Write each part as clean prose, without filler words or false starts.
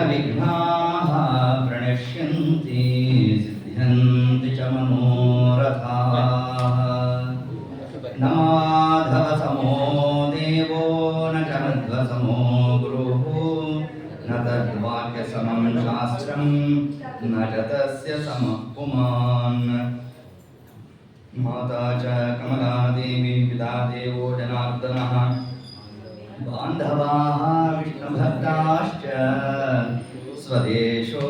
विघ्नाः प्रणश्यन्ति सिद्ध्यन्ति च मनोरथाः। न माधवसमो देवो न च मध्वसमो गुरुः न तद्वाक्यसमं शास्त्रं न च तस्य समः पुमान्। माता च कमला देवी पिता देवो जनार्दनः बान्धवाः विष्णुभक्ताश्च स्वदेशो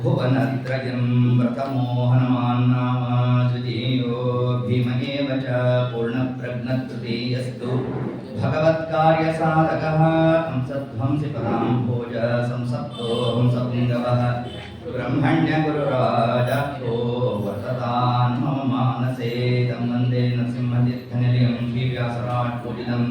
भुवनत्रयं प्रथमो हनुमान् नाम द्वितीयो भीम एव च पूर्णप्रज्ञस्तृतीयस्तु भगवत्कार्यसाधकः हंसध्वंसि पदाम्भोज संसप्तो हंसपुङ्गवः ब्रह्मण्यगुरुराजाख्यो वर्ततान् मम मानसे तं वन्दे नरसिंहतीर्थनिलयं श्रीव्यासराट्पूजितम्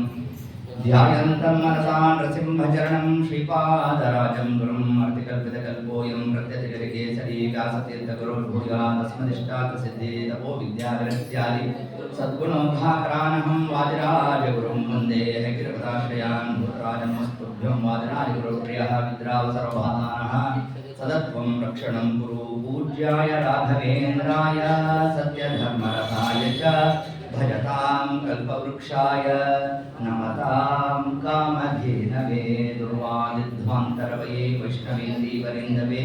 ध्यायन्तं मनसा नृसिंहचरणं श्रीपादराजं गुरुं अर्तिकल्पितकल्पोऽयं प्रत्यतिगतकेसरी व्यासतीर्थगुरुर्भूयादस्मदिष्टार्थसिद्धे तपो विद्याविरक्त्यादि सद्गुणोद्धाकरानहं वादिराजगुरुं वन्दे हयग्रीवपदाश्रयान् भूतराजनमस्तुभ्यं वादिराजगुरुप्रियः विद्रावसर्वभादानः सदत्वं रक्षणं कुरु पूज्याय राघवेन्द्राय सत्यधर्मरताय च भजतां कल्पवृक्षाय नमतां कामधेनवे दुर्वादिध्वान्तरवये वैष्णवेन्दीवरिन्दवे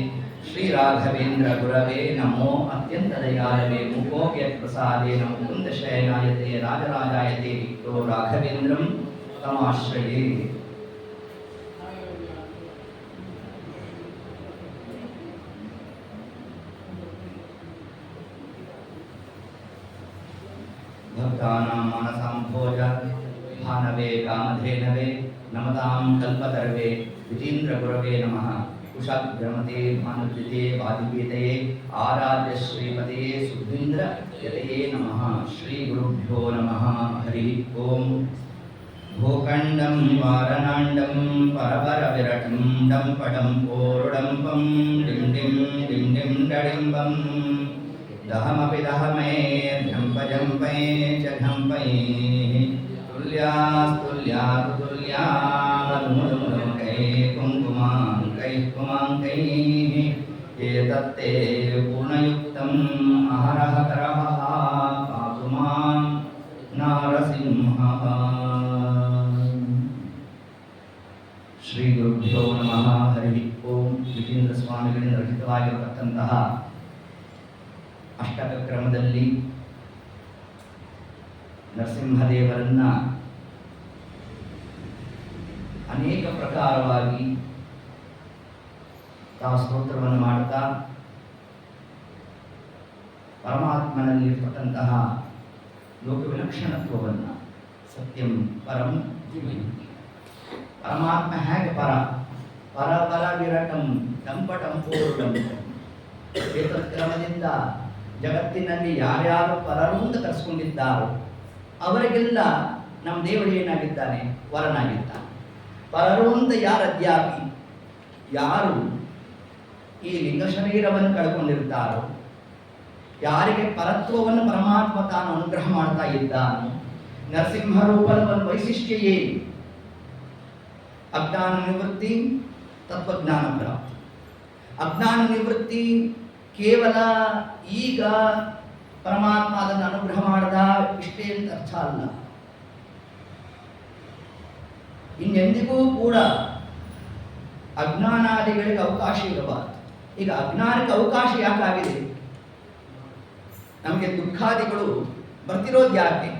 श्रीराघवेन्द्र गुरवे नमो अत्यन्तदयालवे मुकोऽप्यत्प्रसादेन मुकुन्दशयनायते राजराजायते विक्तो राघवेन्द्रं तमाश्रये। भक्तानां मानसाम्भोज भानवे कामधेनवे नमतां कल्पतरवे विजीन्द्रगुरवे नमः। कुशाग्रमते भानुद्विते वादिपीतये आराध्य श्रीपते सुधीन्द्रयतये नमः। श्रीगुरुभ्यो नमः। हरिः ओम्। भूखण्डं वारणाण्डं परवरविरटं डम्पडं पोरुडम्पं डिं डिं डिं डिं डडिम्बम् दहमपि दहमैर्झम्पझम्पै च झम्पैः तुल्यास्तुल्यातुल्यामनुमुनुमुनुकैः कुङ्कुमाङ्कैः कुमाङ्कैः एतत्ते पूर्णयुक्तम् अहरः करः पातु मां नारसिंहः। ಶ್ರೀಗುರುಭ್ಯೋ ನಮಃ. ಹರಿ ಓಂ. ವಿಜೇಂದ್ರ ಸ್ವಾಮಿಗಳಿಂದ ರಚಿತವಾಗಿರತಕ್ಕಂತಹ ಅಷ್ಟಕ ಕ್ರಮದಲ್ಲಿ ನರಸಿಂಹದೇವರನ್ನ ಅನೇಕ ಪ್ರಕಾರವಾಗಿ ತಾವು ಸ್ತೋತ್ರವನ್ನು ಮಾಡುತ್ತಾ ಪರಮಾತ್ಮನಲ್ಲಿರ್ತಕ್ಕಂತಹ ಲೋಕವಿಲಕ್ಷಣತ್ವವನ್ನು ಸತ್ಯಂ ಪರಂ ಪರಮಾತ್ಮ ಹೇಗೆ ಪರ ವಿರಟಂ ಡಂಪಟಂ ಪೂರ್ಣಂ ಕ್ರಮದಿಂದ ಜಗತ್ತಿನಲ್ಲಿ ಯಾರ್ಯಾರು ಪರರು ಅಂತ ಕರೆಸ್ಕೊಂಡಿದ್ದಾರೋ ಅವರಿಗೆಲ್ಲ ನಮ್ಮ ದೇವರು ಏನಾಗಿದ್ದಾನೆ? ವರನಾಗಿದ್ದಾನೆ. ಪರರು ಅಂತ ಯಾರು ಅಧ್ಯಾಪಿ, ಯಾರು ಈ ಲಿಂಗ ಶರೀರವನ್ನು ಕಳ್ಕೊಂಡಿರ್ತಾರೋ, ಯಾರಿಗೆ ಪರತ್ವವನ್ನು ಪರಮಾತ್ಮ ತಾನು ಅನುಗ್ರಹ ಮಾಡ್ತಾ ಇದ್ದಾನೋ, ನರಸಿಂಹ ರೂಪದ ಒಂದು ವೈಶಿಷ್ಟ್ಯ ಏನು? ಅಜ್ಞಾನ ನಿವೃತ್ತಿ, ತತ್ವಜ್ಞಾನ ಪ್ರಾಪ್ತಿ. ಅಜ್ಞಾನ ನಿವೃತ್ತಿ ಕೇವಲ ಈಗ ಪರಮಾತ್ಮ ಅದನ್ನು ಅನುಗ್ರಹ ಮಾಡದ ಇಷ್ಟೇ ಅಂತ ಅರ್ಥ ಅಲ್ಲ. ಇನ್ನೆಂದಿಗೂ ಕೂಡ ಅಜ್ಞಾನಾದಿಗಳಿಗೆ ಅವಕಾಶ ಇರಬಾರದು. ಈಗ ಅಜ್ಞಾನಕ್ಕೆ ಅವಕಾಶ ಯಾಕಾಗಿದೆ? ನಮಗೆ ದುಃಖಾದಿಗಳು ಬರ್ತಿರೋದು ಯಾಕೆ?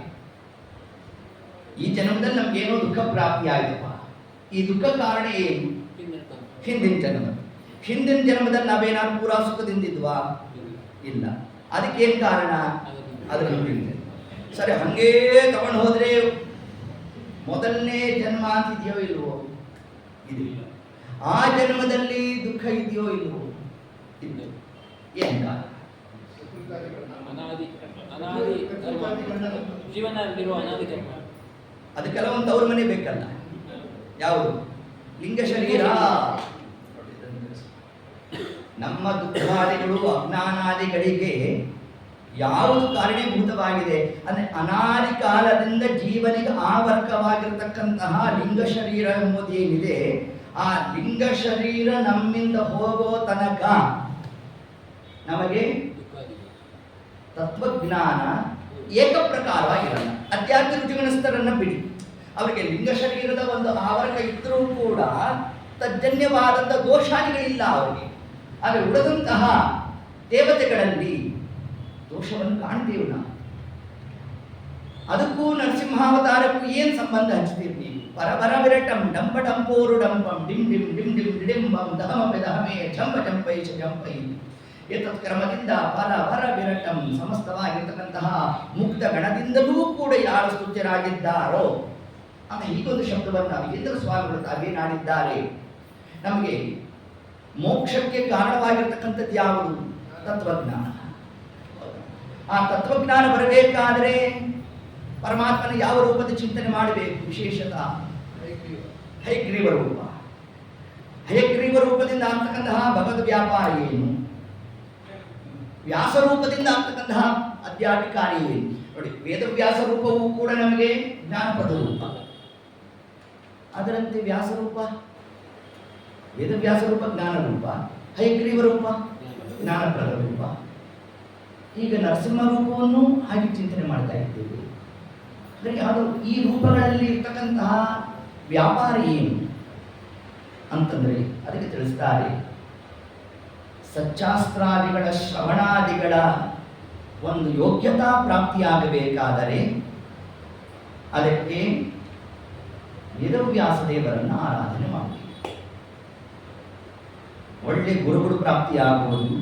ಈ ಜನ್ಮದಲ್ಲಿ ನಮ್ಗೇನೋ ದುಃಖ ಪ್ರಾಪ್ತಿ ಆಯ್ತಪ್ಪ. ಈ ದುಃಖ ಕಾರಣ ಏನು? ಹಿಂದಿನ ಜನ್ಮದಲ್ಲಿ ನಾವೇನಾದ್ರು ಪೂರಾ ಸುಖದಿಂದಿದ್ವಾ? ಇಲ್ಲ. ಅದಕ್ಕೇನು ಕಾರಣ? ಅದ್ರ ಹಿಂದಿನ ಸರಿ ಹಂಗೇ ತಗೊಂಡು ಹೋದ್ರೆ ಮೊದಲನೇ ಜನ್ಮ ಅಂತಿದೆಯೋ ಇಲ್ವೋ? ಇದು. ಆ ಜನ್ಮದಲ್ಲಿ ದುಃಖ ಇದೆಯೋ ಇಲ್ವೋ? ಇದ್ದು. ಏನ್ ಕಾರಣ? ಅದು ಕೆಲವೊಂದು ತವ್ರ ಮನೆ ಬೇಕಲ್ಲ. ಯಾವುದು? ಲಿಂಗ ಶರೀರ. ನಮ್ಮ ದುಃಖಾದಿಗಳು ಅಜ್ಞಾನಾದಿಗಳಿಗೆ ಯಾವುದು ಕಾರಣೀಭೂತವಾಗಿದೆ ಅಂದರೆ ಅನಾದಿ ಕಾಲದಿಂದ ಜೀವನಿಗೆ ಆವರ್ಕವಾಗಿರತಕ್ಕಂತಹ ಲಿಂಗ ಶರೀರ ಎಂಬುದೇನಿದೆ ಆ ಲಿಂಗ ಶರೀರ ನಮ್ಮಿಂದ ಹೋಗೋ ತನಕ ನಮಗೆ ತತ್ವಜ್ಞಾನ ಏಕಪ್ರಕಾರವಾಗಿರಲ್ಲ. ಅಧ್ಯಾತ್ಮ ರುಚಿಗಣಸ್ಥರನ್ನ ಬಿಡಿ, ಅವರಿಗೆ ಲಿಂಗ ಶರೀರದ ಒಂದು ಆವರಣ ಇದ್ರೂ ಕೂಡ ತಜ್ಜನ್ಯವಾದಂಥ ದೋಷಾದಿಗಳಿಲ್ಲ ಅವರಿಗೆ. ಆದರೆ ಉಳಿದಂತಹ ದೇವತೆಗಳಲ್ಲಿ ದೋಷವನ್ನು ಕಾಣ್ತೀವಿ ನಾವು. ಅದಕ್ಕೂ ನರಸಿಂಹಾವತಾರಕ್ಕೂ ಏನು ಸಂಬಂಧ ಹಚ್ತೀರಿ ನೀವು? ಪರಬರ ವಿರಟಂ ಡಂಪ ಡಂಪೋರು ಡಂಪಂ ಡಿಂ ಡಿಂ ಡಿಂ ಡಿಂ ಡಿಡಿಂಬಂ ದಹಮಪೆ ದಹಮೇ ಝಂಪ ಜಂಪೈ ಜಂಪೈ. ಏತತ್ ಕ್ರಮದಿಂದ ಪರಬರ ವಿರಟಂ ಸಮಸ್ತವಾಗಿರ್ತಕ್ಕಂತಹ ಮುಕ್ತ ಗಣದಿಂದಲೂ ಕೂಡ ಯಾರು ಸ್ತುತ್ಯರಾಗಿದ್ದಾರೋ ಆಮೇಲೆ ಹೀಗೊಂದು ಶಬ್ದವನ್ನು ವಿಜೇಂದ್ರ ಸ್ವಾಮಿಗಳು ತಾವೇನಾಡಿದ್ದಾರೆ, ನಮಗೆ ಮೋಕ್ಷಕ್ಕೆ ಕಾರಣವಾಗಿರ್ತಕ್ಕಂಥದ್ದು ಯಾವುದು? ತತ್ವಜ್ಞಾನ. ಆ ತತ್ವಜ್ಞಾನ ಬರಬೇಕಾದರೆ ಪರಮಾತ್ಮನ ಯಾವ ರೂಪದ ಚಿಂತನೆ ಮಾಡಬೇಕು? ವಿಶೇಷತಃ ಹಯಗ್ರೀವ ರೂಪ. ಹಯಗ್ರೀವ ರೂಪದಿಂದ ಆಗ್ತಕ್ಕಂತಹ ಭಗವದ್ ವ್ಯಾಪಾರ ಏನು, ವ್ಯಾಸ ರೂಪದಿಂದ ಆಗ್ತಕ್ಕಂತಹ ಆಧ್ಯಾತ್ಮಿಕ ಕಾರ್ಯ ಏನು? ನೋಡಿ, ವೇದವ್ಯಾಸ ರೂಪವೂ ಕೂಡ ನಮಗೆ ಜ್ಞಾನಪದ ರೂಪ. ಅದರಂತೆ ವ್ಯಾಸರೂಪ, ವೇದವ್ಯಾಸ ರೂಪ ಜ್ಞಾನ ರೂಪ, ಹಯಗ್ರೀವ ರೂಪ ಜ್ಞಾನಪ್ರದ ರೂಪ. ಈಗ ನರಸಿಂಹ ರೂಪವನ್ನು ಹಾಗೆ ಚಿಂತನೆ ಮಾಡ್ತಾ ಇದ್ದೇವೆ. ಅದು ಈ ರೂಪಗಳಲ್ಲಿ ಇರ್ತಕ್ಕಂತಹ ವ್ಯಾಪಾರ ಏನು ಅಂತಂದ್ರೆ ಅದಕ್ಕೆ ತಿಳಿಸ್ತಾರೆ, ಸಚ್ಚಾಸ್ತ್ರಾದಿಗಳ ಶ್ರವಣಾದಿಗಳ ಒಂದು ಯೋಗ್ಯತಾ ಪ್ರಾಪ್ತಿಯಾಗಬೇಕಾದರೆ ಅದಕ್ಕೆ ವೇದವ್ಯಾಸ ದೇವರನ್ನು ಆರಾಧನೆ ಮಾಡಬೇಕು. ಒಳ್ಳೆ ಗುರುಗಳು ಪ್ರಾಪ್ತಿಯಾಗುವುದು,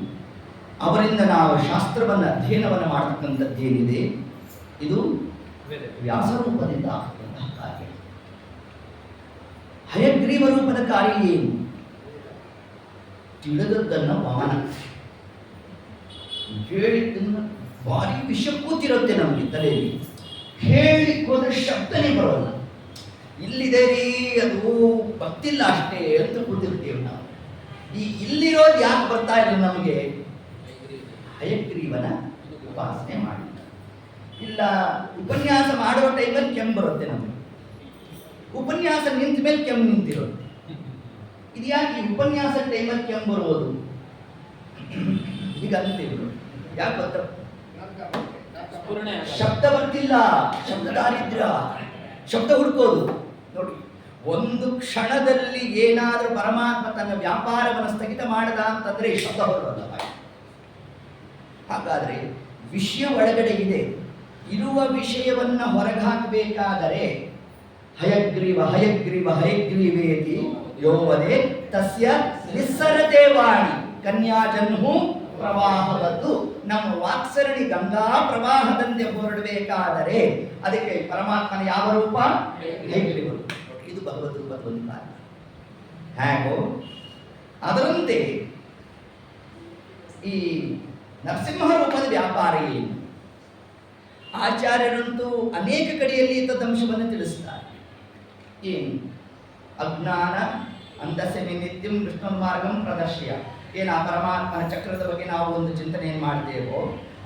ಅವರಿಂದ ನಾವು ಶಾಸ್ತ್ರವನ್ನು ಅಧ್ಯಯನವನ್ನು ಮಾಡತಕ್ಕಂಥದ್ದೇನಿದೆ ಇದು ವ್ಯಾಸರೂಪದಿಂದ ಆಗ್ತಕ್ಕಂತಹ ಕಾರ್ಯ. ಹಯಗ್ರೀವ ರೂಪದ ಕಾರ್ಯ ಏನು? ತಿಳಿದದ್ದನ್ನು ವಾಮನ ಹೇಳಿದ್ದನ್ನು ಭಾರಿ ವಿಷಯ ಕೂತಿರುತ್ತೆ ನಮಗೆ ತಲೆಯಲ್ಲಿ, ಹೇಳಿ ಹೋದ ಶಬ್ದನೇ ಬರೋಲ್ಲ. ಇಲ್ಲಿದೆ ರೀ, ಅದು ಗೊತ್ತಿಲ್ಲ ಅಷ್ಟೇ ಅಂತ ಕೂತಿರ್ತೇವೆ ನಾವು. ಈ ಇಲ್ಲಿರೋದು ಯಾಕೆ ಬರ್ತಾ ಇಲ್ಲ ನಮಗೆ? ಹಯಗ್ರೀವನ ಉಪಾಸನೆ ಮಾಡಿ. ಇಲ್ಲ ಉಪನ್ಯಾಸ ಮಾಡುವ ಟೈಮಲ್ಲಿ ಕೆಮ್ಮು ಬರುತ್ತೆ ನಮಗೆ, ಉಪನ್ಯಾಸ ನಿಂತ ಮೇಲೆ ಕೆಮ್ಮು ನಿಂತಿರುತ್ತೆ. ಇದು ಯಾಕೆ ಈ ಉಪನ್ಯಾಸ ಟೈಮಲ್ಲಿ ಕೆಮ್ಮು ಬರೋದು? ಈಗ ಅಂತೀವಿ ಯಾಕೆ ಗೊತ್ತ? ಶಬ್ದ ಬರ್ತಿಲ್ಲ, ಶಬ್ದ ದಾರಿದ್ರ್ಯ, ಶಬ್ದ ಹುಡ್ಕೋದು. ನೋಡಿ, ಒಂದು ಕ್ಷಣದಲ್ಲಿ ಏನಾದರೂ ಪರಮಾತ್ಮ ತನ್ನ ವ್ಯಾಪಾರವನ್ನು ಸ್ಥಗಿತ ಮಾಡದ ಅಂತಂದ್ರೆ ಶಬ್ದ ಬರೋಲ್ಲ. ಹಾಗಾದ್ರೆ ವಿಷಯ ಒಳಗಡೆ ಇದೆ, ಇರುವ ವಿಷಯವನ್ನು ಹೊರಗೆ ಹಾಕಬೇಕಾದರೆ ಹಯಗ್ರೀವ ಹಯಗ್ರೀವ ಹಯಗ್ರೀವೇತಿ ಯೋವದೆ ತಸ್ಯ ನಿಸ್ಸರತೆ ವಾಣಿ ಕನ್ಯಾಜನ್ಹು ಪ್ರವಾಹವತ್ತು. ನಮ್ಮ ವಾಕ್ಸರಣಿ ಗಂಗಾ ಪ್ರವಾಹದಂತೆ ಹೊರಡಬೇಕಾದರೆ ಅದಕ್ಕೆ ಪರಮಾತ್ಮನ ಯಾವ ರೂಪ? ಹಯಗ್ರೀವ ರೂಪ. ಇದು ಭಗವದ್ ರೂಪದ ಒಂದು ಕಾರಣ. ಹೇಗೋ ಅದರಂತೆ ಈ ನರಸಿಂಹ ರೂಪದ ವ್ಯಾಪಾರ ಏನು? ಆಚಾರ್ಯರಂತೂ ಅನೇಕ ಕಡೆಯಲ್ಲಿ ತದಂಶವನ್ನು ತಿಳಿಸ್ತಾರೆ. ಏನು? ಅಜ್ಞಾನ ಅಂಧಸ್ಯ ನಿತ್ಯಂ ಕೃಷ್ಣ ಮಾರ್ಗಂ ಪ್ರದರ್ಶ್ಯ. ಏನು ಆ ಪರಮಾತ್ಮನ ಚಕ್ರದ ಬಗ್ಗೆ ನಾವು ಒಂದು ಚಿಂತನೆಯನ್ನು ಮಾಡ್ತೇವೋ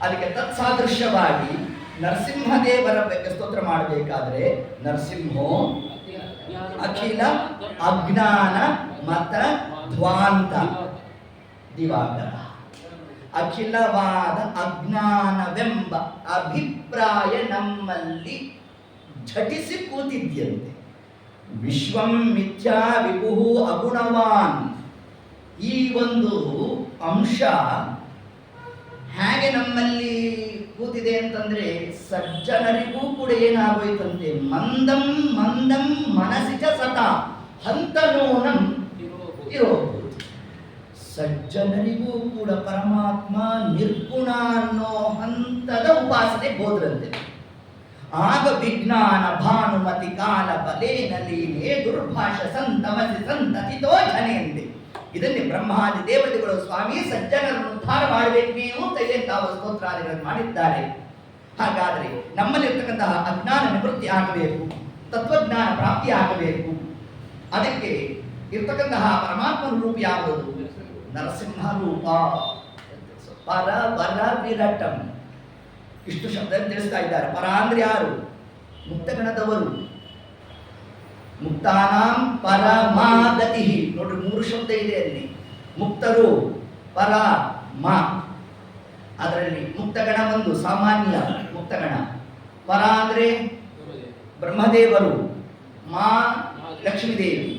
ಅದಕ್ಕೆ ತತ್ಸಾದೃಶ್ಯವಾಗಿ ನರಸಿಂಹದೇವರ ಬಗ್ಗೆ ಸ್ತೋತ್ರ ಮಾಡಬೇಕಾದ್ರೆ ನರಸಿಂಹೋ ಅಖಿಲ ಅಜ್ಞಾನ ಮತ ಧ್ವಾಂತ ದಿವಾಕರ. ಅಖಿಲವಾದ ಅಜ್ಞಾನವೆಂಬ ಅಭಿಪ್ರಾಯ ನಮ್ಮಲ್ಲಿ ಝಟಿಸಿ ಕೂತಿದ್ಯಂತೆ. ವಿಶ್ವಂ ಮಿಥ್ಯಾ ವಿಭು ಅಗುಣವಾನ್. ಈ ಒಂದು ಅಂಶ ಹೇಗೆ ನಮ್ಮಲ್ಲಿ ಕೂತಿದೆ ಅಂತಂದ್ರೆ ಸಜ್ಜನರಿಗೂ ಕೂಡ ಏನಾಗೋಯ್ತಂತೆ, ಮಂದಂ ಮಂದಂ ಮನಸಿಚ ಸತ ಹಂತನೋನಂ ಇರೋದು. ಸಜ್ಜನರಿಗೂ ಕೂಡ ಪರಮಾತ್ಮ ನಿರ್ಗುಣ ಅನ್ನೋ ಹಂತದ ಉಪಾಸನೆ ಹೋದ್ರಂತೆ. ಆಗ ವಿಜ್ಞಾನ ಭಾನುಮತಿ ಕಾಲ ಬಲೇನ ಲೀನೆ ದುರ್ಭಾಷ ಸಂತಮಸಿ ಸಂತತಿತೋ ಜನೆಯಂತೆ. ಇದನ್ನೇ ಬ್ರಹ್ಮಾದಿ ದೇವತೆಗಳು ಸ್ವಾಮಿ ಸಜ್ಜನರನ್ನು ಉದ್ಧಾರ ಮಾಡಬೇಕು ನೀವು ತಾವು ಸ್ತೋತ್ರಾದಿಗಳನ್ನು ಮಾಡಿದ್ದಾರೆ. ಹಾಗಾದರೆ ನಮ್ಮಲ್ಲಿರ್ತಕ್ಕಂತಹ ಅಜ್ಞಾನ ನಿವೃತ್ತಿ ಆಗಬೇಕು, ತತ್ವಜ್ಞಾನ ಪ್ರಾಪ್ತಿ ಆಗಬೇಕು. ಅದಕ್ಕೆ ಇರ್ತಕ್ಕಂತಹ ಪರಮಾತ್ಮನ ರೂಪ ಯಾವುದು? ನರಸಿಂಹ ರೂಪ. ಪರ ವರ ವಿರಟಂ. ಇಷ್ಟು ಶಬ್ದ ತಿಳಿಸ್ತಾ ಇದ್ದಾರೆ. ಪರ ಅಂದ್ರೆ ಯಾರು? ಮುಕ್ತಗಣದವರು. ಮುಕ್ತಾನಾಂ ಪರಮಾಗತಿ. ನೋಡ್ರಿ, 3 ಶಬ್ದ ಇದೆ ಅಲ್ಲಿ. ಮುಕ್ತರು, ಪರ, ಮ. ಅದರಲ್ಲಿ ಮುಕ್ತಗಣ ಒಂದು ಸಾಮಾನ್ಯ ಮುಕ್ತಗಣ. ಪರ ಅಂದ್ರೆ ಬ್ರಹ್ಮದೇವರು, ಮಾ ಲಕ್ಷ್ಮೀದೇವಿ.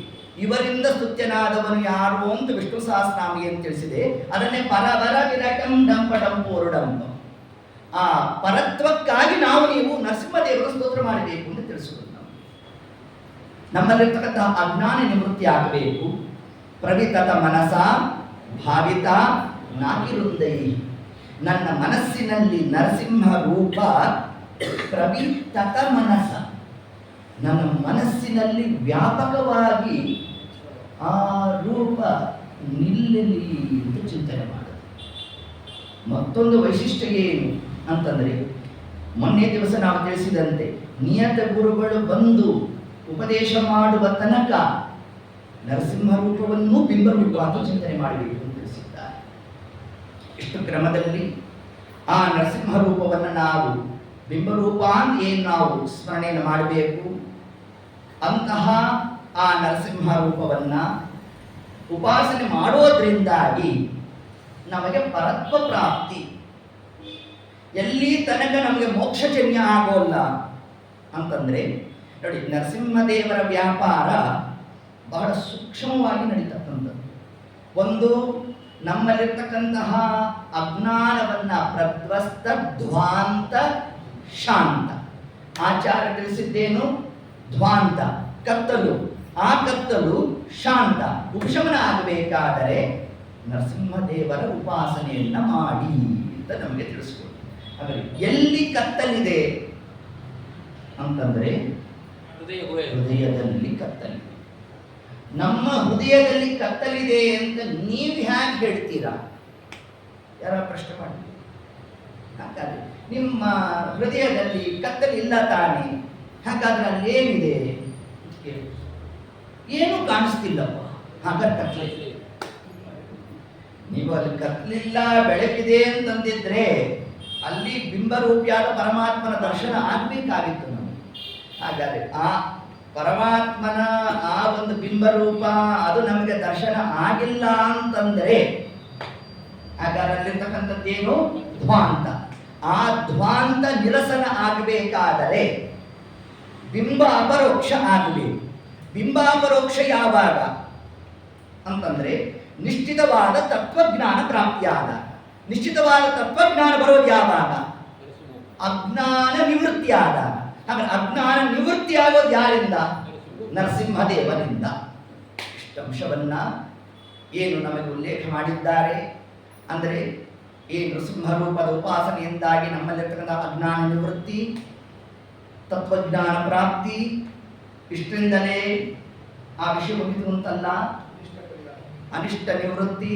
ಇವರಿಂದ ಸ್ತುತ್ಯನಾದವನು ಯಾರು ಅಂತ ವಿಷ್ಣು ಸಹಸ್ರನಾಮಿಗೆ ತಿಳಿಸಿದೆ. ಅದನ್ನೇ ಪರವರ ವಿರಟಂ ಡಂಪ ಡಂಪೋರುಡಂಪ. ಆ ಪರತ್ವಕ್ಕಾಗಿ ನೀವು ನರಸಿಂಹದೇವರ ಸ್ತೋತ್ರ ಮಾಡಬೇಕು ಅಂತ ತಿಳಿಸುವುದು. ನಮ್ಮಲ್ಲಿರ್ತಕ್ಕಂತಹ ಅಜ್ಞಾನ ನಿವೃತ್ತಿ ಆಗಬೇಕು. ಪ್ರವಿತತ ಮನಸ ಭಾವಿತ ನಾಕಿರುಂದೈ. ನನ್ನ ಮನಸ್ಸಿನಲ್ಲಿ ನರಸಿಂಹ ರೂಪ ಪ್ರವಿತತ ಮನಸ, ನನ್ನ ಮನಸ್ಸಿನಲ್ಲಿ ವ್ಯಾಪಕವಾಗಿ ಆ ರೂಪ ನಿಲ್ಲಲಿ ಅಂತ ಚಿಂತನೆ ಮಾಡೋದು. ಮತ್ತೊಂದು ವೈಶಿಷ್ಟ್ಯ ಏನು ಅಂತಂದರೆ, ಮೊನ್ನೆ ದಿವಸ ನಾವು ತಿಳಿಸಿದಂತೆ ನಿಯತ ಗುರುಗಳು ಬಂದು ಉಪದೇಶ ಮಾಡುವ ತನಕ ನರಸಿಂಹ ರೂಪವನ್ನು ಬಿಂಬರೂಪ ಅಂತ ಚಿಂತನೆ ಮಾಡಬೇಕು ಅಂತ ತಿಳಿಸಿದ್ದಾರೆ. ಇಷ್ಟು ಕ್ರಮದಲ್ಲಿ ಆ ನರಸಿಂಹ ರೂಪವನ್ನು ನಾವು ಬಿಂಬರೂಪ ಅಂತ ಏನು ನಾವು ಸ್ಮರಣೆಯನ್ನು ಮಾಡಬೇಕು. ಅಂತಹ ಆ ನರಸಿಂಹ ರೂಪವನ್ನು ಉಪಾಸನೆ ಮಾಡೋದ್ರಿಂದಾಗಿ ನಮಗೆ ಪರತ್ವ ಪ್ರಾಪ್ತಿ. ಎಲ್ಲಿ ತನಕ ನಮಗೆ ಮೋಕ್ಷಜನ್ಯ ಆಗೋಲ್ಲ ಅಂತಂದರೆ ನೋಡಿ, ನರಸಿಂಹದೇವರ ವ್ಯಾಪಾರ ಬಹಳ ಸೂಕ್ಷ್ಮವಾಗಿ ನಡೀತಕ್ಕಂಥದ್ದು. ಒಂದು, ನಮ್ಮಲ್ಲಿರ್ತಕ್ಕಂತಹ ಅಜ್ಞಾನವನ್ನು ಪ್ರಧ್ವಸ್ತ ಧ್ವಾಂತ ಶಾಂತ. ಆಚಾರ್ಯ ತಿಳಿಸಿದ್ದೇನು? ಧ್ವಾಂತ ಕತ್ತಲು. ಆ ಕತ್ತಲು ಶಾಂತ ಉಪಶಮನ ಆಗಬೇಕಾದರೆ ನರಸಿಂಹದೇವರ ಉಪಾಸನೆಯನ್ನ ಮಾಡಿ ಅಂತ ನಮಗೆ ತಿಳಿಸ್ಕೊಡಿ. ಹಾಗಾಗಿ ಎಲ್ಲಿ ಕತ್ತಲಿದೆ ಅಂತಂದ್ರೆ ಹೃದಯದಲ್ಲಿ ಕತ್ತಲಿದೆ. ನಮ್ಮ ಹೃದಯದಲ್ಲಿ ಕತ್ತಲಿದೆ ಅಂತ ನೀವು ಹ್ಯಾಗೆ ಹೇಳ್ತೀರಾ? ಯಾರ ಪ್ರಶ್ನೆ ಮಾಡಿ. ಹಾಗಾದ್ರೆ ನಿಮ್ಮ ಹೃದಯದಲ್ಲಿ ಕತ್ತಲಿಲ್ಲ ತಾನೆ, ಹಾಗಾದ್ರೆ ಅಲ್ಲಿ ಏನಿದೆ? ಏನು ಕಾಣಿಸ್ತಿಲ್ಲಪ್ಪ, ಹಾಗಾದ್ರೆ ಕತ್ತಲಿದೆ. ನೀವು ಅಲ್ಲಿ ಕತ್ತಲಿಲ್ಲ ಬೆಳಕಿದೆ ಅಂತಂದಿದ್ರೆ ಅಲ್ಲಿ ಬಿಂಬರೂಪಿಯಾದ ಪರಮಾತ್ಮನ ದರ್ಶನ ಆಗಬೇಕಾಗಿತ್ತು ನಮಗೆ. ಹಾಗಾದ್ರೆ ಆ ಪರಮಾತ್ಮನ ಆ ಒಂದು ಬಿಂಬರೂಪ ಅದು ನಮಗೆ ದರ್ಶನ ಆಗಿಲ್ಲ ಅಂತಂದರೆ ಹಾಗಾದ್ರೆ ಅಲ್ಲಿರ್ತಕ್ಕಂಥದ್ದೇನು? ಧ್ವಾಂತ. ಆ ಧ್ವಾಂತ ನಿರಸನ ಆಗಬೇಕಾದರೆ ಬಿಂಬ ಅಪರೋಕ್ಷ ಆಗಬೇಕು. ಬಿಂಬ ಅಪರೋಕ್ಷ ಯಾವಾಗ ಅಂತಂದ್ರೆ ನಿಶ್ಚಿತವಾದ ತತ್ವಜ್ಞಾನ ಪ್ರಾಪ್ತಿಯಾದ. ನಿಶ್ಚಿತವಾದ ತತ್ವಜ್ಞಾನ ಬರೋದು ಯಾವಾಗ? ಅಜ್ಞಾನ ನಿವೃತ್ತಿ ಆದಾಗ. ಹಾಗಾದ್ರೆ ಅಜ್ಞಾನ ನಿವೃತ್ತಿ ಆಗೋದು ಯಾರಿಂದ? ನರಸಿಂಹದೇವನಿಂದ. ಇಷ್ಟಂಶವನ್ನ ಏನು ನಮಗೆ ಉಲ್ಲೇಖ ಮಾಡಿದ್ದಾರೆ ಅಂದರೆ ಈ ನರಸಿಂಹ ರೂಪದ ಉಪಾಸನೆಯಿಂದಾಗಿ ನಮ್ಮಲ್ಲಿರ್ತಕ್ಕಂಥ ಅಜ್ಞಾನ ನಿವೃತ್ತಿ, ತತ್ವಜ್ಞಾನ ಪ್ರಾಪ್ತಿ. ಇಷ್ಟರಿಂದಲೇ ಆ ವಿಷಯ ಮುಗಿದು ಅಂತಲ್ಲ, ಅನಿಷ್ಟ ನಿವೃತ್ತಿ.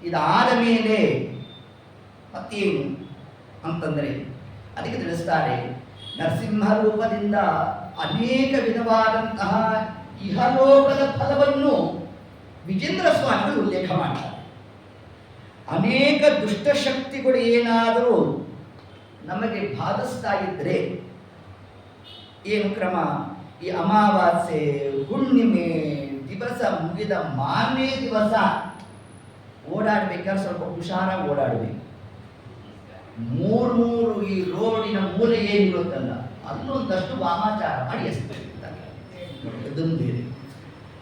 ಇದಾದ ಮೇಲೆ ಮತ್ತೇನು ಅಂತಂದರೆ ಅದಕ್ಕೆ ತಿಳಿಸ್ತಾರೆ, ನರಸಿಂಹ ರೂಪದಿಂದ ಅನೇಕ ವಿಧವಾದಂತಹ ಇಹಲೋಕದ ಫಲವನ್ನು ವಿಜೇಂದ್ರ ಸ್ವಾಮಿಗಳು ಉಲ್ಲೇಖ ಮಾಡ್ತಾರೆ. ಅನೇಕ ದುಷ್ಟಶಕ್ತಿಗಳು ಏನಾದರೂ ನಮಗೆ ಬಾಧಿಸ್ತಾ ಇದ್ರೆ ಏನು ಕ್ರಮ? ಈ ಅಮಾವಾಸ್ಯೆ ಹುಣ್ಣಿಮೆ ದಿವಸ ಮುಗಿದ ಮಾರನೇ ದಿವಸ ಓಡಾಡ್ಬೇಕಾದ್ರೆ ಸ್ವಲ್ಪ ಹುಷಾರಾಗಿ ಓಡಾಡಬೇಕು. ಮೂರು ಈ ರೋಡಿನ ಮೂಲೆ ಏನಿರುತ್ತಲ್ಲ ಅಲ್ಲೊಂದಷ್ಟು ವಾಮಾಚಾರ ಮಾಡಿ ಎಸ್ತಿರ್ತಾರೆ.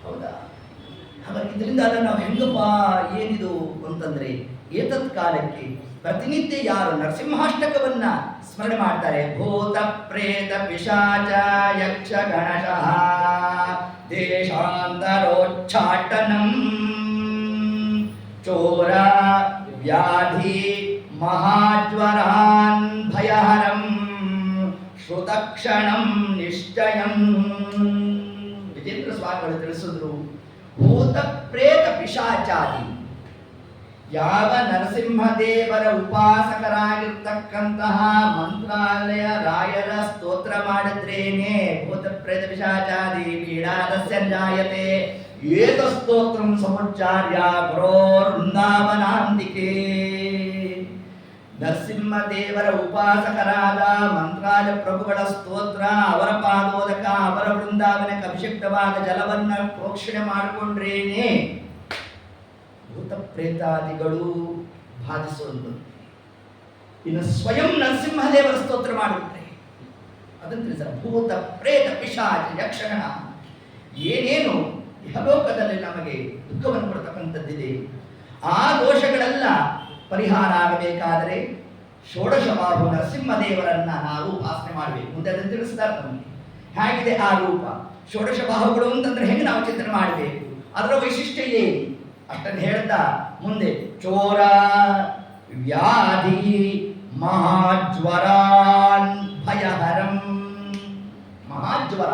ಹೌದಾ? ಹಾಗಾಗಿ ಇದರಿಂದ ನಾವು ಹೆಂಗಪ್ಪ ಏನಿದು ಅಂತಂದ್ರೆ ಏತತ್ ಕಾಲಕ್ಕೆ ಪ್ರತಿನಿತ್ಯ ಯಾರು ನರಸಿಂಹಾಷ್ಟಕವನ್ನ ಸ್ಮರಣೆ ಮಾಡ್ತಾರೆ, ಭೂತ ಪ್ರೇತ ಪಿಶಾಚ ಯಕ್ಷ ಗಣಶಃ ದೇಶಾಂತರೋಚ್ಚಾಟನಂ ಚೋರ ವ್ಯಾಧಿ ಮಹಾಜ್ವರಾನ್ ಭಯಹರಂ ಶ್ರುತಕ್ಷಣಂ ನಿಶ್ಚಯಂ. ವಿಜೇಂದ್ರ ಸ್ವಾಮಿಗಳು ತಿಳಿಸಿದ್ರು, ಭೂತ ಪ್ರೇತ ಪಿಶಾಚಾದಿ ಯಾವ ನರಸಿಂಹದೇವರ ಉಪಾಸಕರಾಗಿರ್ತಕ್ಕಂತಹ ಮಂತ್ರಾಲಯ ರಾಯರ ಸ್ತೋತ್ರ ಮಾಡಿದ್ರೇನೆ ಭೂತ ಪ್ರೇತ ಪಿಶಾಚಾದಿ ಪೀಡಾದಸ್ಯ ಜಾಯತೆ ಏತ ಸ್ತೋತ್ರಂ ಸಮುಚ್ಚಾರ್ಯ ಗುರೋರ್ ವೃಂದಾವನಾಂತಿಕೆ. ನರಸಿಂಹದೇವರ ಉಪಾಸಕರಾದ ಮಂತ್ರಾಲ ಪ್ರಭುಗಳ ಸ್ತೋತ್ರ, ಅವರ ಪಾದೋದಕ, ಅವರ ವೃಂದಾವನಕ್ಕೆ ಅಭಿಷಿಕ್ತವಾದ ಜಲವನ್ನ ಪ್ರೋಕ್ಷಣೆ ಮಾಡಿಕೊಂಡ್ರೇನೆ ಭೂತ ಪ್ರೇತಾದಿಗಳು ಬಾಧಿಸುವಂಥದ್ದು. ಇನ್ನು ಸ್ವಯಂ ನರಸಿಂಹದೇವರ ಸ್ತೋತ್ರ ಮಾಡಿಬಿಟ್ರೆ ಅದನ್ನು ತಿಳಿಸ ಭೂತ ಪ್ರೇತ ಪಿಶಾಚ ಯಕ್ಷಗಣ ಏನೇನು ಇಹಲೋಕದಲ್ಲಿ ನಮಗೆ ದುಃಖವನ್ನು ಕೊಡ್ತಕ್ಕಂಥದ್ದಿದೆ, ಆ ದೋಷಗಳೆಲ್ಲ ಪರಿಹಾರ ಆಗಬೇಕಾದರೆ ಷೋಡಶಬಾಹು ನರಸಿಂಹದೇವರನ್ನ ನಾವು ಉಪಾಸನೆ ಮಾಡಬೇಕು. ಮುಂದೆ ಅದನ್ನು ತಿಳಿಸ್ತಾರೆ ನಮಗೆ ಹೇಗಿದೆ ಆ ರೂಪ. ಷೋಡಶಬಾಹುಗಳು ಅಂತಂದ್ರೆ ಹೆಂಗೆ ನಾವು ಚಿಂತನೆ ಮಾಡಬೇಕು, ಅದರ ವೈಶಿಷ್ಟ್ಯ ಏನು ಅಷ್ಟನ್ನು ಹೇಳ್ತಾ ಮುಂದೆ ಚೋರ ವ್ಯಾಧಿ ಮಹಾಜ್ವರಾನ್ ಭಯಹರಂ. ಮಹಾಜ್ವರ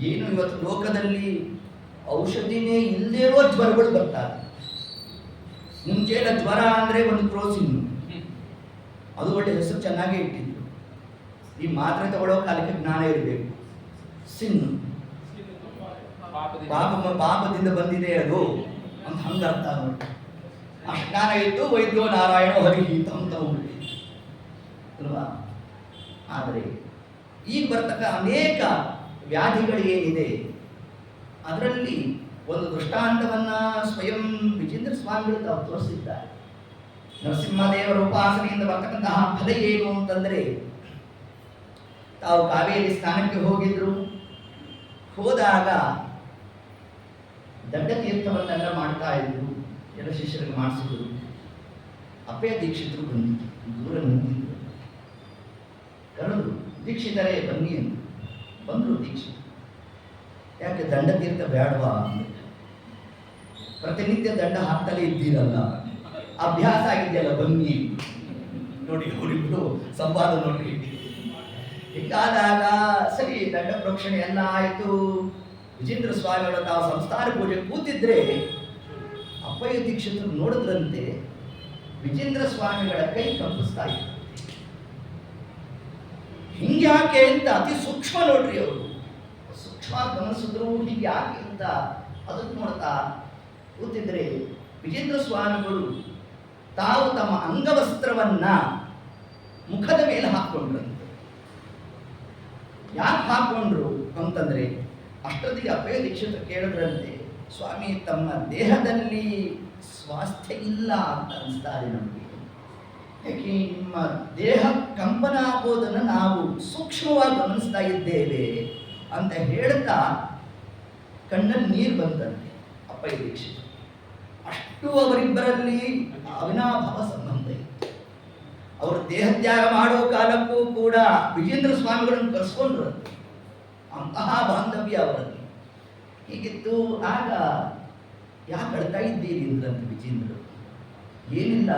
ಏನು ಇವತ್ತು ಲೋಕದಲ್ಲಿ ಔಷಧಿನೇ ಇಲ್ಲದೇ ಇರೋ ಜ್ವರಗಳು ಬರ್ತಾರೆ. ಮುಂಚೆಲ್ಲ ಜ್ವರ ಅಂದರೆ ಒಂದು ಕ್ರೋಸಿನ್, ಅದು ಒಳ್ಳೆ ಹೆಸರು ಚೆನ್ನಾಗೇ ಇಟ್ಟಿದ್ರು. ಈ ಮಾತ್ರೆ ತಗೊಳ್ಳೋ ಕಾಲಕ್ಕೆ ಜ್ಞಾನ ಇರಬೇಕು. ಸಿನ್ ಪಾಪದಿಂದ ಬಂದಿದೆ ಅದು ಅಂತ ಹಂಗ ಅರ್ಥ ನೋಡಿ. ಆ ಜ್ಞಾನ ಇತ್ತು ವೈದ್ಯೋ ನಾರಾಯಣ ಹರಿ ಅಂತ ಅಲ್ವಾ. ಆದರೆ ಈಗ ಬರ್ತಕ್ಕ ಅನೇಕ ವ್ಯಾಧಿಗಳು ಏನಿದೆ ಅದರಲ್ಲಿ ಒಂದು ದೃಷ್ಟಾಂತವನ್ನ ಸ್ವಯಂ ವಿಜೇಂದ್ರ ಸ್ವಾಮಿಗಳು ತಾವು ತೋರಿಸಿದ್ದಾರೆ. ನರಸಿಂಹದೇವರ ಉಪಾಸನೆಯಿಂದ ಬರ್ತಕ್ಕಂತಹ ಫಲ ಏನು ಅಂತಂದ್ರೆ, ತಾವು ಕಾವೇರಿ ಸ್ನಾನಕ್ಕೆ ಹೋಗಿದ್ರು. ಹೋದಾಗ ದಂಡತೀರ್ಥವನ್ನೆಲ್ಲ ಮಾಡ್ತಾ ಇದ್ರು, ಎಲ್ಲ ಶಿಷ್ಯರಿಗೆ ಮಾಡಿಸಿದ್ರು. ಅಪ್ಪಯ್ಯ ದೀಕ್ಷಿತರು ಬಂದಿದ್ರು, ದೂರ ನಿಂತಿದ್ರು, ಕರೆದು ದೀಕ್ಷಿತರೇ ಬನ್ನಿ ಅಂತ ಬಂದರು. ದೀಕ್ಷಿತರು ಯಾಕೆ ದಂಡತೀರ್ಥ ಬೇಡವಾ? ಪ್ರತಿನಿತ್ಯ ದಂಡ ಹಾಕ್ತಲೇ ಇದ್ದೀರಲ್ಲ, ಅಭ್ಯಾಸ ಆಗಿದೆಯಲ್ಲ, ಬನ್ನಿ. ನೋಡಿ ಅವರಿಬ್ರು ಸಂವಾದ ನೋಡ್ರಿ. ಹೀಗಾದಾಗ ಸರಿ ದಂಡ ಪ್ರೋಕ್ಷಣೆ ಎಲ್ಲ ಆಯಿತು. ವಿಜೇಂದ್ರ ಸ್ವಾಮಿಗಳು ತಾವು ಸಂಸ್ಥಾನ ಪೂಜೆ ಕೂತಿದ್ರೆ ಅಪ್ಪಯ್ಯ ದೀಕ್ಷಿತರು ನೋಡಿದ್ರಂತೆ ವಿಜೇಂದ್ರ ಸ್ವಾಮಿಗಳ ಕೈ ಕಂಪಿಸ್ತಾ ಇತ್ತು. ಹಿಂಗ್ಯಾಕೆ ಅಂತ ಅತಿ ಸೂಕ್ಷ್ಮ ನೋಡ್ರಿ, ಅವರು ಸೂಕ್ಷ್ಮ ಗಮನಿಸಿದ್ರು. ಹೀಗೆ ಯಾಕೆ ಅಂತ ಅದನ್ನು ನೋಡ್ತಾ ಕೂತಿದ್ರೆ ವಿಜೇಂದ್ರ ಸ್ವಾಮಿಗಳು ತಾವು ತಮ್ಮ ಅಂಗವಸ್ತ್ರವನ್ನ ಮುಖದ ಮೇಲೆ ಹಾಕೊಂಡ್ರಂತೆ. ಯಾಕೆ ಹಾಕೊಂಡ್ರು ಅಂತಂದ್ರೆ, ಅಷ್ಟೊತ್ತಿಗೆ ಅಪ್ಪಯ್ಯ ದೀಕ್ಷಿತರು ಕೇಳಿದ್ರಂತೆ, ಸ್ವಾಮಿ ತಮ್ಮ ದೇಹದಲ್ಲಿ ಸ್ವಾಸ್ಥ್ಯ ಇಲ್ಲ ಅಂತ ಅನಿಸ್ತಾರೆ ನಮಗೆ, ಯಾಕೆ ನಿಮ್ಮ ದೇಹ ಕಂಪನ ಆಗೋದನ್ನು ನಾವು ಸೂಕ್ಷ್ಮವಾಗಿ ಗಮನಿಸ್ತಾ ಇದ್ದೇವೆ ಅಂತ ಹೇಳ್ತಾ ಕಣ್ಣಲ್ಲಿ ನೀರು ಬಂದಂತೆ ಅಪ್ಪಯ್ಯ ದೀಕ್ಷಿತರು. ಅಷ್ಟು ಅವರಿಬ್ಬರಲ್ಲಿ ಅವಿನಾಭಾವ ಸಂಬಂಧ ಇತ್ತು. ಅವರು ದೇಹತ್ಯಾಗ ಮಾಡೋ ಕಾಲಕ್ಕೂ ಕೂಡ ವಿಜೇಂದ್ರ ಸ್ವಾಮಿಗಳನ್ನು ಕರೆಸ್ಕೊಂಡ್ರು. ಅಂತಹ ಬಾಂಧವ್ಯ ಅವರಲ್ಲಿ ಹೀಗಿತ್ತು. ಆಗ ಯಾಕೆ ಅಳ್ತಾ ಇದ್ದೀರಿ ಅಂದ್ರಂತೆ ವಿಜೇಂದ್ರ. ಏನಿಲ್ಲ,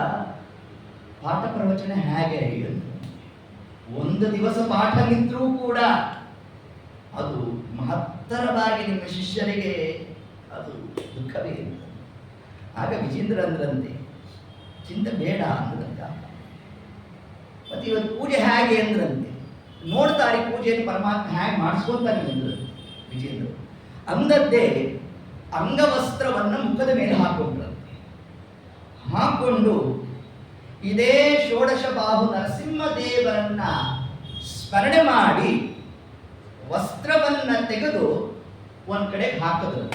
ಪಾಠ ಪ್ರವಚನ ಹೇಗೆ ಹೇಳಿದ್ರು, ಒಂದು ದಿವಸ ಪಾಠ ನಿಂತರೂ ಕೂಡ ಅದು ಮಹತ್ತರವಾಗಿ ನಿಮ್ಮ ಶಿಷ್ಯರಿಗೆ ಅದು ದುಃಖವೇ ಅಂತ. ಆಗ ವಿಜೇಂದ್ರ ಅಂದ್ರಂತೆ, ಚಿಂತೆ ಬೇಡ ಅಂದ್ರಂತೆ. ಮತ್ತೆ ಇವತ್ತು ಪೂಜೆ ಹೇಗೆ ಅಂದ್ರಂತೆ, ನೋಡ್ತಾರೆ ಪೂಜೆಯನ್ನು ಪರಮಾತ್ಮ ಹೇಗೆ ಮಾಡಿಸ್ಕೊಂತಾನೆ ಅಂದ್ರಂತೆ ವಿಜೇಂದ್ರ. ಅಂದದ್ದೇ ಅಂಗವಸ್ತ್ರವನ್ನು ಮುಖದ ಮೇಲೆ ಹಾಕೊಂಡ್ರಂತೆ. ಹಾಕೊಂಡು ಇದೇ ಷೋಡಶ ಬಾಹು ನರಸಿಂಹದೇವರನ್ನ ಸ್ಮರಣೆ ಮಾಡಿ ವಸ್ತ್ರವನ್ನ ತೆಗೆದು ಒಂದ್ ಕಡೆ ಹಾಕಿದ್ರು.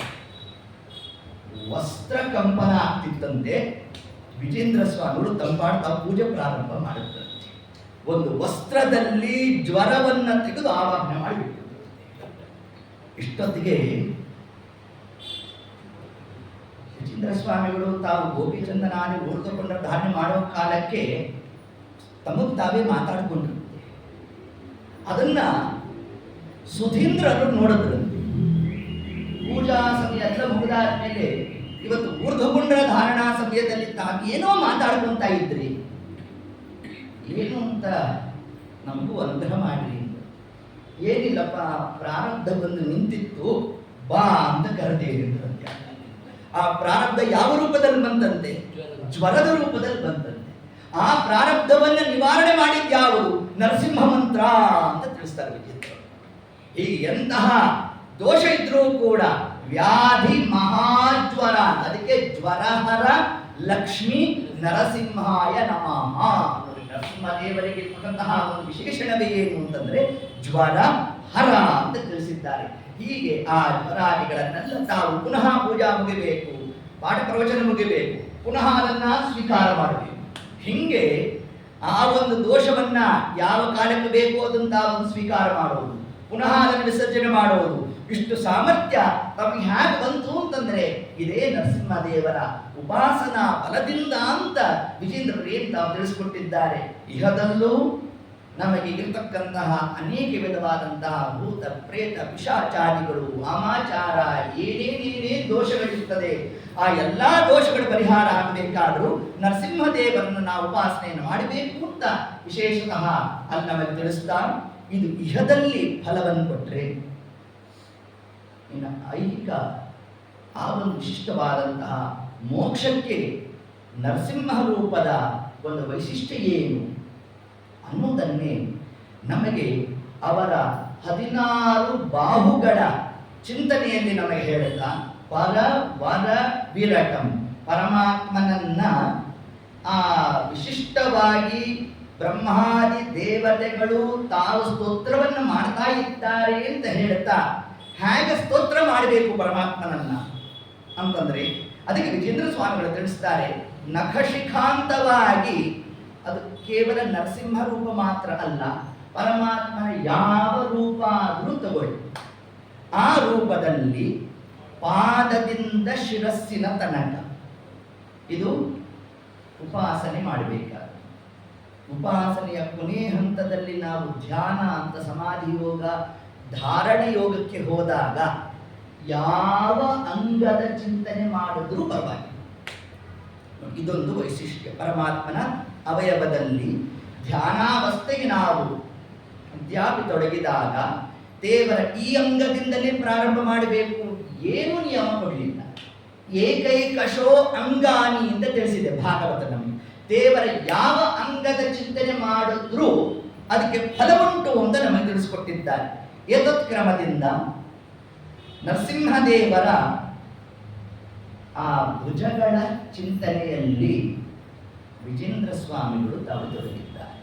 ವಸ್ತ್ರ ಕಂಪನ ಆಗ್ತಿತ್ತಂತೆ. ವಿಜೇಂದ್ರ ಸ್ವಾಮಿಗಳು ತಂಪಾಡ್ತಾ ಪೂಜೆ ಪ್ರಾರಂಭ ಮಾಡಿದ್ರಂತೆ. ಒಂದು ವಸ್ತ್ರದಲ್ಲಿ ಜ್ವರವನ್ನ ತೆಗೆದು ಆವಾಹನೆ ಮಾಡಿಬಿಟ್ಟು ಇಷ್ಟೊತ್ತಿಗೆ ವಿಜೇಂದ್ರ ಸ್ವಾಮಿಗಳು ತಾವು ಗೋಪಿಚಂದನಾದಿ ಉಳಿದುಕೊಂಡ ಧಾರಣೆ ಮಾಡೋ ಕಾಲಕ್ಕೆ ತಮಗೆ ತಾವೇ ಮಾತಾಡಿಕೊಂಡಿರುತ್ತೆ. ಅದನ್ನ ಸುಧೀಂದ್ರರು ನೋಡಿದ್ರಂತೆ. ಪೂಜಾ ಸಮಯ ಎಲ್ಲ ಮುಗಿದಾದ್ಮೇಲೆ ಇವತ್ತು ಊರ್ಧ್ವಪುಂಡ್ರ ಧಾರಣಾ ಸಮಯದಲ್ಲಿ ತಾವೇನೋ ಮಾತಾಡ್ಕೊಂತ ಇದ್ರಿ, ಏನು ಅಂತ ನಮಗೂ ಅನುಗ್ರಹ ಮಾಡ್ರಿ. ಏನಿಲ್ಲಪ್ಪ, ಪ್ರಾರಬ್ಧ ಬಂದು ನಿಂತಿತ್ತು, ಬಾ ಅಂತ ಕರೆದೇರಿ ಅಂದ್ರಂತೆ. ಆ ಪ್ರಾರಬ್ಧ ಯಾವ ರೂಪದಲ್ಲಿ ಬಂತಂತೆ? ಜ್ವರದ ರೂಪದಲ್ಲಿ ಬಂತಂತೆ. ಆ ಪ್ರಾರಬ್ಧವನ್ನು ನಿವಾರಣೆ ಮಾಡಿದ್ದು ಯಾವುದು? ನರಸಿಂಹ ಮಂತ್ರ ಅಂತ ತಿಳಿಸ್ತಾರೆ ವಿಜೇಂದ್ರ. ಹೀಗೆ ಎಂತಹ ದೋಷ ಇದ್ರೂ ಕೂಡ ವ್ಯಾಧಿ ಮಹಾಜ್ವರ, ಅದಕ್ಕೆ ಜ್ವರಹರ ಲಕ್ಷ್ಮೀ ನರಸಿಂಹಾಯ ನಮಃ. ನರಸಿಂಹದೇವರಿಗೆ ಇರ್ತಕ್ಕಂತಹ ಒಂದು ವಿಶೇಷಣವೇ ಏನು ಅಂತಂದ್ರೆ ಜ್ವರ ಹರ ಅಂತ ತಿಳಿಸಿದ್ದಾರೆ. ಹೀಗೆ ಆ ಜ್ವರಾದಿಗಳನ್ನೆಲ್ಲ ತಾವು ಪುನಃ ಪೂಜಾ ಮುಗಿಬೇಕು, ಪಾಠ ಪ್ರವಚನ ಮುಗಿಬೇಕು, ಪುನಃ ಅದನ್ನ ಸ್ವೀಕಾರ ಮಾಡಬೇಕು. ಹಿಂಗೆ ಆ ಒಂದು ದೋಷವನ್ನ ಯಾವ ಕಾಲಕ್ಕೆ ಬೇಕು ಅದನ್ನು ತಾವು ಸ್ವೀಕಾರ ಮಾಡೋದು, ಪುನಃ ಅದನ್ನು ವಿಸರ್ಜನೆ ಮಾಡೋದು, ಇಷ್ಟು ಸಾಮರ್ಥ್ಯ ತಮಗೆ ಹೇಗೆ ಬಂತು ಅಂತಂದ್ರೆ ಇದೇ ನರಸಿಂಹದೇವರ ಉಪಾಸನಾ ಫಲದಿಂದ ಅಂತ ವಿಜೇಂದ್ರರು ಏನು ತಾವು ತಿಳಿಸ್ಕೊಟ್ಟಿದ್ದಾರೆ. ಇಹದಲ್ಲೂ ನಮಗೆ ಇರತಕ್ಕಂತಹ ಅನೇಕ ವಿಧವಾದಂತಹ ಭೂತ ಪ್ರೇತ ಪಿಶಾಚಾರಿಗಳು ವಾಮಾಚಾರ ಏನೇನೇನೇ ದೋಷಗಳಿರ್ತದೆ, ಆ ಎಲ್ಲ ದೋಷಗಳ ಪರಿಹಾರ ಆಗಬೇಕಾದರೂ ನರಸಿಂಹದೇವರನ್ನು ನಾವು ಉಪಾಸನೆಯನ್ನು ಮಾಡಬೇಕು ಅಂತ ವಿಶೇಷತಃ ಅಲ್ಲಿ ನಮಗೆ ತಿಳಿಸ್ತಾ, ಇದು ಇಹದಲ್ಲಿ ಫಲವನ್ನು ಕೊಟ್ಟರೆ ಇನ್ನು ಐಹಿಕ ಆ ಒಂದು ವಿಶಿಷ್ಟವಾದಂತಹ ಮೋಕ್ಷಕ್ಕೆ ನರಸಿಂಹ ರೂಪದ ಒಂದು ವೈಶಿಷ್ಟ್ಯ ಏನು ಅನ್ನೋದನ್ನೇ ನಮಗೆ ಅವರ 16 ಬಾಹುಗಳ ಚಿಂತನೆಯಲ್ಲಿ ನಮಗೆ ಹೇಳುತ್ತಾ, ಪರ ವರ ವಿರಟಂ, ಪರಮಾತ್ಮನನ್ನ ಆ ವಿಶಿಷ್ಟವಾಗಿ ಬ್ರಹ್ಮಾದಿ ದೇವತೆಗಳು ತಾವು ಸ್ತೋತ್ರವನ್ನು ಮಾಡ್ತಾ ಇದ್ದಾರೆ ಅಂತ ಹೇಳುತ್ತಾ, ಹೇಗೆ ಸ್ತೋತ್ರ ಮಾಡಬೇಕು ಪರಮಾತ್ಮನನ್ನ ಅಂತಂದ್ರೆ ಅದಕ್ಕೆ ವಿಜೇಂದ್ರ ಸ್ವಾಮಿಗಳು ತಿಳಿಸ್ತಾರೆ, ನಖಶಿಖಾಂತವಾಗಿ. ಅದು ಕೇವಲ ನರಸಿಂಹ ರೂಪ ಮಾತ್ರ ಅಲ್ಲ, ಪರಮಾತ್ಮನ ಯಾವ ರೂಪ ಆದರೂ ತಗೊಳ್ಳಿ, ಆ ರೂಪದಲ್ಲಿ ಪಾದದಿಂದ ಶಿರಸ್ಸಿನ ತನಕ ಇದು ಉಪಾಸನೆ ಮಾಡಬೇಕಾದ. ಉಪಾಸನೆಯ ಕೊನೆ ಹಂತದಲ್ಲಿ ನಾವು ಧ್ಯಾನ ಅಂತ ಸಮಾಧಿ ಯೋಗ ಧಾರಣೆ ಯೋಗಕ್ಕೆ ಹೋದಾಗ ಯಾವ ಅಂಗದ ಚಿಂತನೆ ಮಾಡಿದ್ರೂ ಪರವಾಗಿಲ್ಲ. ಇದೊಂದು ವೈಶಿಷ್ಟ್ಯ. ಪರಮಾತ್ಮನ ಅವಯವದಲ್ಲಿ ಧ್ಯಾನಾವಸ್ಥೆಗೆ ನಾವು ತೊಡಗಿದಾಗ ದೇವರ ಈ ಅಂಗದಿಂದಲೇ ಪ್ರಾರಂಭ ಮಾಡಬೇಕು, ಏನು ನಿಯಮ ಕೊಡಲಿಲ್ಲ. ಏಕೈಕಶೋ ಅಂಗಾನಿ ಅಂತ ತಿಳಿಸಿದೆ ಭಾಗವತ ನಮಗೆ. ದೇವರ ಯಾವ ಅಂಗದ ಚಿಂತನೆ ಮಾಡಿದ್ರೂ ಅದಕ್ಕೆ ಫಲವುಂಟು ಅಂತ ನಮಗೆ ತಿಳಿಸ್ಕೊಟ್ಟಿದ್ದಾರೆ. ಏತತ್ ಕ್ರಮದಿಂದ ನರಸಿಂಹದೇವರ ಆ ಭುಜಗಳ ಚಿಂತನೆಯಲ್ಲಿ ವಿಜೇಂದ್ರ ಸ್ವಾಮಿಗಳು ತಾವು ತೊಡಗಿದ್ದಾರೆ.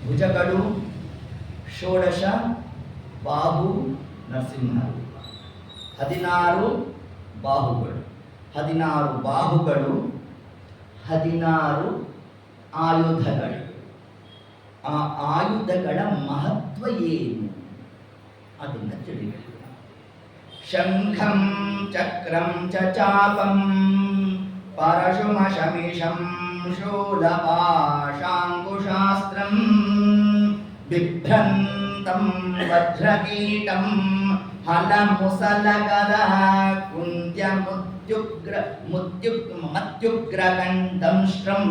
ಭುಜಗಳು 16 ಬಾಹು ನರಸಿಂಹ, 16 ಬಾಹುಗಳು, 16 ಬಾಹುಗಳು, 16 ಆಯುಧಗಳು. ಆ ಆಯುಧಗಳ ಮಹತ್ವ ಏನು ಅದನ್ನು ತಿಳಿಬೇಕು. ಶಂಖಂ ಚಕ್ರಂ ಚ ಚಾಪಂ ಪರಶುಮಶಮಿಷಂ ಶೂಲಪಾಶಾಂಕುಶಾಸ್ತ್ರಂ ಬಿಭ್ರಂತಂ ವಜ್ರಕೀಟಂ ಹಲಮುಸಲಗದ ಕುಂತ್ಯ ಮತ್ಯುಗ್ರಕಂಠಂಶ್ರಂ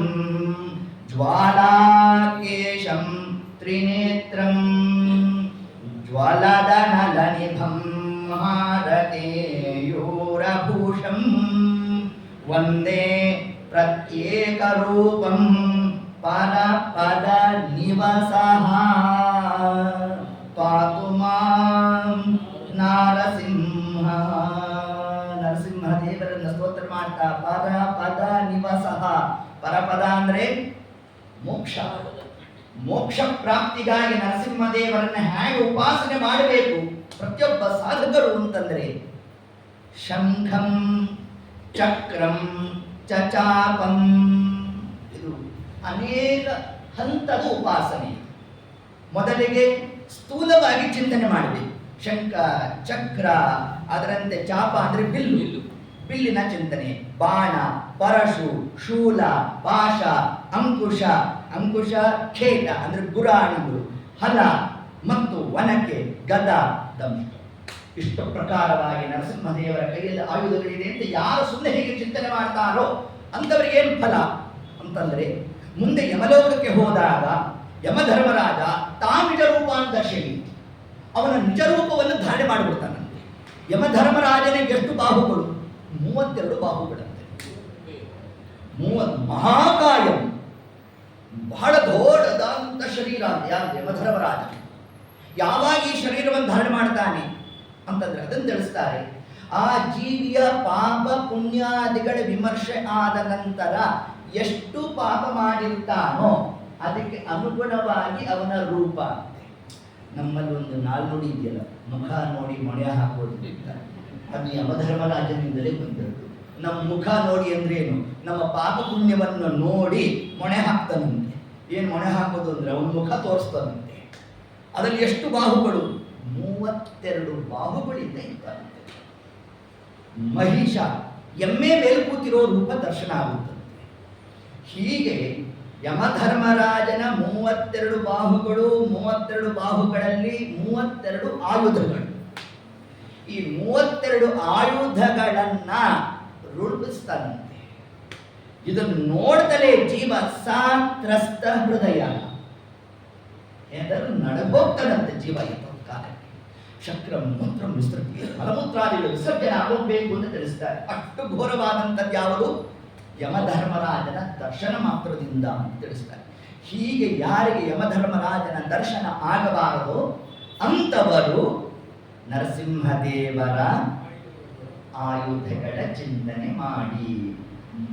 ಜ್ವಾಲಾಕೇಶಂ ತ್ರಿನೇತ್ರಂ ಜ್ವಲದನಲನಿಭಂ ಹಾರತೇಯೂರಭೂಷಂ ವಂದೇ ಪ್ರತ್ಯೇಕರೂಪಂ ಪರಪದ ನಿವಸಃ ಪಾತು ಮಾಂ ನರಸಿಂಹ. ನರಸಿಂಹದೇವರನ್ನು ಸ್ತೋತ್ರ ಮಾಡ್ತಾ ಪರಪದ ನಿವಸಃ. ಪರಪದ ಅಂದ್ರೆ ಮೋಕ್ಷ. ಮೋಕ್ಷ ಪ್ರಾಪ್ತಿಗಾಗಿ ನರಸಿಂಹದೇವರನ್ನ ಹೇಗೆ ಉಪಾಸನೆ ಮಾಡಬೇಕು ಪ್ರತಿಯೊಬ್ಬ ಸಾಧಕರು ಅಂತಂದ್ರೆ ಶಂಖಂ ಚಕ್ರಂ ಚಚಾಪಂ, ಇದು ಅನೇಕ ಹಂತದ ಉಪಾಸನೆ. ಮೊದಲಿಗೆ ಸ್ಥೂಲವಾಗಿ ಚಿಂತನೆ ಮಾಡಬೇಕು. ಶಂಖ ಚಕ್ರ, ಅದರಂತೆ ಚಾಪ ಅಂದ್ರೆ ಬಿಲ್ಲು, ಬಿಲ್ಲಿನ ಚಿಂತನೆ, ಬಾಣ, ಪರಶು, ಶೂಲ, ಪಾಶ, ಅಂಕುಶ, ಅಂಕುಶ ಖೇಟ ಅಂದ್ರೆ ಗುರಾಣಿಗಳು, ಹಲ ಮತ್ತು ವನಕೆ, ಗದ, ದಂಶ. ಇಷ್ಟು ಪ್ರಕಾರವಾಗಿ ನರಸಿಂಹದೇವರ ಕೈಯಲ್ಲಿ ಆಯುಧಗಳಿದೆ ಅಂತ ಯಾರು ಸುಮ್ಮನೆ ಹೇಗೆ ಚಿಂತನೆ ಮಾಡ್ತಾರೋ ಅಂಥವರಿಗೆ ಏನು ಫಲ ಅಂತಂದ್ರೆ, ಮುಂದೆ ಯಮಲೋಕಕ್ಕೆ ಹೋದಾಗ ಯಮಧರ್ಮರಾಜ ತಾನಿಜ ರೂಪ ಅಂತ ದರ್ಶನಿ ಅವನ ನಿಜ ರೂಪವನ್ನು ಧಾರಣೆ ಮಾಡಿಬಿಡ್ತಾನಂತೆ. ಯಮಧರ್ಮರಾಜನಿಗೆ ಎಷ್ಟು ಬಾಹುಗಳು? 32 ಬಾಹುಗಳಂತೆ. 30 ಮಹಾಕಾಯಂ, ಬಹಳ ದೊಡ್ಡದಾದಂಥ ಶರೀರ ಯಾರು ಯಮಧರ್ಮರಾಜ. ಯಾವಾಗ ಈ ಶರೀರವನ್ನು ಧಾರಣೆ ಮಾಡ್ತಾನೆ ಅಂತಂದ್ರೆ ಅದನ್ನು ತಿಳಿಸ್ತಾರೆ. ಆ ಜೀವಿಯ ಪಾಪ ಪುಣ್ಯಾದಿಗಳ ವಿಮರ್ಶೆ ಆದ ನಂತರ ಎಷ್ಟು ಪಾಪ ಮಾಡಿರ್ತಾನೋ ಅದಕ್ಕೆ ಅನುಗುಣವಾಗಿ ಅವನ ರೂಪ. ನಮ್ಮಲ್ಲಿ ಒಂದು ನಾಲ್ನುಡಿ ಇದೆಯಲ್ಲ, ಮುಖ ನೋಡಿ ಮೊಣೆ ಹಾಕೋದು, ಅದು ಯಮಧರ್ಮರಾಜನಿಂದಲೇ ಬಂದದ್ದು. ನಮ್ಮ ಮುಖ ನೋಡಿ ಅಂದ್ರೇನು? ನಮ್ಮ ಪಾಪ ಪುಣ್ಯವನ್ನು ನೋಡಿ ಮೊಣೆ ಹಾಕ್ತಾನಂತೆ. ಏನು ಮೊಣೆ ಹಾಕೋದು ಅಂದ್ರೆ ಅವನ ಮುಖ ತೋರಿಸ್ತಾನಂತೆ. ಅದರಲ್ಲಿ ಎಷ್ಟು ಬಾಹುಗಳು? 32 ಬಾಹುಗಳಿಂದ ಇರ್ತಾನಂತೆ. ಮಹಿಷ ಎಮ್ಮೆ ಮೇಲೆ ಕೂತಿರೋ ರೂಪ ದರ್ಶನ ಆಗುತ್ತಂತೆ. ಹೀಗೆ ಯಮಧರ್ಮರಾಜನ 32 ಬಾಹುಗಳು, 32 ಬಾಹುಗಳಲ್ಲಿ 32 ಆಯುಧಗಳು. ಈ 32 ಆಯುಧಗಳನ್ನ ರೂಪಿಸ್ತಾನಂತೆ. ಇದನ್ನು ನೋಡ್ತಲೇ ಜೀವ ಸಾತ್ರಸ್ತ ಹೃದಯ ಎಂದರೂ ನಡಗೋಗ್ತಾನಂತೆ. ಜೀವ ಇದ್ದ ಕಾಲಕ್ಕೆ ಶಕ್ರ ಮೂತ್ರ ವಿಸರ್ಜನೆ ಮಲಮೂತ್ರಾದಿಗಳು ವಿಸರ್ಜನೆ ಆಗೋಗ್ಬೇಕು ಅಂತ ತಿಳಿಸ್ತಾರೆ. ಅಷ್ಟು ಘೋರವಾದಂಥದ್ದು ಯಾವುದು? ಯಮಧರ್ಮರಾಜನ ದರ್ಶನ ಮಾತ್ರದಿಂದ ಅಂತ ತಿಳಿಸ್ತಾರೆ. ಹೀಗೆ ಯಾರಿಗೆ ಯಮಧರ್ಮರಾಜನ ದರ್ಶನ ಆಗಬಾರದು ಅಂಥವರು ನರಸಿಂಹದೇವರ ಆಯುಧಗಳ ಚಿಂತನೆ ಮಾಡಿ.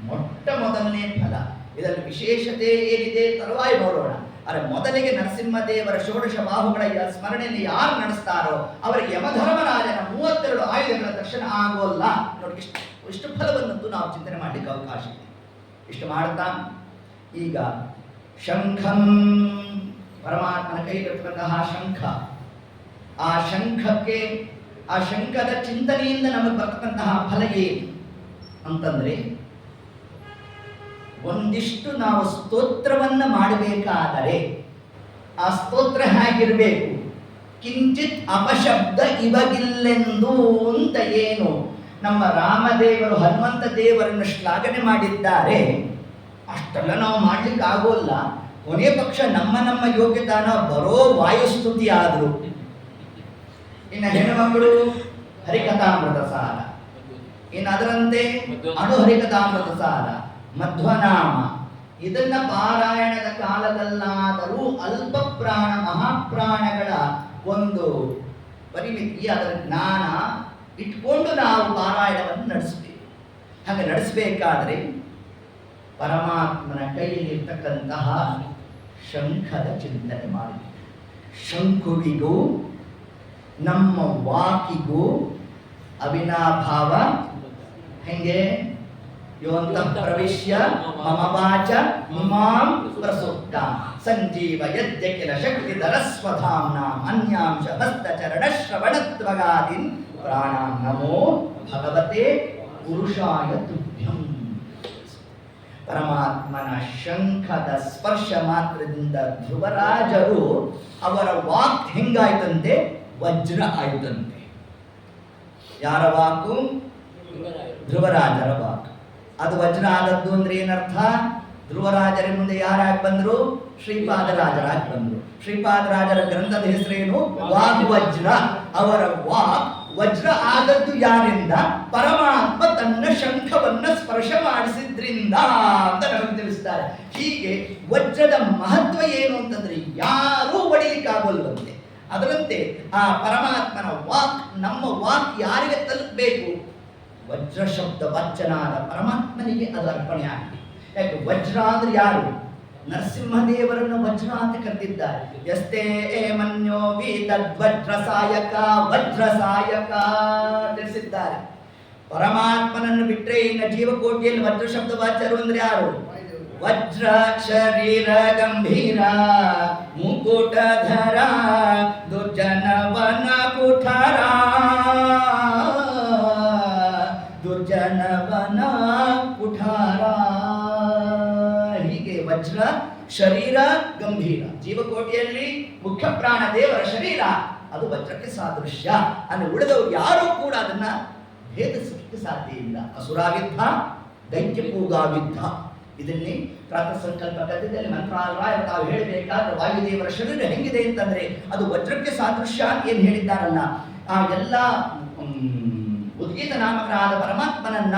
ಮೊಟ್ಟ ಮೊದಲನೇ ಫಲ. ಇದರಲ್ಲಿ ವಿಶೇಷತೆ ಏನಿದೆ ತರುವಾಯ ನೋಡೋಣ. ಆದರೆ ಮೊದಲಿಗೆ ನರಸಿಂಹದೇವರ ಷೋಡಶ ಬಾಹುಗಳ ಸ್ಮರಣೆಯನ್ನು ಯಾರು ನಡೆಸ್ತಾರೋ ಅವರಿಗೆ ಯಮಧರ್ಮರಾಜನ 32 ಆಯುಧಗಳ ದರ್ಶನ ಆಗೋಲ್ಲ. ನೋಡಿ, ಇಷ್ಟು ಫಲವನ್ನಂತೂ ನಾವು ಚಿಂತನೆ ಮಾಡಲಿಕ್ಕೆ ಅವಕಾಶ ಇದೆ. ಇಷ್ಟು ಮಾಡ್ತಾ ಈಗ ಶಂಖಂ, ಪರಮಾತ್ಮನ ಕೈಲಿರ್ತಕ್ಕಂತಹ ಶಂಖ, ಆ ಶಂಖಕ್ಕೆ, ಆ ಶಂಖದ ಚಿಂತನೆಯಿಂದ ನಮಗೆ ಬರ್ತಕ್ಕಂತಹ ಫಲ ಏನು ಅಂತಂದ್ರೆ, ಒಂದಿಷ್ಟು ನಾವು ಸ್ತೋತ್ರವನ್ನ ಮಾಡಬೇಕಾದರೆ ಆ ಸ್ತೋತ್ರ ಹೇಗಿರಬೇಕು? ಕಿಂಚಿತ್ ಅಪಶಬ್ದ ಇವಗಿಲ್ಲೆಂದು ಅಂತ ಏನು ನಮ್ಮ ರಾಮದೇವರು ಹನುಮಂತ ದೇವರನ್ನು ಶ್ಲಾಘನೆ ಮಾಡಿದ್ದಾರೆ, ಅಷ್ಟೆಲ್ಲ ನಾವು ಮಾಡ್ಲಿಕ್ಕೆ ಆಗೋಲ್ಲ. ಕೊನೆ ಪಕ್ಷ ನಮ್ಮ ಯೋಗ್ಯತಾನ ಬರೋ ವಾಯುಸ್ತುತಿ ಆದ್ರು. ಇನ್ನು ಹೆಣ್ಣುಮಕ್ಕಳು ಹರಿಕಥಾಮೃತ ಸಾರ, ಇನ್ನು ಅದರಂತೆ ಅಣು ಹರಿಕಥಾಮೃತ ಸಾರ, ಮಧ್ವನಾಮ, ಇದನ್ನ ಪಾರಾಯಣದ ಕಾಲದಲ್ಲಾದರೂ ಅಲ್ಪ ಪ್ರಾಣ ಮಹಾಪ್ರಾಣಗಳ ಒಂದು ಪರಿಮಿತಿ, ಅದರ ಜ್ಞಾನ ಇಟ್ಕೊಂಡು ನಾವು ಪಾರಾಯಣವನ್ನು ನಡೆಸಬೇಕು. ಹಾಗೆ ನಡೆಸಬೇಕಾದ್ರೆ ಪರಮಾತ್ಮನ ಕೈಯಲ್ಲಿರ್ತಕ್ಕಂತಹ ಶಂಖದ ಚಿಂತನೆ ಮಾಡಿ. ಶಂಖುವಿಗೂ ನಮ್ಮ ವಾಕಿಗೂ ಅವಿನಾಭಾವ ಹೆಂಗೆ? ಯೋಂತಃ ಪ್ರವಿಶ್ಯ ಮಮ ವಾಚ ಇಮಾಂ ಪ್ರಸುಪ್ತ ಸಂಜೀವ ಯಜ್ಞಕಿಲ ಶಕ್ತಿಧರ ಸ್ವಧಾಮ್ನ ಅನ್ಯಾಂಶ ಹಸ್ತಚರಣ ಶ್ರವಣತ್ವಗಾದಿನ್ ಪ್ರಾಣಾಂ ನಮೋ ಭಗವತೆ ಪುರುಷಾಯ ತುಭ್ಯಂ. ಪರಮಾತ್ಮನ ಶಂಖದ ಸ್ಪರ್ಶ ಮಾತ್ರದಿಂದ ಧ್ರುವರಾಜರು ಅವರ ವಾಕ್ ಹೆಂಗಾಯ್ತಂತೆ? ವಜ್ರ ಆಯ್ತಂತೆ. ಯಾರ ವಾಕು? ಧ್ರುವರಾಜರ ವಾಕ್. ಅದು ವಜ್ರ ಆದದ್ದು ಅಂದ್ರೆ ಏನರ್ಥ? ಧ್ರುವರಾಜರ ಮುಂದೆ ಯಾರಾಗಿ ಬಂದ್ರು? ಶ್ರೀಪಾದರಾಜರಾಗಿ ಬಂದ್ರು. ಶ್ರೀಪಾದರಾಜರ ಗ್ರಂಥದ ಹೆಸರೇನು? ವಾಗ್ವಜ್ರ. ಅವರ ವಾಕ್ ವಜ್ರ ಆದದ್ದು ಯಾರಿಂದ? ಪರಮಾತ್ಮ ತನ್ನ ಶಂಖವನ್ನ ಸ್ಪರ್ಶ ಮಾಡಿಸಿದ್ರಿಂದ ಅಂತ ನಮಗೆ ತಿಳಿಸ್ತಾರೆ. ಹೀಗೆ ವಜ್ರದ ಮಹತ್ವ ಏನು ಅಂತಂದ್ರೆ ಯಾರೂ ಹೊಡಿಲಿಕ್ಕಾಗೋಲ್ವಂತೆ. ಅದರಂತೆ ಆ ಪರಮಾತ್ಮನ ವಾಕ್, ನಮ್ಮ ವಾಕ್ ಯಾರಿಗೆ ತಲುಪಬೇಕು? ವಜ್ರ ಶಬ್ದ ವಚನಾದ ಪರಮಾತ್ಮನಿಗೆ ಅದು ಅರ್ಪಣೆ ಆಗಲಿ. ಯಾಕೆ? ವಜ್ರ ಅಂದ್ರೆ ಯಾರು? ನರಸಿಂಹದೇವರನ್ನು ವಜ್ರ ಅಂತ ಕರೆದಿದ್ದಾರೆ. ಯಸ್ತೆ ಮನ್ಯೋ ವಿ ತದ್ವಜ್ರ ಸಾಯಕ, ವಜ್ರ ಸಾಯಕ ತಿಳಿಸಿದ್ದಾರೆ. ಪರಮಾತ್ಮನನ್ನು ಬಿಟ್ಟರೆ ಇನ್ನು ಜೀವಕೋಟಿಯಲ್ಲಿ ವಜ್ರ ಶಬ್ದ ವಾಚ್ಯರು ಅಂದ್ರೆ ಯಾರು? ವಜ್ರ ಶರೀರ ಗಂಭೀರ ಮುಕುಟಧರ ದುರ್ಜನವನ ಕುಠರ, ದುರ್ಜನವನ ಕುಠಾರ. ಹೀಗೆ ವಜ್ರ ಶರೀರ ಗಂಭೀರ, ಜೀವಕೋಟಿಯಲ್ಲಿ ಮುಖ್ಯ ಪ್ರಾಣ ದೇವರ ಶರೀರ ಅದು ವಜ್ರಕ್ಕೆ ಸಾದೃಶ್ಯ. ಅಂದ್ರೆ ಉಳಿದವರು ಯಾರೂ ಕೂಡ ಅದನ್ನ ಭೇದಿಸಲಿಕ್ಕೆ ಸಾಧ್ಯ ಇಲ್ಲ. ಅಸುರಾವಿದ್ಧ ದೈತ್ಯ ಕೂಗಾವಿದ್ಧ. ಇದನ್ನೇ ಪ್ರಾತಃ ಸಂಕಲ್ಪ ಕಥೆಯಲ್ಲಿ ಮಂತ್ರಾಲಯ ತಾವು ಹೇಳಬೇಕಾದ್ರೆ ವಾಯುದೇವರ ಶರೀರ ಹೆಂಗಿದೆ ಅಂತಂದ್ರೆ ಅದು ವಜ್ರಕ್ಕೆ ಸಾದೃಶ್ಯ ಅಂತ ಏನು ಹೇಳಿದ್ದಾರಲ್ಲ, ಆ ಎಲ್ಲ ಉದ್ಗೀತ ನಾಮಕರಾದ ಪರಮಾತ್ಮನನ್ನ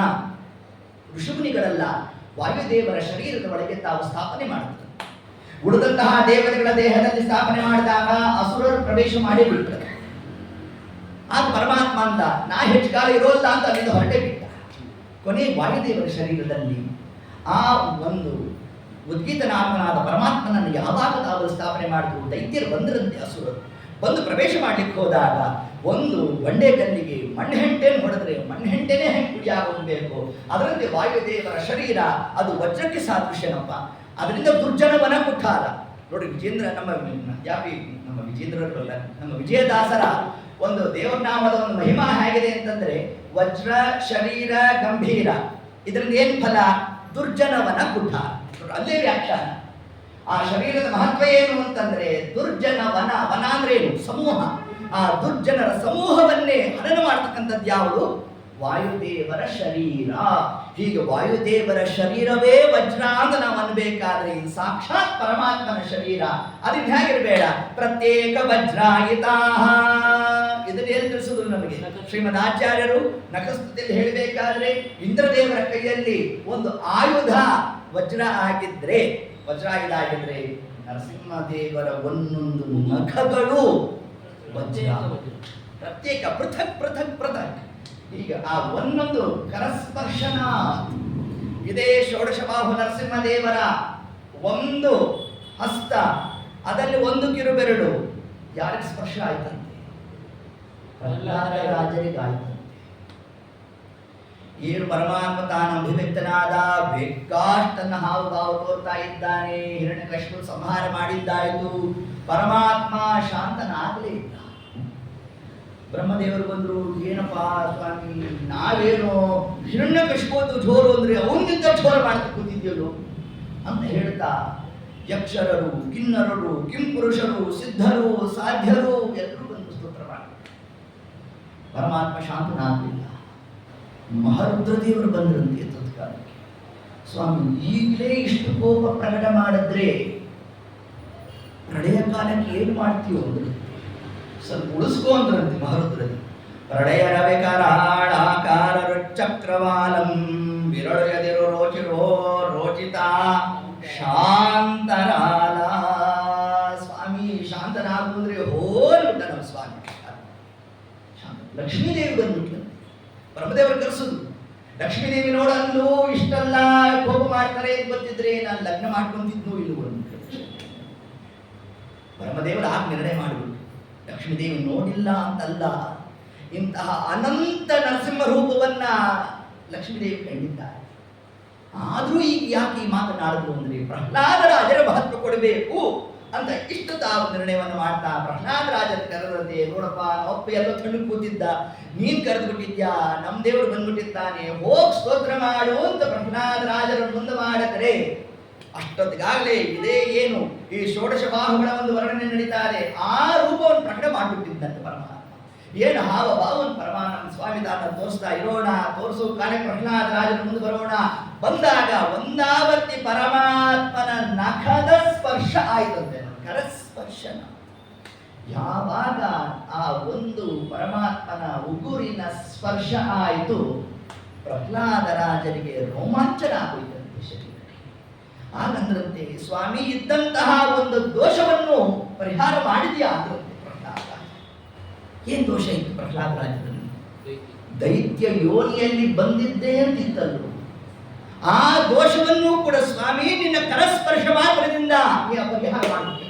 ಋಷಿಮುನಿಗಳೆಲ್ಲ ವಾಯುದೇವರ ಶರೀರದ ಒಳಗೆ ತಾವು ಸ್ಥಾಪನೆ ಮಾಡುತ್ತಾರೆ. ಉಳಿದಂತಹ ದೇವತೆಗಳ ದೇಹದಲ್ಲಿ ಸ್ಥಾಪನೆ ಮಾಡಿದಾಗ ಅಸುರರು ಪ್ರವೇಶ ಮಾಡಿ ಬಿಡ್ತಾರೆ. ಆಗ ಪರಮಾತ್ಮ ಅಂದ, ನಾ ಹೆಚ್ಚು ಕಾಲ ಇರೋಲ್ಲ ಅಂತ ಅಲ್ಲಿಂದ ಹೊರಟೆ ಬಿಟ್ಟ. ಕೊನೆಗೆ ವಾಯುದೇವರ ಶರೀರದಲ್ಲಿ ಆ ಒಂದು ಉದ್ಗೀತನಾಥನಾದ ಪರಮಾತ್ಮನನ್ನು ಯಾವಾಗ ತಾವು ಸ್ಥಾಪನೆ ಮಾಡಿದ್ರು, ದೈತ್ಯರು ಬಂದರಂತೆ, ಅಸುರರು ಬಂದು ಪ್ರವೇಶ ಮಾಡ್ಲಿಕ್ಕೆ ಹೋದಾಗ ಒಂದು ಬಂಡೆ ಕಲ್ಲಿಗೆ ಮಣ್ಣೆಂಟೆಯನ್ನು ಹೊಡೆದ್ರೆ ಮಣ್ಣೆಂಟೆನೇ ಹೆಂಗೆ ಪುಡಿಯಾಗೋಗ್ಬೇಕು, ಅದರಂತೆ ವಾಯುದೇವರ ಶರೀರ ಅದು ವಜ್ರಕ್ಕೆ ಸಾದೃಶ್ಯನಪ್ಪ. ಅದರಿಂದ ದುರ್ಜನವನ ಕುಠಾರ. ನೋಡಿ ವಿಜೇಂದ್ರ, ನಮ್ಮ ವಿಜೇಂದ್ರರಲ್ಲ, ನಮ್ಮ ವಿಜಯದಾಸರ ಒಂದು ದೇವನಾಮದ ಒಂದು ಮಹಿಮಾ ಹೇಗಿದೆ ಅಂತಂದ್ರೆ, ವಜ್ರ ಶರೀರ ಗಂಭೀರ, ಇದರಿಂದ ಏನ್ ಫಲ? ದುರ್ಜನವನ ಕುಠಾರ. ಅಲ್ಲೇ ವ್ಯಾಖ್ಯಾನ. ಆ ಶರೀರದ ಮಹತ್ವ ಏನು ಅಂತಂದ್ರೆ, ದುರ್ಜನ ವನ, ವನ ಅಂದ್ರೆ ಏನು? ಸಮೂಹ. ಆ ದುರ್ಜನರ ಸಮೂಹವನ್ನೇ ಹನನ ಮಾಡ್ತಕ್ಕಂಥದ್ದು ಯಾವುದು? ವಾಯುದೇವರ ಶರೀರ. ಹೀಗೆ ವಾಯುದೇವರ ಶರೀರವೇ ವಜ್ರ ಅಂತ ನಾವು ಅನ್ಬೇಕಾದ್ರೆ, ಇದು ಸಾಕ್ಷಾತ್ ಪರಮಾತ್ಮನ ಶರೀರ. ಅದನ್ನ ಹೇಗಿರಬೇಡ, ಪ್ರತ್ಯೇಕ ವಜ್ರಾಯಿತಾ. ಇದನ್ನ ಏನು ತಿಳಿಸಿದ್ರು ನಮಗೆ ಶ್ರೀಮದ್ ಆಚಾರ್ಯರು ನಖಸ್ತುತಿಯಲ್ಲಿ ಹೇಳಬೇಕಾದ್ರೆ, ಇಂದ್ರದೇವರ ಕೈಯಲ್ಲಿ ಒಂದು ಆಯುಧ ವಜ್ರ ಆಗಿದ್ರೆ, ವಜ್ರಾಯುಧ ಆಗಿದ್ರೆ, ನರಸಿಂಹದೇವರ ಒಂದೊಂದು ನಖಗಳು ವಜ್ರ, ಪ್ರತ್ಯೇಕ, ಪೃಥಕ್ ಪೃಥಕ್ ಪೃಥಕ್. ಈಗ ಆ ಒಂದೊಂದು ಕರಸ್ಪರ್ಶನ ಇದೇ ಷೋಡಶಬಾಹು ನರಸಿಂಹದೇವರ ಒಂದು ಹಸ್ತ, ಅದರಲ್ಲಿ ಒಂದು ಕಿರುಬೆರಳು ಯಾರಿಗೆ ಸ್ಪರ್ಶ ಆಯ್ತಂತೆ? ಪ್ರಹ್ಲಾದರಾಜರಿಗೆ ಆಯ್ತಂತೆ. ಏನು ಪರಮಾತ್ಮ ತಾನು ಅಭಿವ್ಯಕ್ತನಾದ, ಬೇಕಾಷ್ಟನ್ನ ಹಾವುಭಾವ ತೋರ್ತಾ ಇದ್ದಾನೆ, ಹಿರಣ್ಯಕಶಿಪು ಸಂಹಾರ ಮಾಡಿದ್ದಾಯಿತು, ಪರಮಾತ್ಮ ಶಾಂತನಾಗಲೇ ಇಲ್ಲ. ಬ್ರಹ್ಮದೇವರು ಬಂದರು, ಏನಪ್ಪಾ ಸ್ವಾಮಿ, ನಾವೇನೋ ಹಿರಣ್ಯಕಶಿಪು ಜೋರು ಅಂದ್ರೆ ಅವನಿಗಿಂತ ಜೋರು ಮಾಡ್ತಾ ಕೂತಿದ್ಯಲ್ಲೋ ಅಂತ ಹೇಳ್ತಾ, ಯಕ್ಷರರು, ಕಿನ್ನರರು, ಕಿಂಪುರುಷರು, ಸಿದ್ಧರು, ಸಾಧ್ಯರು ಎಲ್ಲರೂ ಬಂದು ಸ್ತೋತ್ರ ಮಾಡ್ತಾರೆ. ಪರಮಾತ್ಮ ಶಾಂತನಾಗಲಿಲ್ಲ. ಮಹಾರುದ್ರದೇವರು ಬಂದ್ರಂತೆ ತತ್ಕಾಲಕ್ಕೆ, ಸ್ವಾಮಿ ಈಗಲೇ ಇಷ್ಟು ಕೋಪ ಪ್ರಕಟ ಮಾಡಿದ್ರೆ ಪ್ರಳಯ ಕಾಲಕ್ಕೆ ಏನು ಮಾಡ್ತೀವೋ ಅಂದ್ರೆ ಸ್ವಲ್ಪ ಉಳಿಸ್ಕೋ ಅಂದ್ರಂತೆ ಮಹಾರುದ್ರದೇವರು. ಪ್ರಳಯ ರವಿಕರಾಳಾಕಾರ ಚಕ್ರವಾಲಂ ವಿರಳಯದಿರೋ ರೋಚಿರೋ ರೋಚಿತ ಶಾಂತರಾಲ. ಸ್ವಾಮಿ ಶಾಂತನಾಗು ಅಂದ್ರೆ ಹೋಲ್ಬಿಟ್ಟ ನಮ್ಮ ಸ್ವಾಮಿ. ಲಕ್ಷ್ಮೀದೇವಿ ಬಂದ್ಬಿಟ್ಲ, ಬ್ರಹ್ಮದೇವರು ಕರೆಸುದು. ಲಕ್ಷ್ಮೀದೇವಿ ನೋಡಲ್ಲೂ ಇಷ್ಟೆಲ್ಲ ಕೋಪ ಮಾಡ್ತಾರೆ ಅಂತ ಗೊತ್ತಿದ್ರೆ ನಾನು ಲಗ್ನ ಮಾಡ್ಕೊಂತಿದ್ನು ಇಲ್ಲವೋ ಅಂತ ಬ್ರಹ್ಮದೇವರು ಆಗ ನಿರ್ಣಯ ಮಾಡಿಬಿಟ್ಟು, ಲಕ್ಷ್ಮೀದೇವಿ ನೋಡಿಲ್ಲ ಅಂತಲ್ಲ, ಇಂತಹ ಅನಂತ ನರಸಿಂಹ ರೂಪವನ್ನ ಲಕ್ಷ್ಮೀದೇವಿ ಕಂಡಿದ್ದಾರೆ. ಆದ್ರೂ ಈಗ ಯಾಕೆ ಈ ಮಾತನಾಡಿದ್ರು ಅಂದ್ರೆ, ಪ್ರಹ್ಲಾದರಾಜರ ಮಹತ್ವ ಕೊಡಬೇಕು ಅಂತ ಇಷ್ಟು ತಾವು ನಿರ್ಣಯವನ್ನು ಮಾಡ್ತಾ ಪ್ರಹ್ಲಾದರಾಜನ ಕರೆದಂತೆ, ನೋಡಪ್ಪ ನಮ್ಮಪ್ಪ ಎಲ್ಲ ತಣ್ಣು ಕೂತಿದ್ದ, ನೀನ್ ಕರೆದು ಬಿಟ್ಟಿದ್ಯಾ, ನಮ್ಮ ದೇವರು ಬಂದ್ಬಿಟ್ಟಿದ್ದಾನೆ, ಹೋಗ್ ಸ್ತೋತ್ರ ಮಾಡು ಅಂತ ಪ್ರಹ್ಲಾದರಾಜರನ್ನು ಮುಂದೆ ಮಾಡಿದರೆ, ಅಷ್ಟೊತ್ತಿಗಾಗಲೇ ಇದೇ ಏನು ಈ ಷೋಡಶ ಬಾಹುಗಳ ಒಂದು ವರ್ಣನೆ ನಡೀತಾರೆ, ಆ ರೂಪವನ್ನು ಪ್ರಕಟ ಮಾಡಿಬಿಟ್ಟಿದ್ದಂತೆ ಪರಮಾತ್ಮ. ಏನು ಹಾವ ಭಾವನ್ ಪರಮಾನಂದ ಸ್ವಾಮಿ ತಾತ ತೋರಿಸ್ತಾ ಇರೋಣ, ತೋರಿಸೋ ಕಾಲಕ್ಕೆ ಪ್ರಹ್ಲಾದರಾಜನ ಮುಂದೆ ಬರೋಣ. ಬಂದಾಗ ಒಂದಾವರ್ತಿ ಪರಮಾತ್ಮನ ನಖದ ಸ್ಪರ್ಶ ಆಯ್ತಂತೆ, ಕರಸ್ಪರ್ಶನ. ಯಾವಾಗ ಆ ಒಂದು ಪರಮಾತ್ಮನ ಉಗುರಿನ ಸ್ಪರ್ಶ ಆಯಿತು, ಪ್ರಹ್ಲಾದರಾಜರಿಗೆ ರೋಮಾಂಚನ ಆಗೋಯ್ತಂತೆ ಶರೀರಕ್ಕೆ. ಹಾಗಂದ್ರಂತೆ, ಸ್ವಾಮಿ ಇದ್ದಂತಹ ಒಂದು ದೋಷವನ್ನು ಪರಿಹಾರ ಮಾಡಿದ್ಯಾ ಅಂದ್ರಂತೆ ಪ್ರಹ್ಲಾದರಾಜ. ಏನ್ ದೋಷ ಇತ್ತು ಪ್ರಹ್ಲಾದರಾಜರಲ್ಲಿ? ದೈತ್ಯ ಯೋನಿಯಲ್ಲಿ ಬಂದಿದ್ದೇ ಅಂತಿತ್ತಲ್ಲೂ, ಆ ದೋಷವನ್ನು ಕೂಡ ಸ್ವಾಮಿ ನಿನ್ನ ಕರಸ್ಪರ್ಶ ಮಾತ್ರದಿಂದ ನೀನು ಪರಿಹಾರ ಮಾಡಬೇಕಪ್ಪ.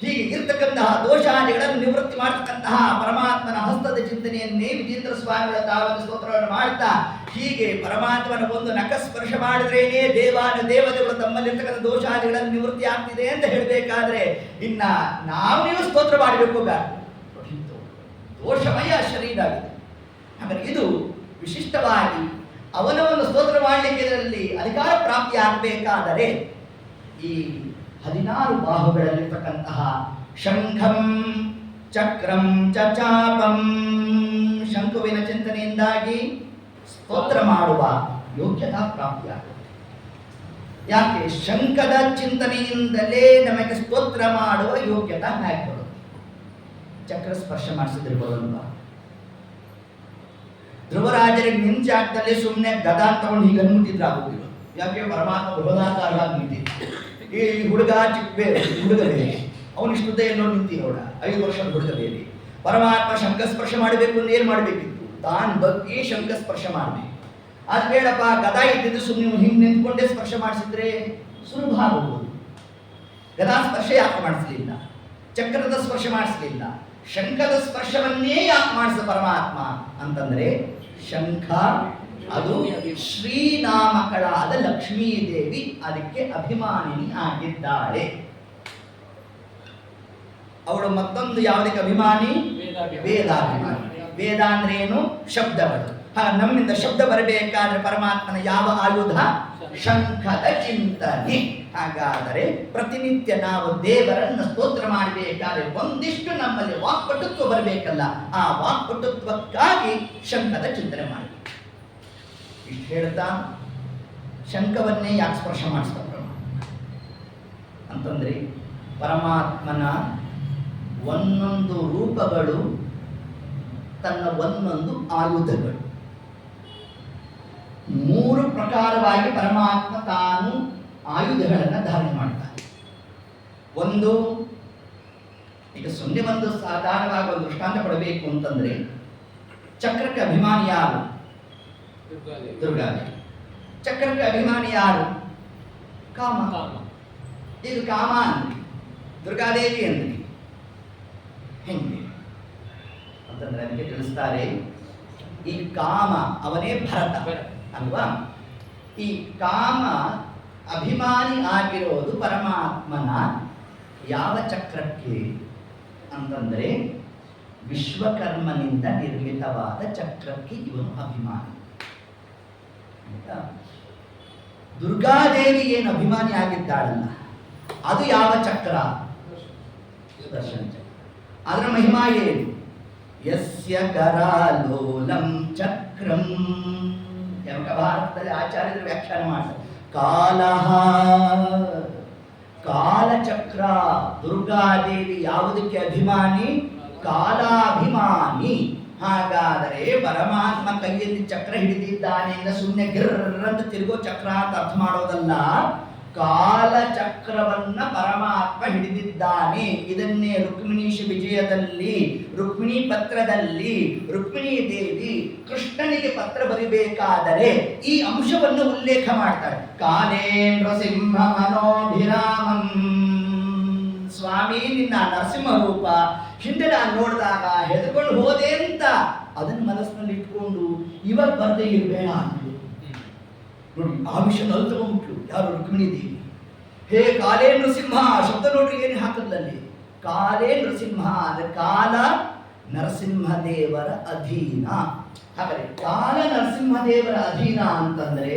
ಹೀಗೆ ಇರ್ತಕ್ಕಂತಹ ದೋಷಾದಿಗಳನ್ನು ನಿವೃತ್ತಿ ಮಾಡತಕ್ಕಂತಹ ಪರಮಾತ್ಮನ ಹಸ್ತದ ಚಿಂತನೆಯನ್ನೇ ವಿಜೇಂದ್ರ ಸ್ವಾಮಿಗಳ ತಾವನ್ನು ಸ್ತೋತ್ರವನ್ನು ಮಾಡ್ತಾ, ಹೀಗೆ ಪರಮಾತ್ಮನ ಒಂದು ನಖಸ್ಪರ್ಶ ಮಾಡಿದ್ರೇನೆ ದೇವತೆಗಳು ತಮ್ಮಲ್ಲಿರ್ತಕ್ಕಂಥ ದೋಷಾದಿಗಳನ್ನು ನಿವೃತ್ತಿ ಆಗ್ತಿದೆ ಅಂತ ಹೇಳಬೇಕಾದ್ರೆ, ಇನ್ನ ನೀವು ಸ್ತೋತ್ರ ಮಾಡಬೇಕು. ದೋಷಮಯ ಶರೀರ ಆಗಿದೆ. ಹಾಗಾಗಿ ಇದು ವಿಶಿಷ್ಟವಾಗಿ ಅವನವನ್ನು ಸ್ತೋತ್ರ ಮಾಡಲಿಕ್ಕೆ ಇದರಲ್ಲಿ ಅಧಿಕಾರ ಪ್ರಾಪ್ತಿ ಆಗಬೇಕಾದರೆ ಈ 16 ಬಾಹುಗಳಲ್ಲಿರ್ತಕ್ಕಂತಹ ಶಂಖಂ ಚಕ್ರಂ ಚಚಾಪಂ, ಶಂಕುವಿನ ಚಿಂತನೆಯಿಂದಾಗಿ ಸ್ತೋತ್ರ ಮಾಡುವ ಯೋಗ್ಯತಾ ಪ್ರಾಪ್ತಿಯಾಗುತ್ತೆ. ಯಾಕೆ? ಶಂಖದ ಚಿಂತನೆಯಿಂದಲೇ ನಮಗೆ ಸ್ತೋತ್ರ ಮಾಡುವ ಯೋಗ್ಯತಾ ಹೇಗೆ ಬರುತ್ತೆ? ಚಕ್ರ ಸ್ಪರ್ಶ ಮಾಡಿಸಿದಿರ್ಬೋದಲ್ವಾ? ಧ್ರುವರಾಜರಿಗೆ ನಿಂಚಾಕ್ತಲ್ಲೇ ಸುಮ್ಮನೆ ಗದಾ ತಗೊಂಡು ಹೀಗೆ ಅನ್ಬಿಟ್ಟಿದ್ರೆ ಆಗೋದಿಲ್ಲ. ಯಾಕೆ? ಪರಮಾತ್ಮ ಬೃಹದಾಕಾರವಾಗಿ ನಿಂತಿದ್ದ. ಈ ಹುಡುಗ ಚಿಕ್ಕ ಬೇರೆ, ಹುಡುಗ ಬೇರೆ, ಅವನಿಷ್ಟುದ್ದ ಎಲ್ಲೋ ನಿಂತಿ ನೋಡ, 5 ವರ್ಷದ ಹುಡುಗ ಬೇರೆ. ಪರಮಾತ್ಮ ಶಂಖಸ್ಪರ್ಶ ಮಾಡಬೇಕು ಅಂದ್ರೆ ಏನು ಮಾಡಬೇಕಿತ್ತು? ತಾನು ಬಗ್ಗೆ ಶಂಖಸ್ಪರ್ಶ ಮಾಡಬೇಕು. ಅದು ಬೇಡಪ್ಪ, ಗದಾ ಇದ್ದಿದ್ದು ಸುಮ್ಮನೆ ಹಿಂಗೆ ನಿಂತ್ಕೊಂಡೇ ಸ್ಪರ್ಶ ಮಾಡಿಸಿದ್ರೆ ಸುಲಭ ಆಗುವುದು. ಗದಾ ಸ್ಪರ್ಶ ಯಾಕೆ ಮಾಡಿಸಲಿಲ್ಲ? ಚಕ್ರದ ಸ್ಪರ್ಶ ಮಾಡಿಸಲಿಲ್ಲ. ಶಂಖದ ಸ್ಪರ್ಶವನ್ನೇ ಯಾಕೆ ಮಾಡಿಸ ಪರಮಾತ್ಮ ಅಂತಂದ್ರೆ, ಶಂಖ ಅದು ಶ್ರೀನಾಮಕಳಾದ ಲಕ್ಷ್ಮೀದೇವಿ ಅದಕ್ಕೆ ಅಭಿಮಾನಿನಿ ಆಗಿದ್ದಾಳೆ. ಅವಳು ಮತ್ತೊಂದು ಯಾವುದಕ್ಕೆ ಅಭಿಮಾನಿ? ವೇದಾಭಿಮಾನಿ. ವೇದ ಅಂದ್ರೆ ಏನು? ಶಬ್ದಗಳು. ನಮ್ಮಿಂದ ಶಬ್ದ ಬರಬೇಕಾದ್ರೆ ಪರಮಾತ್ಮನ ಯಾವ ಆಯುಧ? ಶಂಖದ ಚಿಂತನೆ. ಹಾಗಾದರೆ ಪ್ರತಿನಿತ್ಯ ನಾವು ದೇವರನ್ನು ಸ್ತೋತ್ರ ಮಾಡಬೇಕಾದ್ರೆ ಒಂದಿಷ್ಟು ನಮ್ಮಲ್ಲಿ ವಾಕ್ಪಟುತ್ವ ಬರಬೇಕಲ್ಲ, ಆ ವಾಕ್ಪಟುತ್ವಕ್ಕಾಗಿ ಶಂಖದ ಚಿಂತನೆ ಮಾಡಬೇಕು. ಇಷ್ಟು ಹೇಳ್ತಾ ಶಂಖವನ್ನೇ ಯಾಕೆ ಸ್ಪರ್ಶ ಮಾಡಿಸ್ತಾರೆ ಅಂತಂದ್ರೆ, ಪರಮಾತ್ಮನ ಒಂದೊಂದು ರೂಪಗಳು ತನ್ನ ಒಂದೊಂದು ಆಯುಧಗಳು. 3 ಪ್ರಕಾರವಾಗಿ ಪರಮಾತ್ಮ ತಾನು ಆಯುಧಗಳನ್ನು ಧಾರಣೆ ಮಾಡ್ತಾನೆ. ಒಂದು, ಈಗ ಸುಮ್ಮನೆ ಒಂದು ಸಾಧಾರಣವಾಗಿ ಒಂದು ದೃಷ್ಟಾಂತ ಕೊಡಬೇಕು ಅಂತಂದ್ರೆ, ಚಕ್ರಕ್ಕೆ ಅಭಿಮಾನಿ ಯಾರು? ದುರ್ಗಾದೇವಿ. ಚಕ್ರಕ್ಕೆ ಅಭಿಮಾನಿ ಯಾರು? ಕಾಮ. ಈಗ ಕಾಮ ಅಂದ್ರಿ, ದುರ್ಗಾದೇವಿ ಅಂದ್ರಿ, ಹೆಂಗೆ ಅಂತಂದ್ರೆ ಅದಕ್ಕೆ ತಿಳಿಸ್ತಾರೆ, ಈ ಕಾಮ ಅವನೇ ಭರತ ಅಲ್ವಾ? ಈ ಕಾಮ ಅಭಿಮಾನಿ ಆಗಿರೋದು ಪರಮಾತ್ಮನ ಯಾವ ಚಕ್ರಕ್ಕೆ ಅಂತಂದ್ರೆ, ವಿಶ್ವಕರ್ಮನಿಂದ ನಿರ್ಮಿತವಾದ ಚಕ್ರಕ್ಕೆ ಇವನು ಅಭಿಮಾನಿ. ದುರ್ಗಾದೇವಿ ಏನು ಅಭಿಮಾನಿ ಆಗಿದ್ದಾಳಲ್ಲ, ಅದು ಯಾವ ಚಕ್ರ? ಸುದರ್ಶನ ಚಕ್ರ. ಅದರ ಮಹಿಮಾ ಏನು? ಯಸ್ಯ ಕರಾಲೋಲಂ ಚಕ್ರಂ. ಭಾರತದಲ್ಲಿ ಆಚಾರ್ಯರು ವ್ಯಾಖ್ಯಾನ ಮಾಡ್ತಾರೆ, ಕಾಲಃ ಕಾಲಚಕ್ರ. ದುರ್ಗಾದೇವಿ ಯಾವುದಕ್ಕೆ ಅಭಿಮಾನಿ? ಕಾಲಾಭಿಮಾನಿ. ಹಾಗಾದರೆ ಪರಮಾತ್ಮ ಕೈಯಲ್ಲಿ ಚಕ್ರ ಹಿಡಿದಿದ್ದಾನೆ ಅಂತ ಸುಮ್ಮನೆ ಗಿರ್ರಂತ ತಿರುಗೋ ಚಕ್ರ ಅಂತ ಅರ್ಥ ಮಾಡೋದಲ್ಲ. ಕಾಲಚಕ್ರವನ್ನ ಪರಮಾತ್ಮ ಹಿಡಿದಿದ್ದಾನೆ. ಇದನ್ನೇ ರುಕ್ಮಿಣೀಶ ವಿಜಯದಲ್ಲಿ, ರುಕ್ಮಿಣಿ ಪತ್ರದಲ್ಲಿ ರುಕ್ಮಿಣೀ ದೇವಿ ಕೃಷ್ಣನಿಗೆ ಪತ್ರ ಬರಿಬೇಕಾದರೆ ಈ ಅಂಶವನ್ನು ಉಲ್ಲೇಖ ಮಾಡ್ತಾರೆ. ಕಾಲೇಂದ್ರ ಸಿಂಹ ಮನೋಭಿರಾಮಂ. ಸ್ವಾಮಿ, ನಿನ್ನ ನರಸಿಂಹ ರೂಪ ಹಿಂದೆ ನಾನು ನೋಡಿದಾಗ ಹೆದರ್ಕೊಂಡು ಹೋದೆ ಅಂತ ಅದನ್ನು ಮನಸ್ಸಿನಲ್ಲಿ ಇಟ್ಕೊಂಡು ಇವಾಗ ಬರ್ದೇ ಇರಬೇಡ ಅಂದ್ರು. ನೋಡಿ, ಆ ವಿಷಯ ತಗೊಂಡ್ಬಿಟ್ಲು ಯಾರು? ರುಕ್ಮಿಣಿ ದೇವಿ. ಹೇ ಕಾಲೇ ನೃಸಿಂಹ, ಶಬ್ದ ನೋಡ್ರಿ ಏನು ಹಾಕದ್ರಲ್ಲಿ. ಕಾಲೇ ನೃಸಿಂಹ ಅಂದ್ರೆ ಕಾಲ ನರಸಿಂಹದೇವರ ಅಧೀನ. ಹಾಗಾದ್ರೆ ಕಾಲ ನರಸಿಂಹದೇವರ ಅಧೀನ ಅಂತಂದ್ರೆ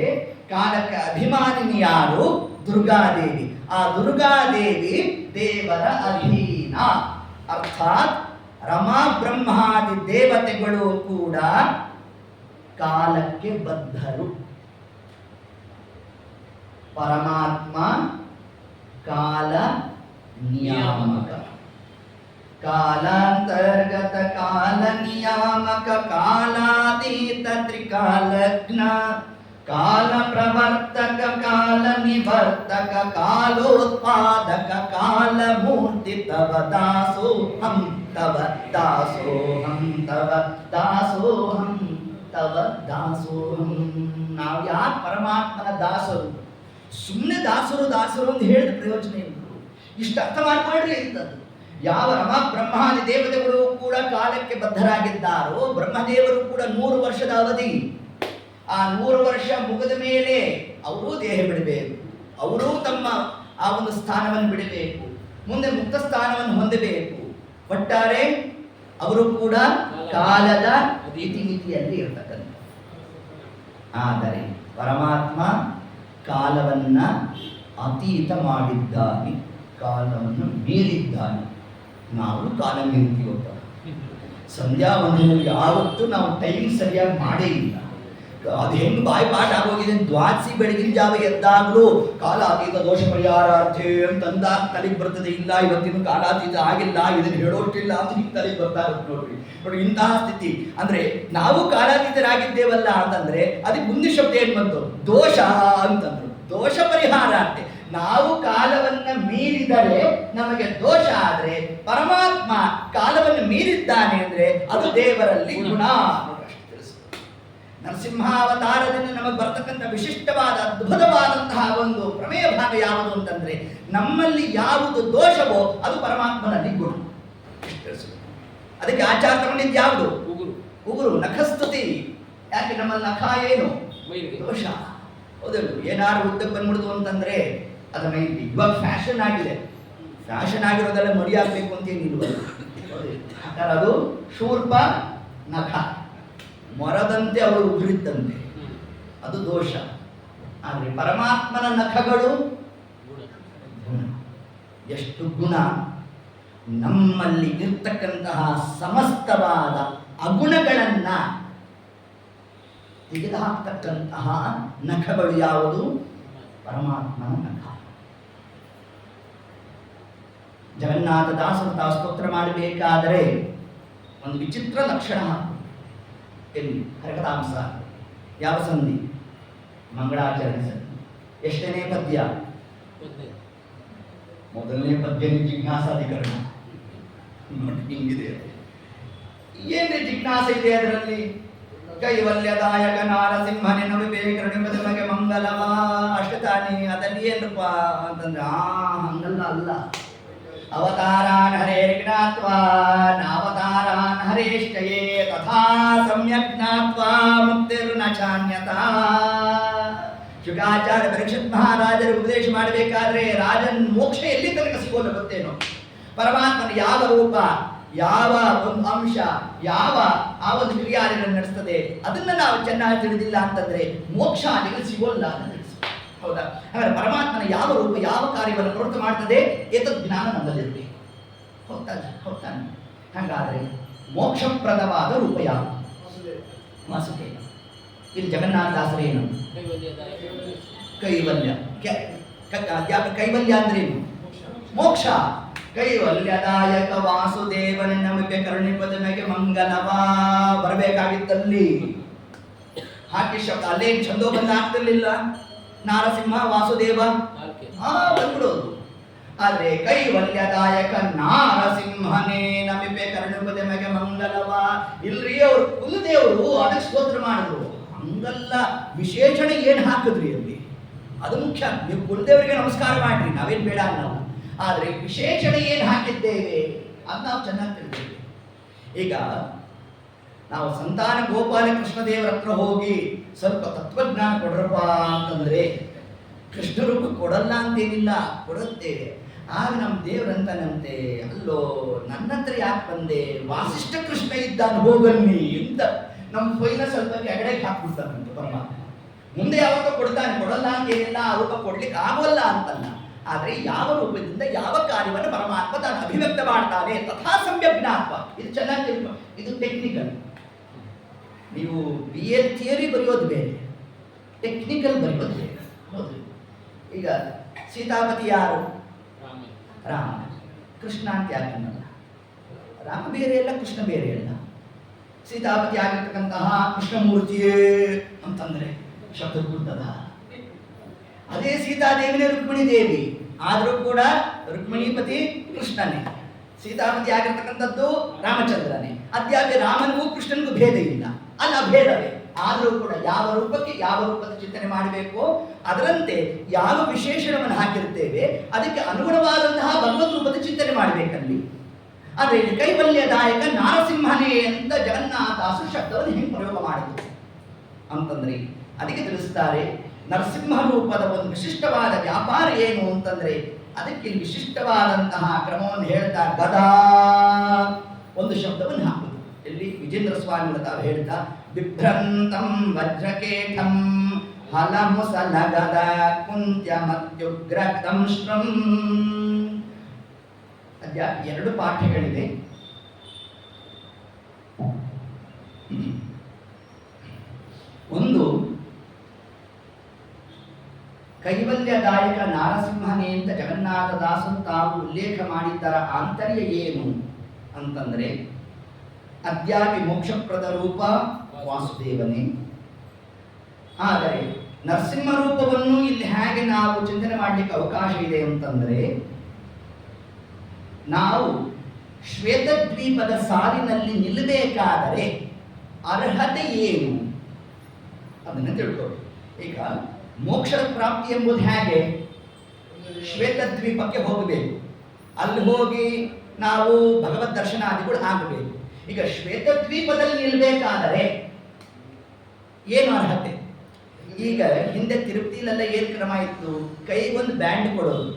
ಕಾಲಕ್ಕೆ ಅಭಿಮಾನಿನಿ ಯಾರು? ದುರ್ಗಾದೇವಿ. ಆ ದುರ್ಗಾದೇವಿ ದೇವರ ಅಧೀನ. ಅರ್ಥಾತ್ ರಮಾ ಬ್ರಹ್ಮಾದಿ ದೇವತೆಗಳು ಕೂಡ ಕಾಲಕ್ಕೆ ಬದ್ಧರು. ಪರಮಾತ್ಮ ಕಾಲ ನಿಯಾಮಕ, ಕಾಲಾಂತರ್ಗತ ಕಾಲ ನಿಯಾಮಕ, ಕಾಲಾತೀತ ತ್ರಿಕಾಲಜ್ಞ, ಕಾಲ ಪ್ರವರ್ತಕ ಕಾಲ ನಿವರ್ತಕ, ಕಾಲೋತ್ಪಾದಕ ಕಾಲ ಮೂರ್ತಿ. ತವ ದಾಸೋಹಂ ತವ ದಾಸೋಹಂ ತವ ದಾಸೋಹಂ ತವ ದಾಸೋಹಂ. ನಾವು ಯಾಕೆ ಪರಮಾತ್ಮನ ದಾಸರು? ಸುಮ್ಮನೆ ದಾಸರು ದಾಸರು ಅಂತ ಹೇಳಿದ ಪ್ರಯೋಜನ ಇಲ್ಲ. ಇಷ್ಟು ಅರ್ಥ ಮಾಡ್ಕೊಳ್ರಿ ಅಂತದ್ದು. ಯಾವ ರಮ ಬ್ರಹ್ಮಾದಿ ದೇವತೆಗಳು ಕೂಡ ಕಾಲಕ್ಕೆ ಬದ್ಧರಾಗಿದ್ದಾರೋ, ಬ್ರಹ್ಮದೇವರು ಕೂಡ 100 ವರ್ಷದ ಅವಧಿ. ಆ 100 ವರ್ಷ ಮುಗಿದ ಮೇಲೆ ಅವರೂ ದೇಹ ಬಿಡಬೇಕು, ಅವರೂ ತಮ್ಮ ಆ ಒಂದು ಸ್ಥಾನವನ್ನು ಬಿಡಬೇಕು, ಮುಂದೆ ಮುಕ್ತ ಸ್ಥಾನವನ್ನು ಹೊಂದಬೇಕು. ಒಟ್ಟಾರೆ ಅವರು ಕೂಡ ಕಾಲದ ಇತಿಮಿತಿಯಲ್ಲಿ ಇರ್ತಕ್ಕಂಥ. ಆದರೆ ಪರಮಾತ್ಮ ಕಾಲವನ್ನ ಅತೀತ ಮಾಡಿದ್ದಾನೆ, ಕಾಲವನ್ನು ಮೀರಿದ್ದಾನೆ. ನಾವು ಕಾಲ ಮೀರ್ತೀವಪ್ಪ. ಸಂಧ್ಯಾ ವಂದನೆಯಲ್ಲಿ ಯಾವತ್ತೂ ನಾವು ಟೈಮ್ ಸರಿಯಾಗಿ ಮಾಡೇ ಇಲ್ಲ. ಅದು ಹೆಂಗೆ ಬಾಯ್ಪಾಠ ಆಗೋಗಿದೆ. ದ್ವಾದಶಿ ಬೆಳಗಿನ ಜಾವ ಎದ್ದಾಗಲೂ ಕಾಲಾತೀತ ದೋಷ ಪರಿಹಾರಾರ್ಥೆ ಅಂತಂದಾಗ ತಲೆಗೆ ಬರ್ತದೆ. ಇಲ್ಲ, ಇವತ್ತಿನ ಕಾಲಾತೀತ ಆಗಿಲ್ಲ, ಇದನ್ನು ಹೇಳೋಷ್ಟಿಲ್ಲ ಅಂತ ಹಿಂಗೆ ತಲೆಗೆ ಬರ್ತಾ ಇರುತ್ತೆ ನೋಡ್ರಿ. ನೋಡಿ, ಇಂತಹ ಸ್ಥಿತಿ ಅಂದ್ರೆ ನಾವು ಕಾಲಾತೀತರಾಗಿದ್ದೇವಲ್ಲ ಅಂತಂದ್ರೆ ಅದಕ್ಕೆ ಮುಂದೆ ಶಬ್ದ ಏನು ಬಂತು? ದೋಷ ಅಂತಂದ್ರು. ದೋಷ ಪರಿಹಾರಾರ್ಥ. ನಾವು ಕಾಲವನ್ನ ಮೀರಿದರೆ ನಮಗೆ ದೋಷ ಆದ್ರೆ, ಪರಮಾತ್ಮ ಕಾಲವನ್ನು ಮೀರಿದ್ದಾನೆ ಅಂದ್ರೆ ಅದು ದೇವರಲ್ಲಿ ಗುಣ. ನರಸಿಂಹಾವತಾರದಿಂದ ನಮಗೆ ಬರ್ತಕ್ಕಂಥ ವಿಶಿಷ್ಟವಾದ ಅದ್ಭುತವಾದಂತಹ ಒಂದು ಪ್ರಮೇಯ ಭಾಗ ಯಾವುದು ಅಂತಂದ್ರೆ, ನಮ್ಮಲ್ಲಿ ಯಾವುದು ದೋಷವೋ ಅದು ಪರಮಾತ್ಮನಲ್ಲಿ ಗುಣ. ಅದಕ್ಕೆ ಆಚಾರ ತಗೊಂಡಿದ್ದು ಯಾವುದು? ಉಗುರು, ನಖಸ್ತುತಿ. ಯಾಕೆ ನಮ್ಮಲ್ಲಿ ನಖ ಏನು? ದೋಷ. ಹೌದಲ್ಲ? ಏನಾದ್ರು ಉದ್ದಕ್ಕೆ ಬಂದ್ಬಿಡುದು ಅಂತಂದ್ರೆ ಅದನ್ನ ಇವಾಗ ಫ್ಯಾಷನ್ ಆಗಿದೆ. ಫ್ಯಾಷನ್ ಆಗಿರೋದೆಲ್ಲ ಮಡಿಯಾಗಬೇಕು ಅಂತ ಏನಿಲ್ವ? ಅದು ಶೂರ್ಪ ನಖ, ಮೊರದಂತೆ ಅವರು ಉಗುರಿದ್ದಂತೆ, ಅದು ದೋಷ. ಆದರೆ ಪರಮಾತ್ಮನ ನಖಗಳು ಗುಣ. ಎಷ್ಟು ಗುಣ! ನಮ್ಮಲ್ಲಿ ಇರ್ತಕ್ಕಂತಹ ಸಮಸ್ತವಾದ ಅಗುಣಗಳನ್ನ ತೆಗೆದುಹಾಕ್ತಕ್ಕಂತಹ ನಖಗಳು ಯಾವುದು? ಪರಮಾತ್ಮನ ನಖ. ಜಗನ್ನಾಥ ದಾಸರು ತಾವು ಸ್ತೋತ್ರ ಮಾಡಬೇಕಾದರೆ ಒಂದು ವಿಚಿತ್ರ ಲಕ್ಷಣ. ಎಲ್ಲಿ? ಹರಕತಾಂಸ. ಯಾವ ಸಂಧಿ? ಮಂಗಳಾಚರಣೆ ಸಂಧಿ. ಎಷ್ಟನೇ ಪದ್ಯ? ಮೊದಲನೇ ಪದ್ಯ ಜಿಜ್ಞಾಸಾಧಿಕರಣ. ಹಿಂಗಿದೆ. ಏನ್ರಿ ಜಿಜ್ಞಾಸ ಇದೆ ಅದರಲ್ಲಿ? ಕೈವಲ್ಯದಾಯಕ ನಾರಸಿಂಹನೇ ನಮಿಪೇ ಕರುಣಿಪದಮಗೆ ಮಂಗಲವ ಅಷ್ಟತಾನಿ. ಅದಲ್ಲಿ ಏನಪ್ಪ ಅಂತಂದ್ರೆ ಹಂಗಲ್ಲ, ಅಲ್ಲ. ಅವತಾರಾನ್ ಹರೇ ಜ್ಞಾತ್ವಾ ನಾವತಾರಾನ್ ಹರೇಷ್ಟಯೇ ತಥಾ ಸಮ್ಯಕ್ ಜ್ಞಾತ್ವಾ ಮುಕ್ತಿರ್ನ ಚಾನ್ಯತಾ. ಶುಕಾಚಾರ್ಯ ಪರೀಕ್ಷಿತ್ ಮಹಾರಾಜರು ಉಪದೇಶ ಮಾಡಬೇಕಾದ್ರೆ, ರಾಜನ್ ಮೋಕ್ಷ ಎಲ್ಲಿ ತನಕ ಸಿಗೋಲ್ಲ ಗೊತ್ತೇನೋ? ಪರಮಾತ್ಮನ ಯಾವ ರೂಪ, ಯಾವ ಒಂದು ಅಂಶ, ಯಾವ ಆ ಒಂದು ಕ್ರಿಯಾದಿಗಳನ್ನು ನಡೆಸ್ತದೆ ಅದನ್ನ ನಾವು ಚೆನ್ನಾಗಿ ತಿಳಿದಿಲ್ಲ ಅಂತಂದ್ರೆ ಮೋಕ್ಷ ಅಲ್ಲಿಗೆ ಸಿಗೋಲ್ಲ ಅಂತ ತಿಳಿಸಿ. ಹೌದಾ? ಹಾಗಾದ್ರೆ ಪರಮಾತ್ಮನ ಯಾವ ರೂಪ, ಯಾವ ಕಾರ್ಯವನ್ನು ಪ್ರವೃತ್ತ ಮಾಡ್ತದೆ, ಏತದ್ ಜ್ಞಾನ ನಮ್ಮಲ್ಲಿರಬೇಕು. ಹೌದಾನೆ? ಹಾಗಾದ್ರೆ ಮೋಕ್ಷಪ್ರದವಾದ ರೂಪ ಯಾವುದು? ವಾಸುದೇವ. ಇಲ್ಲಿ ಜಗನ್ನಾಥದಾಸರೇನು? ಕೈವಲ್ಯ. ಕೈವಲ್ಯ ಅಂದ್ರೇನು? ಮೋಕ್ಷ. ಕೈವಲ್ಯದಾಯಕ ವಾಸುದೇವನ ನಮಗೆ ಕರುಣಿಪದಮಗೆ ಮಂಗಲವಾ ಬರಬೇಕಾಗಿತ್ತಲ್ಲಿ. ಹಾಕಿ ಶಬ್ದ ಅಲ್ಲೇ ಛಂದೋಬಂಧ ಆಗ್ತಿರ್ಲಿಲ್ಲ. ನಾರಸಿಂಹ ವಾಸುದೇವ ಬಂದ್ಬಿಡೋದು. ಆದ್ರೆ ಕೈವಲ್ಯದಾಯಕ ನಾರಸಿಂಹನೇ ನಮಿಪೆ ಕರುಣಿಪದಮಗೆ ಮಂಗಲವಾ. ಇಲ್ರಿ ಅವ್ರು ಕುಲದೇವರು ಅದಕ್ಕೆ ಸ್ತೋತ್ರ ಮಾಡಿದ್ರು. ಹಂಗಲ್ಲ, ವಿಶೇಷಣೆ ಏನು ಹಾಕಿದ್ರಿ ಅಲ್ಲಿ, ಅದು ಮುಖ್ಯ. ನೀವು ಕುಲದೇವರಿಗೆ ನಮಸ್ಕಾರ ಮಾಡ್ರಿ, ನಾವೇನು ಬೇಡ ಅನ್ನಲ್ಲ. ಆದರೆ ವಿಶೇಷಣೆ ಏನು ಹಾಕಿದ್ದೇವೆ ಅದು ನಾವು ಚೆನ್ನಾಗಿ ತಿಳಿದ್ದೇವೆ. ಈಗ ನಾವು ಸಂತಾನ ಗೋಪಾಲ ಕೃಷ್ಣದೇವರ ಹತ್ರ ಹೋಗಿ ಸ್ವಲ್ಪ ತತ್ವಜ್ಞಾನ ಕೊಡ್ರಪ್ಪ ಅಂತಂದ್ರೆ, ಕೃಷ್ಣ ರೂಪ ಕೊಡಲ್ಲ ಅಂತೇನಿಲ್ಲ, ಕೊಡುತ್ತೇವೆ. ಆಗ ನಮ್ಮ ದೇವರಂತನಂತೆ, ಅಲ್ಲೋ ನನ್ನ ಹತ್ರ ಯಾಕೆ ಬಂದೆ, ವಾಸಿಷ್ಠ ಕೃಷ್ಣ ಇದ್ದಾನೆ ಹೋಗನ್ನಿ ಅಂತ ನಮ್ಮ ಫೈನ ಸ್ವಲ್ಪ ಕೆಳಗೆ ಹಾಕ್ಬಿಡ್ತಾನಂತೆ ಪರಮಾತ್ಮ. ಮುಂದೆ ಯಾವಾಗ ಕೊಡ್ತಾನೆ, ಕೊಡಲ್ಲ ಅಂತೇನಿಲ್ಲ, ಆ ರೂಪ ಕೊಡ್ಲಿಕ್ಕೆ ಆಗೋಲ್ಲ ಅಂತಲ್ಲ. ಆದರೆ ಯಾವ ರೂಪದಿಂದ ಯಾವ ಕಾರ್ಯವನ್ನು ಪರಮಾತ್ಮ ತಾನು ಅಭಿವ್ಯಕ್ತ ಮಾಡ್ತಾನೆ, ತಥಾ ಸಮ್ಯಜ್ಞಾತ್ವ. ಇದು ಚೆನ್ನಾಗಿ ತಿಳ್ಕೊ. ಇದು ಟೆಕ್ನಿಕಲ್. ನೀವು BA ಥಿಯರಿ ಬರೆಯೋದು ಬೇರೆ, ಟೆಕ್ನಿಕಲ್ ಬರೆಯೋದು ಬೇರೆ. ಹೌದು. ಈಗ ಸೀತಾಪತಿ ಯಾರು? ರಾಮ. ಕೃಷ್ಣ ಅಂತ ಯಾಕೆ ಅನ್ನಲ್ಲ? ರಾಮ ಬೇರೆ ಅಲ್ಲ, ಕೃಷ್ಣ ಬೇರೆ ಅಲ್ಲ. ಸೀತಾಪತಿ ಆಗಿರ್ತಕ್ಕಂತಹ ಕೃಷ್ಣಮೂರ್ತಿಯೇ ಅಂತಂದ್ರೆ ಶಬ್ದ ಕೂರ್ತದ. ಅದೇ ಸೀತಾದೇವಿನೇ ರುಕ್ಮಿಣಿ ದೇವಿ, ಆದರೂ ಕೂಡ ರುಕ್ಮಿಣೀಪತಿ ಕೃಷ್ಣನೇ. ಸೀತಾಪತಿ ಆಗಿರ್ತಕ್ಕಂಥದ್ದು ರಾಮಚಂದ್ರನೇ. ಅದ್ಯಾಕೆ ರಾಮನಿಗೂ ಕೃಷ್ಣನಿಗೂ ಭೇದ ಇಲ್ಲ, ಅಲ್ಲ ಭೇದವೇ. ಆದರೂ ಕೂಡ ಯಾವ ರೂಪಕ್ಕೆ ಯಾವ ರೂಪದ ಚಿಂತನೆ ಮಾಡಬೇಕು, ಅದರಂತೆ ಯಾವ ವಿಶೇಷಣವನ್ನು ಹಾಕಿರ್ತೇವೆ ಅದಕ್ಕೆ ಅನುಗುಣವಾದಂತಹ ಭಗವದ್ ರೂಪದ ಚಿಂತನೆ ಮಾಡಬೇಕಲ್ಲಿ. ಆದರೆ ಇಲ್ಲಿ ಕೈವಲ್ಯದಾಯಕ ನಾರಸಿಂಹನೇ ಅಂತ ಜಗನ್ನಾಥದಾಸರು ಶಬ್ದವನ್ನು ಹೆಂಗೆ ಪ್ರಯೋಗ ಮಾಡಿದ್ರು ಅಂತಂದ್ರೆ, ಅದಕ್ಕೆ ತಿಳಿಸ್ತಾರೆ ನರಸಿಂಹ ರೂಪದ ಒಂದು ವಿಶಿಷ್ಟವಾದ ವ್ಯಾಪಾರ ಏನು ಅಂತಂದ್ರೆ, ಅದಕ್ಕೆ ವಿಶಿಷ್ಟವಾದಂತಹ ಕ್ರಮವನ್ನು ಹೇಳ್ತಾ ಗದಾ ಒಂದು ಶಬ್ದವನ್ನು ಹಾಕುದು. ಇಲ್ಲಿ ವಿಜೇಂದ್ರ ಸ್ವಾಮಿಗಳು ತಾವು ಹೇಳ್ತಾ, ಬಿಭ್ರಂತಂ ವಜ್ರಕೇಠಂ ಹಲಮುಸಲ ಗದ ಕುಂತ್ಯ ಮತ್ಯುಗ್ರ ದಂಶ್ರಂ. ಅದ್ಯ 2 ಪಾಠಗಳಿದೆ. ಒಂದು ಕೈವಲ್ಯದಾಯಕ ನಾರಸಿಂಹನೇ ಅಂತ ಜಗನ್ನಾಥದಾಸರು ತಾವು ಉಲ್ಲೇಖ ಮಾಡಿದ್ದರ ಆಂತರ್ಯ ಏನು ಅಂತಂದ್ರೆ, ಅದ್ಯಾಪಿ ಮೋಕ್ಷಪ್ರದ ರೂಪ ವಾಸುದೇವನೇ. ಆದರೆ ನರಸಿಂಹ ರೂಪವನ್ನು ಇಲ್ಲಿ ಹೇಗೆ ನಾವು ಚಿಂತನೆ ಮಾಡಲಿಕ್ಕೆ ಅವಕಾಶ ಇದೆ ಅಂತಂದ್ರೆ, ನಾವು ಶ್ವೇತದ್ವೀಪದ ಸಾಲಿನಲ್ಲಿ ನಿಲ್ಲಬೇಕಾದರೆ ಅರ್ಹತೆ ಏನು ಅದನ್ನು ತಿಳ್ಕೊಳ್ಳಿ. ಈಗ ಮೋಕ್ಷದ ಪ್ರಾಪ್ತಿ ಎಂಬುದು ಹೇಗೆ? ಶ್ವೇತದ್ವೀಪಕ್ಕೆ ಹೋಗಬೇಕು, ಅಲ್ಲಿ ಹೋಗಿ ನಾವು ಭಗವದ್ ದರ್ಶನಾದಿಗಳು ಆಗಬೇಕು. ಈಗ ಶ್ವೇತದ್ವೀಪದಲ್ಲಿ ನಿಲ್ಲಬೇಕಾದರೆ ಏನು ಅರ್ಹತೆ? ಈಗ ಹಿಂದೆ ತಿರುಪತಿಲೆಲ್ಲ ಏನು ಕ್ರಮ ಇತ್ತು? ಕೈಗೊಂದು ಬ್ಯಾಂಡ್ ಕೊಡೋದು,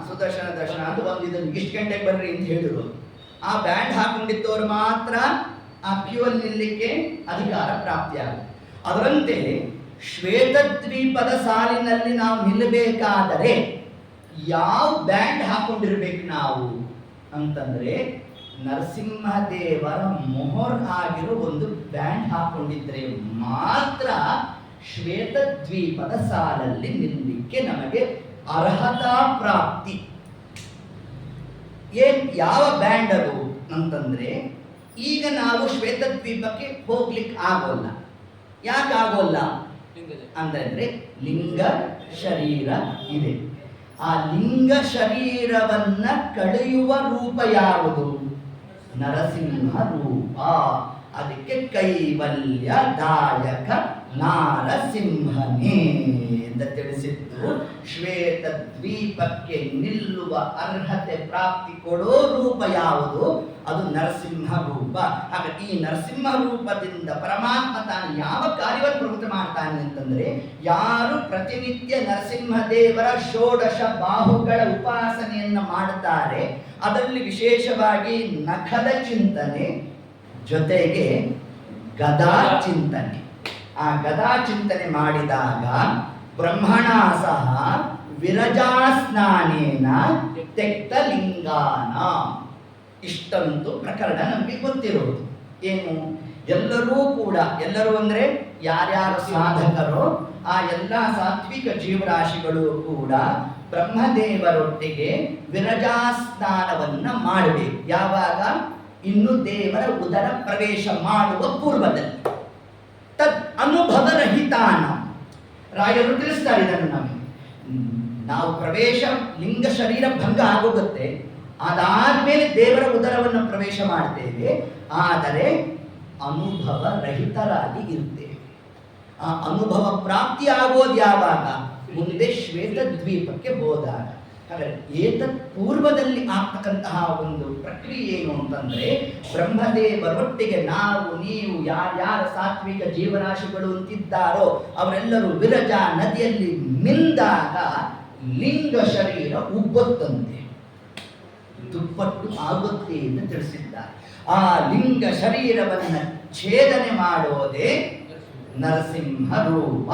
ಸುದರ್ಶನ ದರ್ಶನ ಅಂತ ಒಂದು ಇದನ್ನು ಇಷ್ಟು ಗಂಟೆಗೆ ಬರ್ರಿ ಅಂತ ಹೇಳಿದ್ರು. ಆ ಬ್ಯಾಂಡ್ ಹಾಕೊಂಡಿದ್ದವರು ಮಾತ್ರ ಆ ಕ್ಯೂ ಅಲ್ಲಿ ನಿಲ್ಲಲಿಕ್ಕೆ ಅಧಿಕಾರ ಪ್ರಾಪ್ತಿಯಾಗುತ್ತೆ. ಅದರಂತೆ ಶ್ವೇತದ್ವೀಪದ ಸಾಲಿನಲ್ಲಿ ನಾವು ನಿಲ್ಲಬೇಕಾದರೆ ಯಾವ ಬ್ಯಾಂಡ್ ಹಾಕೊಂಡಿರ್ಬೇಕು ನಾವು ಅಂತಂದ್ರೆ, ನರಸಿಂಹದೇವರ ಮೊಹರ್ ಆಗಿರೋ ಒಂದು ಬ್ಯಾಂಡ್ ಹಾಕೊಂಡಿದ್ರೆ ಮಾತ್ರ ಶ್ವೇತದ್ವೀಪದ ಸಾಲಲ್ಲಿ ನಿಲ್ಲಲಿಕ್ಕೆ ನಮಗೆ ಅರ್ಹತಾ ಪ್ರಾಪ್ತಿ. ಯಾವ ಬ್ಯಾಂಡ್ ಅದು ಅಂತಂದ್ರೆ, ಈಗ ನಾವು ಶ್ವೇತದ್ವೀಪಕ್ಕೆ ಹೋಗ್ಲಿಕ್ಕೆ ಆಗೋಲ್ಲ. ಯಾಕೆ ಆಗೋಲ್ಲ ಅಂದ್ರೆ ಲಿಂಗ ಶರೀರ ಇದೆ. ಆ ಲಿಂಗ ಶರೀರವನ್ನ ಕಳೆಯುವ ರೂಪ ಯಾವುದು? ನರಸಿಂಹ ರೂಪ. ಅದಕ್ಕೆ ಕೈವಲ್ಯದಾಯಕ ನಾರಸಿಂಹನೇ ಅಂತ ತಿಳಿಸಿದ್ದು. ಶ್ವೇತದ್ವೀಪಕ್ಕೆ ನಿಲ್ಲುವ ಅರ್ಹತೆ ಪ್ರಾಪ್ತಿ ಕೊಡೋ ರೂಪ ಯಾವುದು? ಅದು ನರಸಿಂಹ ರೂಪ. ಹಾಗಾಗಿ ಈ ನರಸಿಂಹ ರೂಪದಿಂದ ಪರಮಾತ್ಮ ತಾನು ಯಾವ ಕಾರ್ಯವನ್ನು ಪ್ರವೃತ್ತಿ ಮಾಡ್ತಾನೆ ಅಂತಂದ್ರೆ, ಯಾರು ಪ್ರತಿನಿತ್ಯ ನರಸಿಂಹದೇವರ ಷೋಡಶ ಬಾಹುಗಳ ಉಪಾಸನೆಯನ್ನು ಮಾಡುತ್ತಾರೆ, ಅದರಲ್ಲಿ ವಿಶೇಷವಾಗಿ ನಖದ ಚಿಂತನೆ ಜೊತೆಗೆ ಗದಾ ಚಿಂತನೆ. ಆ ಗದಾ ಚಿಂತನೆ ಮಾಡಿದಾಗ ಬ್ರಹ್ಮಣ ಸಹ ವಿರಜಾ ಸ್ನಾನೇನ ತೆಕ್ತ ಲಿಂಗಾನ. ಇಷ್ಟಂತೂ ಪ್ರಕರಣ ನಮಗೆ ಗೊತ್ತಿರೋದು. ಏನು? ಎಲ್ಲರೂ ಕೂಡ, ಎಲ್ಲರೂ ಅಂದ್ರೆ ಯಾರ್ಯಾರು ಸಾಧಕರೋ ಆ ಎಲ್ಲ ಸಾತ್ವಿಕ ಜೀವರಾಶಿಗಳು ಕೂಡ ಬ್ರಹ್ಮದೇವರೊಟ್ಟಿಗೆ ವಿರಜಾ ಸ್ನಾನವನ್ನ ಮಾಡಬೇಕು. ಯಾವಾಗ? ಇನ್ನು ದೇವರ ಉದರ ಪ್ರವೇಶ ಮಾಡುವ ಪೂರ್ವದಲ್ಲಿ. ತದ್ ಅನುಭವರಹಿತಾನ ರಾಯರು ತಿಳಿಸ್ತಾರೆ ಇದನ್ನು ನಮಗೆ. ನಾವು ಪ್ರವೇಶ ಲಿಂಗ ಶರೀರ ಭಂಗ ಆಗೋಗುತ್ತೆ, ಅದಾದ್ಮೇಲೆ ದೇವರ ಉದರವನ್ನು ಪ್ರವೇಶ ಮಾಡ್ತೇವೆ, ಆದರೆ ಅನುಭವ ರಹಿತರಾಗಿ ಇರ್ತೇವೆ. ಆ ಅನುಭವ ಪ್ರಾಪ್ತಿ ಆಗೋದು ಯಾವಾಗ? ಮುಂದೆ ಶ್ವೇತದ್ವೀಪಕ್ಕೆ ಹೋದಾಗ. ಹಾಗಾದ್ರೆ ಏತತ್ ಪೂರ್ವದಲ್ಲಿ ಆಗ್ತಕ್ಕಂತಹ ಒಂದು ಪ್ರಕ್ರಿಯೆ ಏನು ಅಂತಂದ್ರೆ, ಬ್ರಹ್ಮದೇವರೊಟ್ಟಿಗೆ ನಾವು ನೀವು ಯಾರ್ಯಾರ ಸಾತ್ವಿಕ ಜೀವರಾಶಿಗಳು ಅಂತಿದ್ದಾರೋ ಅವರೆಲ್ಲರೂ ವಿರಜಾ ನದಿಯಲ್ಲಿ ಮಿಂದಾಗ ಲಿಂಗ ಶರೀರ ಉಬ್ಬುತ್ತಂತೆ, ದುಪ್ಪಟ್ಟು ಆಗುತ್ತೆ ಎಂದು ತಿಳಿಸಿದ್ದಾರೆ. ಆ ಲಿಂಗ ಶರೀರವನ್ನು ಛೇದನೆ ಮಾಡೋದೇ ನರಸಿಂಹ ರೂಪ.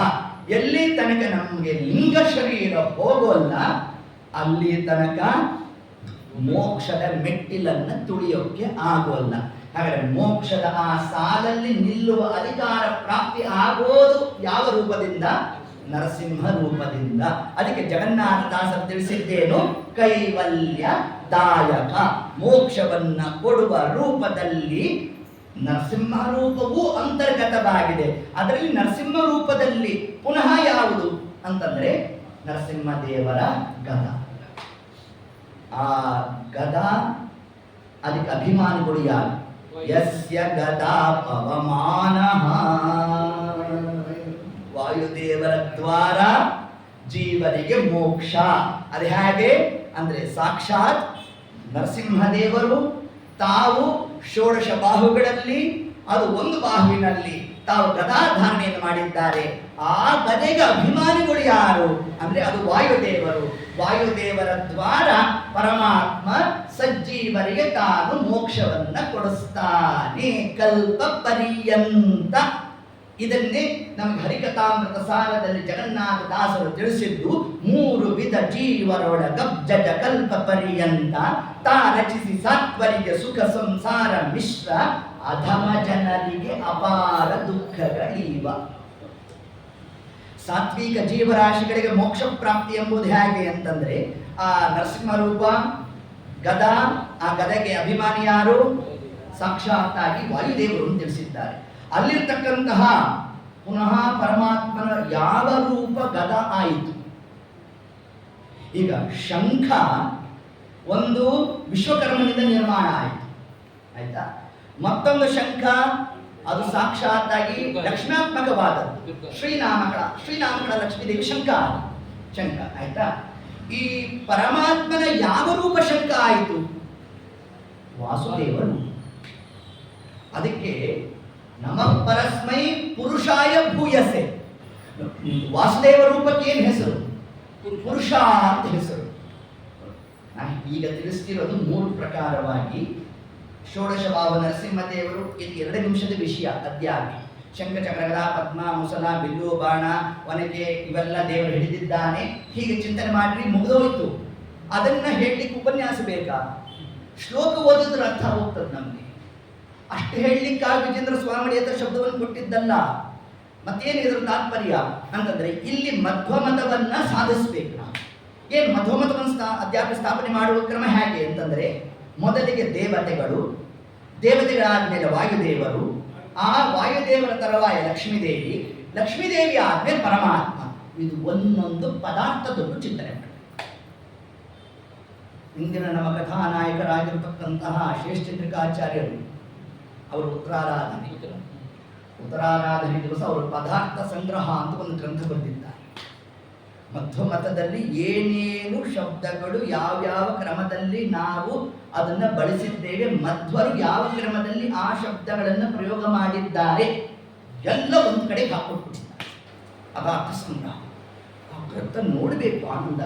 ಎಲ್ಲಿ ತನಕ ನಮಗೆ ಲಿಂಗ ಶರೀರ ಹೋಗೋಲ್ಲ, ಅಲ್ಲಿ ತನಕ ಮೋಕ್ಷದ ಮೆಟ್ಟಿಲನ್ನು ತುಳಿಯೋಕ್ಕೆ ಆಗೋಲ್ಲ. ಹಾಗಾದ್ರೆ ಮೋಕ್ಷದ ಆ ಸಾಲಲ್ಲಿ ನಿಲ್ಲುವ ಅಧಿಕಾರ ಪ್ರಾಪ್ತಿ ಆಗೋದು ಯಾವ ರೂಪದಿಂದ? ನರಸಿಂಹ ರೂಪದಿಂದ. ಅದಕ್ಕೆ ಜಗನ್ನಾಥದಾಸರು ತಿಳಿಸಿದ್ದೇನು? ಕೈವಲ್ಯದಾಯಕ, ಮೋಕ್ಷವನ್ನ ಕೊಡುವ ರೂಪದಲ್ಲಿ ನರಸಿಂಹ ರೂಪವೂ ಅಂತರ್ಗತವಾಗಿದೆ. ಅದರಲ್ಲಿ ನರಸಿಂಹ ರೂಪದಲ್ಲಿ ಪುನಃ ಯಾವುದು ಅಂತಂದ್ರೆ ನರಸಿಂಹದೇವರ ಗದ. ಆ ಗದ ಅದಕ್ಕೆ ಅಭಿಮಾನಿಗಳು ಯಾರು? ಯಸ್ಯ ಗದಾ ಪವಮಾನಃ, ವಾಯುದೇವರ ದ್ವಾರ ಜೀವನಿಗೆ ಮೋಕ್ಷ. ಅದು ಹೇಗೆ ಅಂದ್ರೆ, ಸಾಕ್ಷಾತ್ ನರಸಿಂಹದೇವರು ತಾವು ಷೋಡಶ ಬಾಹುಗಳಲ್ಲಿ ಅದು ಒಂದು ಬಾಹುವಿನಲ್ಲಿ ತಾವು ಗದಾಧಾರಣೆಯನ್ನು ಮಾಡಿದ್ದಾರೆ. ಆ ಗದೆಗೆ ಅಭಿಮಾನಿಗಳು ಯಾರು ಅಂದ್ರೆ ಅದು ವಾಯುದೇವರು. ವಾಯುದೇವರ ದ್ವಾರ ಪರಮಾತ್ಮ ಸಜ್ಜೀವರಿಗೆ ತಾನು ಮೋಕ್ಷವನ್ನ ಕೊಡಿಸ್ತಾನೆ ಕಲ್ಪ ಪರ್ಯಂತ. ಇದನ್ನೇ ನಮಗೆ ಹರಿಕಥಾಮೃತ ಸಾರದಲ್ಲಿ ಜಗನ್ನಾಥದಾಸರು ತಿಳಿಸಿದ್ದು. 3 ವಿಧ ಜೀವರೊಳಗಬ್ಜಜ ಕಲ್ಪ ಪರ್ಯಂತ ತಾ ರಚಿಸಿ ಸಾತ್ವರಿಗೆ ಸುಖ ಸಂಸಾರ ಮಿಶ್ರ, ಅಧಮ ಜನರಿಗೆ ಅಪಾರ ದುಃಖಗಳೀವ. ಸಾತ್ವಿಕ ಜೀವರಾಶಿಗಳಿಗೆ ಮೋಕ್ಷ ಪ್ರಾಪ್ತಿ ಎಂಬುದು ಹೇಗೆ ಅಂತಂದ್ರೆ, ಆ ನರಸಿಂಹ ರೂಪ ಗದ, ಆ ಗದೆಗೆ ಅಭಿಮಾನಿ ಯಾರು? ಸಾಕ್ಷಾತ್ತಾಗಿ ವಾಯುದೇವರು ತಿಳಿಸಿದ್ದಾರೆ. ಅಲ್ಲಿರ್ತಕ್ಕಂತಹ ಪುನಃ ಪರಮಾತ್ಮನ ಯಾವ ರೂಪ ಗದ ಆಯಿತು. ಈಗ ಶಂಖ ಒಂದು ವಿಶ್ವಕರ್ಮನಿಂದ ನಿರ್ಮಾಣ ಆಯಿತು, ಆಯ್ತಾ. ಮತ್ತೊಂದು ಶಂಖ ಅದು ಸಾಕ್ಷಾತ್ತಾಗಿ ಲಕ್ಷ್ಮ್ಯಾತ್ಮಕವಾದದ್ದು, ಶ್ರೀನಾಮಗಳ ಲಕ್ಷ್ಮೀದೇವಿ ಶಂಖ ಆಯ್ತಾ. ಈ ಪರಮಾತ್ಮನ ಯಾವ ರೂಪ ಶಂಖ ಆಯಿತು? ವಾಸುದೇವರು. ಅದಕ್ಕೆ ನಮಃ ಪರಸ್ಮೈ ಪುರುಷಾಯ ಭೂಯಸೆ. ವಾಸುದೇವ ರೂಪಕ್ಕೆ ಏನು ಹೆಸರು? ಪುರುಷ ಅಂತ ಹೆಸರು. ನಾನು ಈಗ ತಿಳಿಸ್ತಿರೋದು 3 ಪ್ರಕಾರವಾಗಿ. ಷೋಡಶ ಭಾವ ನರಸಿಂಹದೇವರು ಇದು 2 ನಿಮಿಷದ ವಿಷಯ. ಅದ್ಯಾಗಿ ಶಂಖ ಚಕ್ರ ಗದಾ ಪದ್ಮ ಮುಸಲ ಬಿಲ್ಲು ಬಾಣ ಒನಕೆ ಇವೆಲ್ಲ ದೇವರು ಹಿಡಿದಿದ್ದಾನೆ, ಹೀಗೆ ಚಿಂತನೆ ಮಾಡಿ ಮುಗಿದೋಯ್ತು. ಅದನ್ನ ಹೇಳಲಿಕ್ಕೆ ಉಪನ್ಯಾಸ ಬೇಕಾ? ಶ್ಲೋಕ ಓದಿದ್ರೆ ಅರ್ಥ ಹೋಗ್ತದೆ ನಮಗೆ. ಅಷ್ಟು ಹೇಳಲಿಕ್ಕಾಗಿ ವಿಜೇಂದ್ರ ಸ್ವಾಮಿ ಹತ್ರ ಶಬ್ದವನ್ನು ಕೊಟ್ಟಿದ್ದಲ್ಲ. ಮತ್ತೇನು ಇದ್ರ ತಾತ್ಪರ್ಯ ಅಂತಂದ್ರೆ ಇಲ್ಲಿ ಮಧ್ವಮತವನ್ನ ಸಾಧಿಸಬೇಕು ನಾವು. ಏನು ಮಧ್ವಮತವನ್ನು ಅಧ್ಯಾತ್ಮ ಸ್ಥಾಪನೆ ಮಾಡುವ ಕ್ರಮ ಹೇಗೆ ಅಂತಂದ್ರೆ, ಮೊದಲಿಗೆ ದೇವತೆಗಳಾದ್ಮೇಲೆ ವಾಯುದೇವರು, ಆ ವಾಯುದೇವರ ತರುವಾಯ ಲಕ್ಷ್ಮೀದೇವಿ ಆದ್ಮೇಲೆ ಪರಮಾತ್ಮ. ಇದು ಒಂದೊಂದು ಪದಾರ್ಥದಲ್ಲೂ ಚಿಂತನೆ ಮಾಡಿ. ಇಂದಿನ ನಮ್ಮ ಕಥಾನಾಯಕರಾಗಿರತಕ್ಕಂತಹ ಶ್ರೇಷ್ಠಚಂದ್ರಿಕಾಚಾರ್ಯರು ಅವರು ಉತ್ತರಾರಾಧನೆ ದಿವಸ ಅವರು ಪದಾರ್ಥ ಸಂಗ್ರಹ ಅಂತ ಒಂದು ಗ್ರಂಥ ಬರೆದಿದ್ದಾರೆ. ಮಧ್ವಮತದಲ್ಲಿ ಏನೇನು ಶಬ್ದಗಳು ಯಾವ್ಯಾವ ಕ್ರಮದಲ್ಲಿ ನಾವು ಅದನ್ನು ಬಳಸಿದ್ದೇವೆ, ಮಧ್ವರು ಯಾವ ಕ್ರಮದಲ್ಲಿ ಆ ಶಬ್ದಗಳನ್ನು ಪ್ರಯೋಗ ಮಾಡಿದ್ದಾರೆ ಎಲ್ಲ ಒಂದು ಕಡೆ ಹಾಕೊಟ್ಬಿಟ್ಟಿದ್ದಾರೆ. ಪದಾರ್ಥ ಸಂಗ್ರಹ ಆ ಗ್ರಂಥ ನೋಡಬೇಕು. ಆನಂದ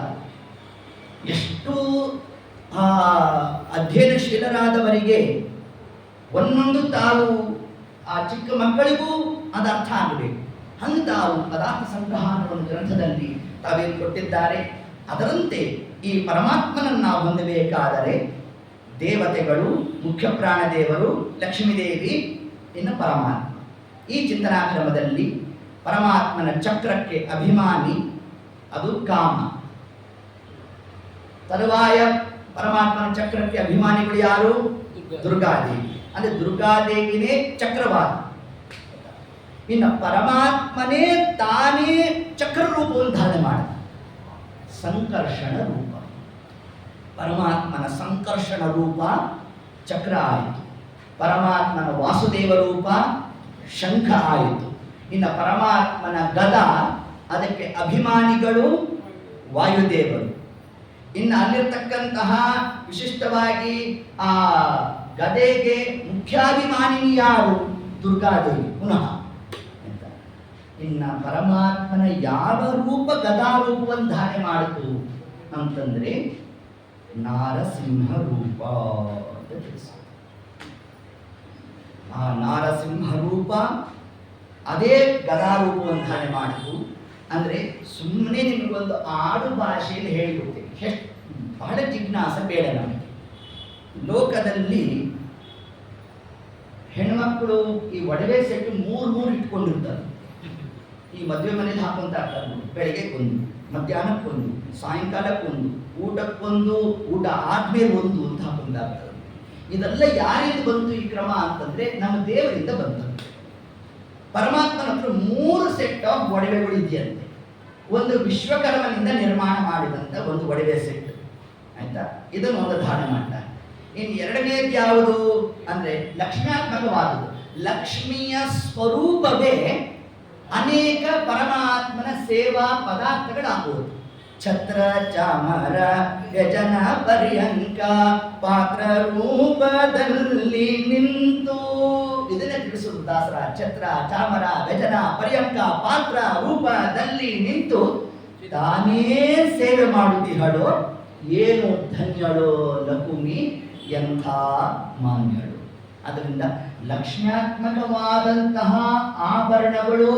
ಎಷ್ಟು ಅಧ್ಯಯನಶೀಲರಾದವರಿಗೆ ಒಂದೊಂದು ತಾವು ಆ ಚಿಕ್ಕ ಮಕ್ಕಳಿಗೂ ಅದು ಅರ್ಥ ಆಗಬೇಕು. ಹಂಗೆ ತಾವು ಪದಾರ್ಥ ಸಂಗ್ರಹ ಅನ್ನೋ ಒಂದು ಗ್ರಂಥದಲ್ಲಿ ತಾವೇನು ಕೊಟ್ಟಿದ್ದಾರೆ. ಅದರಂತೆ ಈ ಪರಮಾತ್ಮನನ್ನು ನಾವು ಹೊಂದಬೇಕಾದರೆ ದೇವತೆಗಳು, ಮುಖ್ಯ ಪ್ರಾಣದೇವರು, ಲಕ್ಷ್ಮೀದೇವಿ, ಇನ್ನು ಪರಮಾತ್ಮ. ಈ ಚಿಂತನಾ ಕ್ರಮದಲ್ಲಿ ಪರಮಾತ್ಮನ ಚಕ್ರಕ್ಕೆ ಅಭಿಮಾನಿ ಅದು ಕಾಮ. ತರುವಾಯ ಪರಮಾತ್ಮನ ಚಕ್ರಕ್ಕೆ ಅಭಿಮಾನಿಗಳು ಯಾರು? ದುರ್ಗಾದೇವಿ. ಅಂದ್ರೆ ದುರ್ಗಾದೇವಿನೇ ಚಕ್ರವಾದ. ಇನ್ನು ಪರಮಾತ್ಮನೇ ತಾನೇ ಚಕ್ರ ರೂಪವನ್ನು ಧಾರಣೆ ಮಾಡ ಸಂಕರ್ಷಣ ರೂಪ. ಪರಮಾತ್ಮನ ಸಂಕರ್ಷಣ ರೂಪ ಚಕ್ರ ಆಯಿತು. ಪರಮಾತ್ಮನ ವಾಸುದೇವ ರೂಪ ಶಂಖ ಆಯಿತು. ಇನ್ನು ಪರಮಾತ್ಮನ ಗದ, ಅದಕ್ಕೆ ಅಭಿಮಾನಿಗಳು ವಾಯುದೇವರು. ಇನ್ನು ಅಲ್ಲಿರ್ತಕ್ಕಂತಹ ವಿಶಿಷ್ಟವಾಗಿ ಆ ಗದೆಗೆ ಮುಖ್ಯಾಭಿಮಾನಿನಿ ಯಾರು? ದುರ್ಗಾದೇವಿ ಪುನಃ. ಇನ್ನು ಪರಮಾತ್ಮನ ಯಾವ ರೂಪ ಗದಾರೂಪವನ್ನು ಧಾರಣೆ ಮಾಡಿತು ಅಂತಂದ್ರೆ ನಾರಸಿಂಹ ರೂಪ ಅಂತ ತಿಳಿಸ್ತಾರೆ. ಆ ನಾರಸಿಂಹ ರೂಪ ಅದೇ ಗದಾರೂಪವನ್ನು ಧಾರಣೆ ಮಾಡಿತು. ಅಂದರೆ ಸುಮ್ಮನೆ ನಿಮಗೊಂದು ಆಡು ಭಾಷೆಯಲ್ಲಿ ಹೇಳಿಬಿಡ್ತೇನೆ, ಬಹಳ ಜಿಜ್ಞಾಸ ಬೇಡ ನಮಗೆ. ಲೋಕದಲ್ಲಿ ಹೆಣ್ಮಕ್ಕಳು ಈ ಒಡವೆ ಸೆಟ್ಟು 3 ಇಟ್ಕೊಂಡಿರ್ತಾರೆ. ಈ ಮದುವೆ ಮನೇಲಿ ಹಾಕೊಂತ ಇರ್ತಾರೆ. ಬೆಳಿಗ್ಗೆಗೊಂದು, ಮಧ್ಯಾಹ್ನಕ್ಕೊಂದು, ಸಾಯಂಕಾಲಕ್ಕೊಂದು, ಊಟಕ್ಕೊಂದು, ಊಟ ಆದ್ಮೇಲೆ ಒಂದು ಅಂತ ಹಾಕೊಂತ ಇರ್ತಾರೆ. ಇದೆಲ್ಲ ಯಾರಿಂದ ಬಂತು ಈ ಕ್ರಮ ಅಂತಂದ್ರೆ ನಮ್ಮ ದೇವರಿಂದ ಬಂತು. ಪರಮಾತ್ಮನ ಹತ್ರ 3 ಸೆಟ್ ಆಫ್ ಒಡವೆಗಳು ಇದೆಯಂತೆ. ಒಂದು ವಿಶ್ವಕರ್ಮನಿಂದ ನಿರ್ಮಾಣ ಮಾಡಿದಂಥ ಒಂದು ಒಡವೆ ಸೆಟ್, ಆಯ್ತಾ. ಇದನ್ನು ಒಂದು ಧಾರಣೆ ಮಾಡ್ತಾರೆ. ಇನ್ನು ಎರಡನೇದು ಯಾವುದು ಅಂದ್ರೆ ಲಕ್ಷ್ಮ್ಯಾತ್ಮಕವಾದುದು. ಲಕ್ಷ್ಮಿಯ ಸ್ವರೂಪವೇ ಅನೇಕ ಪರಮಾತ್ಮನ ಸೇವಾ ಪದಾರ್ಥಗಳಾಗುವುದು. ಛತ್ರ ಚಾಮರ ಗಜನ ಪರ್ಯಂಕ ಪಾತ್ರ ರೂಪದಲ್ಲಿ ನಿಂತು, ಇದನ್ನೇ ತಿಳಿಸುವುದು ದಾಸರ. ಛತ್ರ ಚಾಮರ ಗಜನ ಪರ್ಯಂಕ ಪಾತ್ರ ರೂಪದಲ್ಲಿ ನಿಂತು ತಾನೇ ಸೇವೆ ಮಾಡುತ್ತಿಹಳು. ಏನು ಧನ್ಯಳು ಲಕುಮಿ, ಎಂಥ ಮಾನ್ಯಳು. ಅದರಿಂದ ಲಕ್ಷ್ಮ್ಯಾತ್ಮಕವಾದಂತಹ ಆಭರಣಗಳು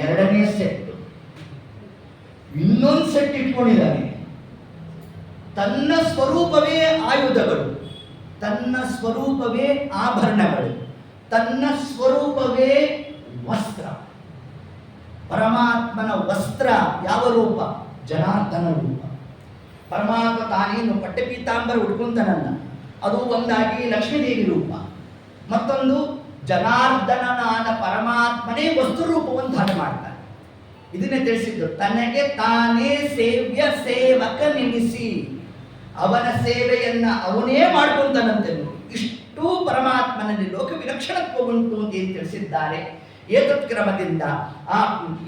ಎರಡನೇ ಸೆಟ್. ಇನ್ನೊಂದು ಸೆಟ್ ಇಟ್ಕೊಂಡಿದ್ದಾನೆ. ತನ್ನ ಸ್ವರೂಪವೇ ಆಯುಧಗಳು, ತನ್ನ ಸ್ವರೂಪವೇ ಆಭರಣಗಳು, ತನ್ನ ಸ್ವರೂಪವೇ ವಸ್ತ್ರ. ಪರಮಾತ್ಮನ ವಸ್ತ್ರ ಯಾವ ರೂಪ? ಜನಾರ್ದನ ರೂಪ. ಪರಮಾತ್ಮ ತಾನೇನು ಪಟ್ಟೆ ಪೀತಾಂಬರ ಉಟ್ಕೊಂತಾನಲ್ಲ, ಅದು ಒಂದಾಗಿ ಲಕ್ಷ್ಮೀದೇವಿ ರೂಪ, ಮತ್ತೊಂದು ಜನಾರ್ದನನಾದ ಪರಮಾತ್ಮನೇ ವಸ್ತು ರೂಪವನ್ನು ಧಾರಣೆ ಮಾಡ್ತಾನೆ. ಇದನ್ನೇ ತಿಳಿಸಿದ್ದು, ತನಗೆ ತಾನೇ ಸೇವ್ಯ ಸೇವಕ ನಿಲ್ಲಿಸಿ ಅವನ ಸೇವೆಯನ್ನ ಅವನೇ ಮಾಡ್ಕೊಂತಾನಂತೆ. ಇಷ್ಟು ಪರಮಾತ್ಮನಲ್ಲಿ ಲೋಕ ವಿಲಕ್ಷಣತ್ವ ಉಂಟು ಅಂತ ಏನು ತಿಳಿಸಿದ್ದಾರೆ. ಏತತ್ ಕ್ರಮದಿಂದ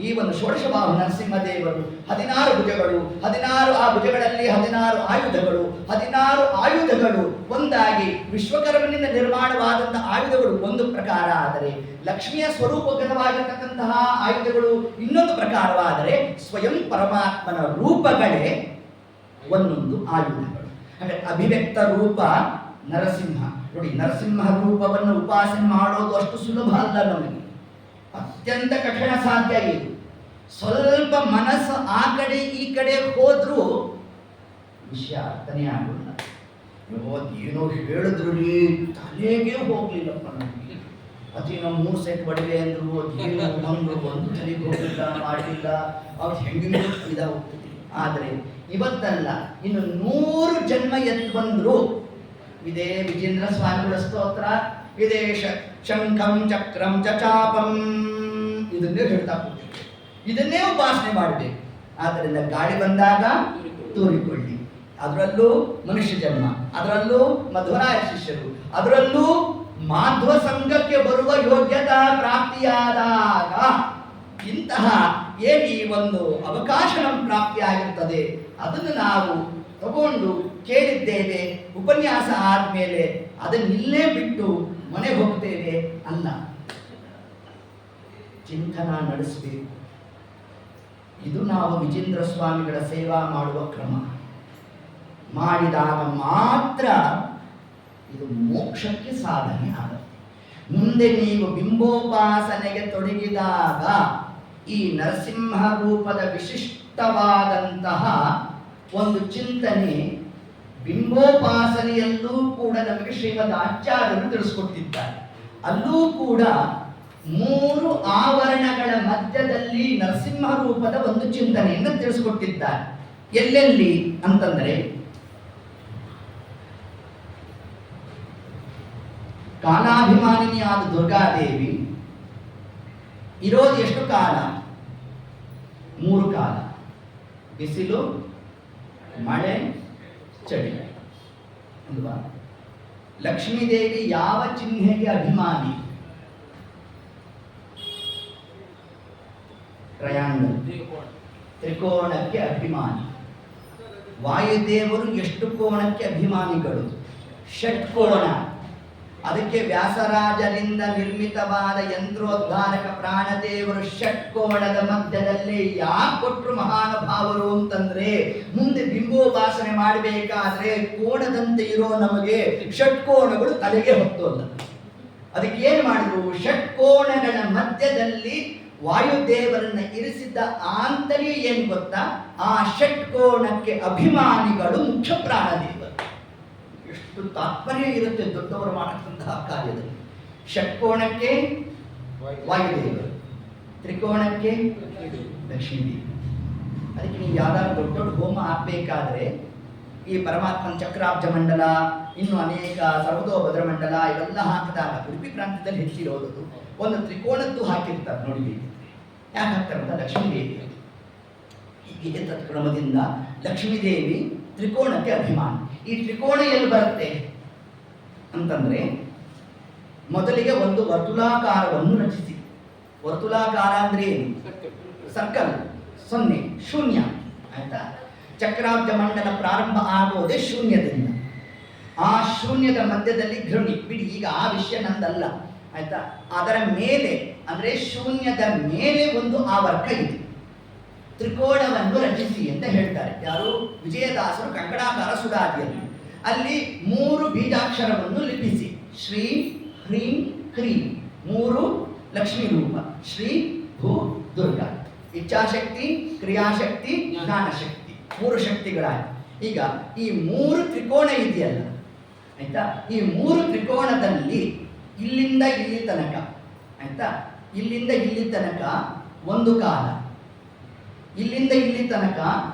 ಈ ಒಂದು ಷೋಡಶಬಾಹು ನರಸಿಂಹದೇವರು 16 ಭುಜಗಳು, 16 ಆ ಭುಜಗಳಲ್ಲಿ 16 ಆಯುಧಗಳು, 16 ಆಯುಧಗಳು ಒಂದಾಗಿ ವಿಶ್ವಕರ್ಮನಿಂದ ನಿರ್ಮಾಣವಾದಂತಹ ಆಯುಧಗಳು ಒಂದು ಪ್ರಕಾರ ಆದರೆ, ಲಕ್ಷ್ಮಿಯ ಸ್ವರೂಪಗತವಾಗಿರತಕ್ಕಂತಹ ಆಯುಧಗಳು ಇನ್ನೊಂದು ಪ್ರಕಾರವಾದರೆ, ಸ್ವಯಂ ಪರಮಾತ್ಮನ ರೂಪಗಳೇ ಒಂದೊಂದು ಆಯುಧಗಳು. ಹಾಗೆ ಅಭಿವ್ಯಕ್ತ ರೂಪ ನರಸಿಂಹ. ನೋಡಿ, ನರಸಿಂಹ ರೂಪವನ್ನು ಉಪಾಸನೆ ಮಾಡೋದು ಅಷ್ಟು ಸುಲಭ ಅಲ್ಲ, ನಮಗೆ ಅತ್ಯಂತ ಕಠಿಣ ಸಾಧ್ಯ. ಇದು ಸ್ವಲ್ಪ ಮನಸ್ಸು ಆ ಕಡೆ ಈ ಕಡೆ ಹೋದ್ರೂ ವಿಷಯ ಅರ್ಥನೇ ಆಗೋಲ್ಲ. ಏನೋ ಹೇಳಿದ್ರು ತಲೆಗೆ ಹೋಗ್ಲಿಲ್ಲಪ್ಪ ನನಗೆ. ಅದೇನೋ 3 ಸೆಟ್ ಬಡವೆ ಅಂದ್ರು, ಅದೇನೋ ಬಂದ್ರು, ಒಂದು ತಲೆಗೆ ಹೋಗಿಲ್ಲ, ಮಾಡಿಲ್ಲ, ಅವ್ರು ಹೆಂಗೆ ಇದಾಗ್ತದೆ. ಆದರೆ ಇವತ್ತಲ್ಲ, ಇನ್ನು 100 ಜನ್ಮ ಎದ್ದು ಬಂದ್ರು ಇದೇ ವಿಜೇಂದ್ರ ಸ್ವಾಮಿಗಳ ಸ್ತೋತ್ರ, ಇದೇ ಶಂಖಂ ಚಕ್ರಂ ಚಾಪಂ ಇದನ್ನೇ ಹೇಳ್ತಾ ಹೋಗ್ತೀವಿ, ಇದನ್ನೇ ಉಪಾಸನೆ ಮಾಡಬೇಕು. ಆದ್ದರಿಂದ ಗಾಳಿ ಬಂದಾಗ ತೂರಿಕೊಳ್ಳಿ, ಅದರಲ್ಲೂ ಮನುಷ್ಯ ಜನ್ಮ, ಅದರಲ್ಲೂ ಮಧ್ವರಾಯ ಶಿಷ್ಯರು, ಅದರಲ್ಲೂ ಮಾಧ್ವ ಸಂಘಕ್ಕೆ ಬರುವ ಯೋಗ್ಯತಾ ಪ್ರಾಪ್ತಿಯಾದಾಗ ಇಂತಹ ಏನು ಈ ಒಂದು ಅವಕಾಶ ನಮ್ಮ ಪ್ರಾಪ್ತಿಯಾಗಿರ್ತದೆ, ಅದನ್ನು ನಾವು ತಗೊಂಡು ಕೇಳಿದ್ದೇವೆ, ಉಪನ್ಯಾಸ ಆದಮೇಲೆ ಅದನ್ನಿಲ್ಲೇ ಬಿಟ್ಟು ಮನೆ ಹೋಗ್ತೇವೆ ಅಲ್ಲ, ಚಿಂತನ ನಡೆಸಬೇಕು. ಇದು ನಾವು ವಿಜೇಂದ್ರ ಸ್ವಾಮಿಗಳ ಸೇವಾ ಮಾಡುವ ಕ್ರಮ. ಮಾಡಿದಾಗ ಮಾತ್ರ ಇದು ಮೋಕ್ಷಕ್ಕೆ ಸಾಧನೆ ಆಗುತ್ತೆ. ಮುಂದೆ ನೀವು ಬಿಂಬೋಪಾಸನೆಗೆ ತೊಡಗಿದಾಗ ಈ ನರಸಿಂಹ ರೂಪದ ವಿಶಿಷ್ಟವಾದಂತಹ ಒಂದು ಚಿಂತನೆ ಬಿಂಬೋಪಾಸನೆಯಲ್ಲೂ ಕೂಡ ನಮಗೆ ಶ್ರೀಮದ್ ಆಚಾರ್ಯರು ತಿಳಿಸ್ಕೊಟ್ಟಿದ್ದಾರೆ. ಅಲ್ಲೂ ಕೂಡ 3 ಆವರಣಗಳ ಮಧ್ಯದಲ್ಲಿ ನರಸಿಂಹ ರೂಪದ ಒಂದು ಚಿಂತನೆಯನ್ನು ತಿಳಿಸ್ಕೊಟ್ಟಿದ್ದಾರೆ. ಎಲ್ಲೆಲ್ಲಿ ಅಂತಂದ್ರೆ, ಕಾಲಾಭಿಮಾನಿನಿಯಾದ ದುರ್ಗಾದೇವಿ ಇರೋದು ಎಷ್ಟು ಕಾಲ? 3 ಕಾಲ: ಬಿಸಿಲು, ಮಳೆ, ಚಳಿ ಅಲ್ವಾ? ಲಕ್ಷ್ಮೀದೇವಿ ಯಾವ ಚಿಹ್ನೆಗೆ ಅಭಿಮಾನಿ? ಟ್ರಯಾಂಗಲ್, ತ್ರಿಕೋಣಕ್ಕೆ ಅಭಿಮಾನಿ. ವಾಯುದೇವರು ಎಷ್ಟು ಕೋಣಕ್ಕೆ ಅಭಿಮಾನಿಗಳು? ಷಟ್ಕೋಣ. ಅದಕ್ಕೆ ವ್ಯಾಸರಾಜರಿಂದ ನಿರ್ಮಿತವಾದ ಯಂತ್ರೋದ್ಧಾರಕ ಪ್ರಾಣದೇವರು ಷಟ್ಕೋಣದ ಮಧ್ಯದಲ್ಲಿ ಯಾಕೆ ಕೊಟ್ಟರು ಮಹಾನುಭಾವರು ಅಂತಂದ್ರೆ, ಮುಂದೆ ಬಿಂಬೋಪಾಸನೆ ಮಾಡಬೇಕಾದ್ರೆ ಕೋಣದಂತೆ ಇರೋ ನಮಗೆ ಷಟ್ಕೋಣಗಳು ತಲೆಗೆ ಹೊತ್ತೋಲ್ಲ. ಅದಕ್ಕೆ ಏನು ಮಾಡಿದ್ರು? ಷಟ್ಕೋಣಗಳ ಮಧ್ಯದಲ್ಲಿ ವಾಯುದೇವರನ್ನ ಇರಿಸಿದ್ದ ಆಂತರ್ಯ ಏನು ಗೊತ್ತಾ? ಆ ಷಟ್ಕೋಣಕ್ಕೆ ಅಭಿಮಾನಿಗಳು ಮುಖ್ಯ ಪ್ರಾಣದೇವರು. ಎಷ್ಟು ತಾತ್ಪರ್ಯ ಇರುತ್ತೆ ದೊಡ್ಡವರು ಮಾಡತಕ್ಕಂತಹ ಕಾರ್ಯದಲ್ಲಿ. ಷಟ್ಕೋಣಕ್ಕೆ ವಾಯುದೇವರು, ತ್ರಿಕೋಣಕ್ಕೆ ಲಕ್ಷ್ಮೀದೇವಿ. ಅದಕ್ಕೆ ನೀವು ಯಾವ್ದಾದ್ರು ದೊಡ್ಡ ದೊಡ್ಡ ಹೋಮ ಹಾಕಬೇಕಾದ್ರೆ ಈ ಪರಮಾತ್ಮನ ಚಕ್ರಾಬ್ಜ ಮಂಡಲ, ಇನ್ನು ಅನೇಕ ಸರ್ವತೋಭದ್ರ ಮಂಡಲ ಇವೆಲ್ಲ ಹಾಕಿದಾಗ ಉಡುಪಿ ಪ್ರಾಂತ್ಯದಲ್ಲಿ ಹೆಚ್ಚಿರೋದು ಒಂದು ತ್ರಿಕೋಣದ್ದು ಹಾಕಿರ್ತಾರೆ ನೋಡಿ. ಯಾಕೆ ಹಾಕ್ತಾರೆ ಅಂತ? ಲಕ್ಷ್ಮೀದೇವಿ. ಹೀಗೆ ತತ್ಕ್ರಮದಿಂದ ಲಕ್ಷ್ಮೀದೇವಿ ತ್ರಿಕೋಣಕ್ಕೆ ಅಭಿಮಾನಿ. ಈ ತ್ರಿಕೋಣ ಎಲ್ಲಿ ಬರುತ್ತೆ ಅಂತಂದ್ರೆ, ಮೊದಲಿಗೆ ಒಂದು ವರ್ತುಲಾಕಾರವನ್ನು ರಚಿಸಿ. ವರ್ತುಲಾಕಾರ ಅಂದ್ರೆ ಏನು? ಸರ್ಕಲ್, 0, ಶೂನ್ಯ. ಆಯ್ತಾ? ಚಕ್ರಾಬ್ಜ ಮಂಡಲ ಪ್ರಾರಂಭ ಆಗೋದೇ ಶೂನ್ಯದಿಂದ. ಆ ಶೂನ್ಯದ ಮಧ್ಯದಲ್ಲಿ ಗೃಣಿ ಬಿಡಿ, ಈಗ ಆ ವಿಷಯ ನಂದಲ್ಲ. ಆಯ್ತಾ? ಅದರ ಮೇಲೆ ಅಂದ್ರೆ ಶೂನ್ಯದ ಮೇಲೆ ಒಂದು ಆವರ್ಕ ಇದೆ. ತ್ರಿಕೋಣವನ್ನು ರಚಿಸಿ ಅಂತ ಹೇಳ್ತಾರೆ ಯಾರು? ವಿಜಯದಾಸರು ಕಂಕಣಾಕಾರ ಸುಧಾದಿಯಲ್ಲಿ. ಅಲ್ಲಿ 3 ಬೀಜಾಕ್ಷರವನ್ನು ಲಿಪಿಸಿ. ಶ್ರೀ, ಹ್ರೀಂ, ಕ್ರೀಂ 3 ಲಕ್ಷ್ಮೀ ರೂಪ. ಶ್ರೀ, ಭೂ, ದುರ್ಗಾ. ಇಚ್ಛಾಶಕ್ತಿ, ಕ್ರಿಯಾಶಕ್ತಿ, ಜ್ಞಾನಶಕ್ತಿ 3 ಶಕ್ತಿಗಳಾಗಿ. ಈಗ ಈ 3 ತ್ರಿಕೋಣ ಇದೆಯಲ್ಲ, ಆಯ್ತಾ? ಈ 3 ತ್ರಿಕೋಣದಲ್ಲಿ ಇಲ್ಲಿಂದ ಇಲ್ಲಿ ತನಕ, ಆಯ್ತಾ? ಇಲ್ಲಿಂದ ಇಲ್ಲಿ ತನಕ ಒಂದು ಕಾಲ, ಇಲ್ಲಿಂದ ಇಲ್ಲಿ ತನಕ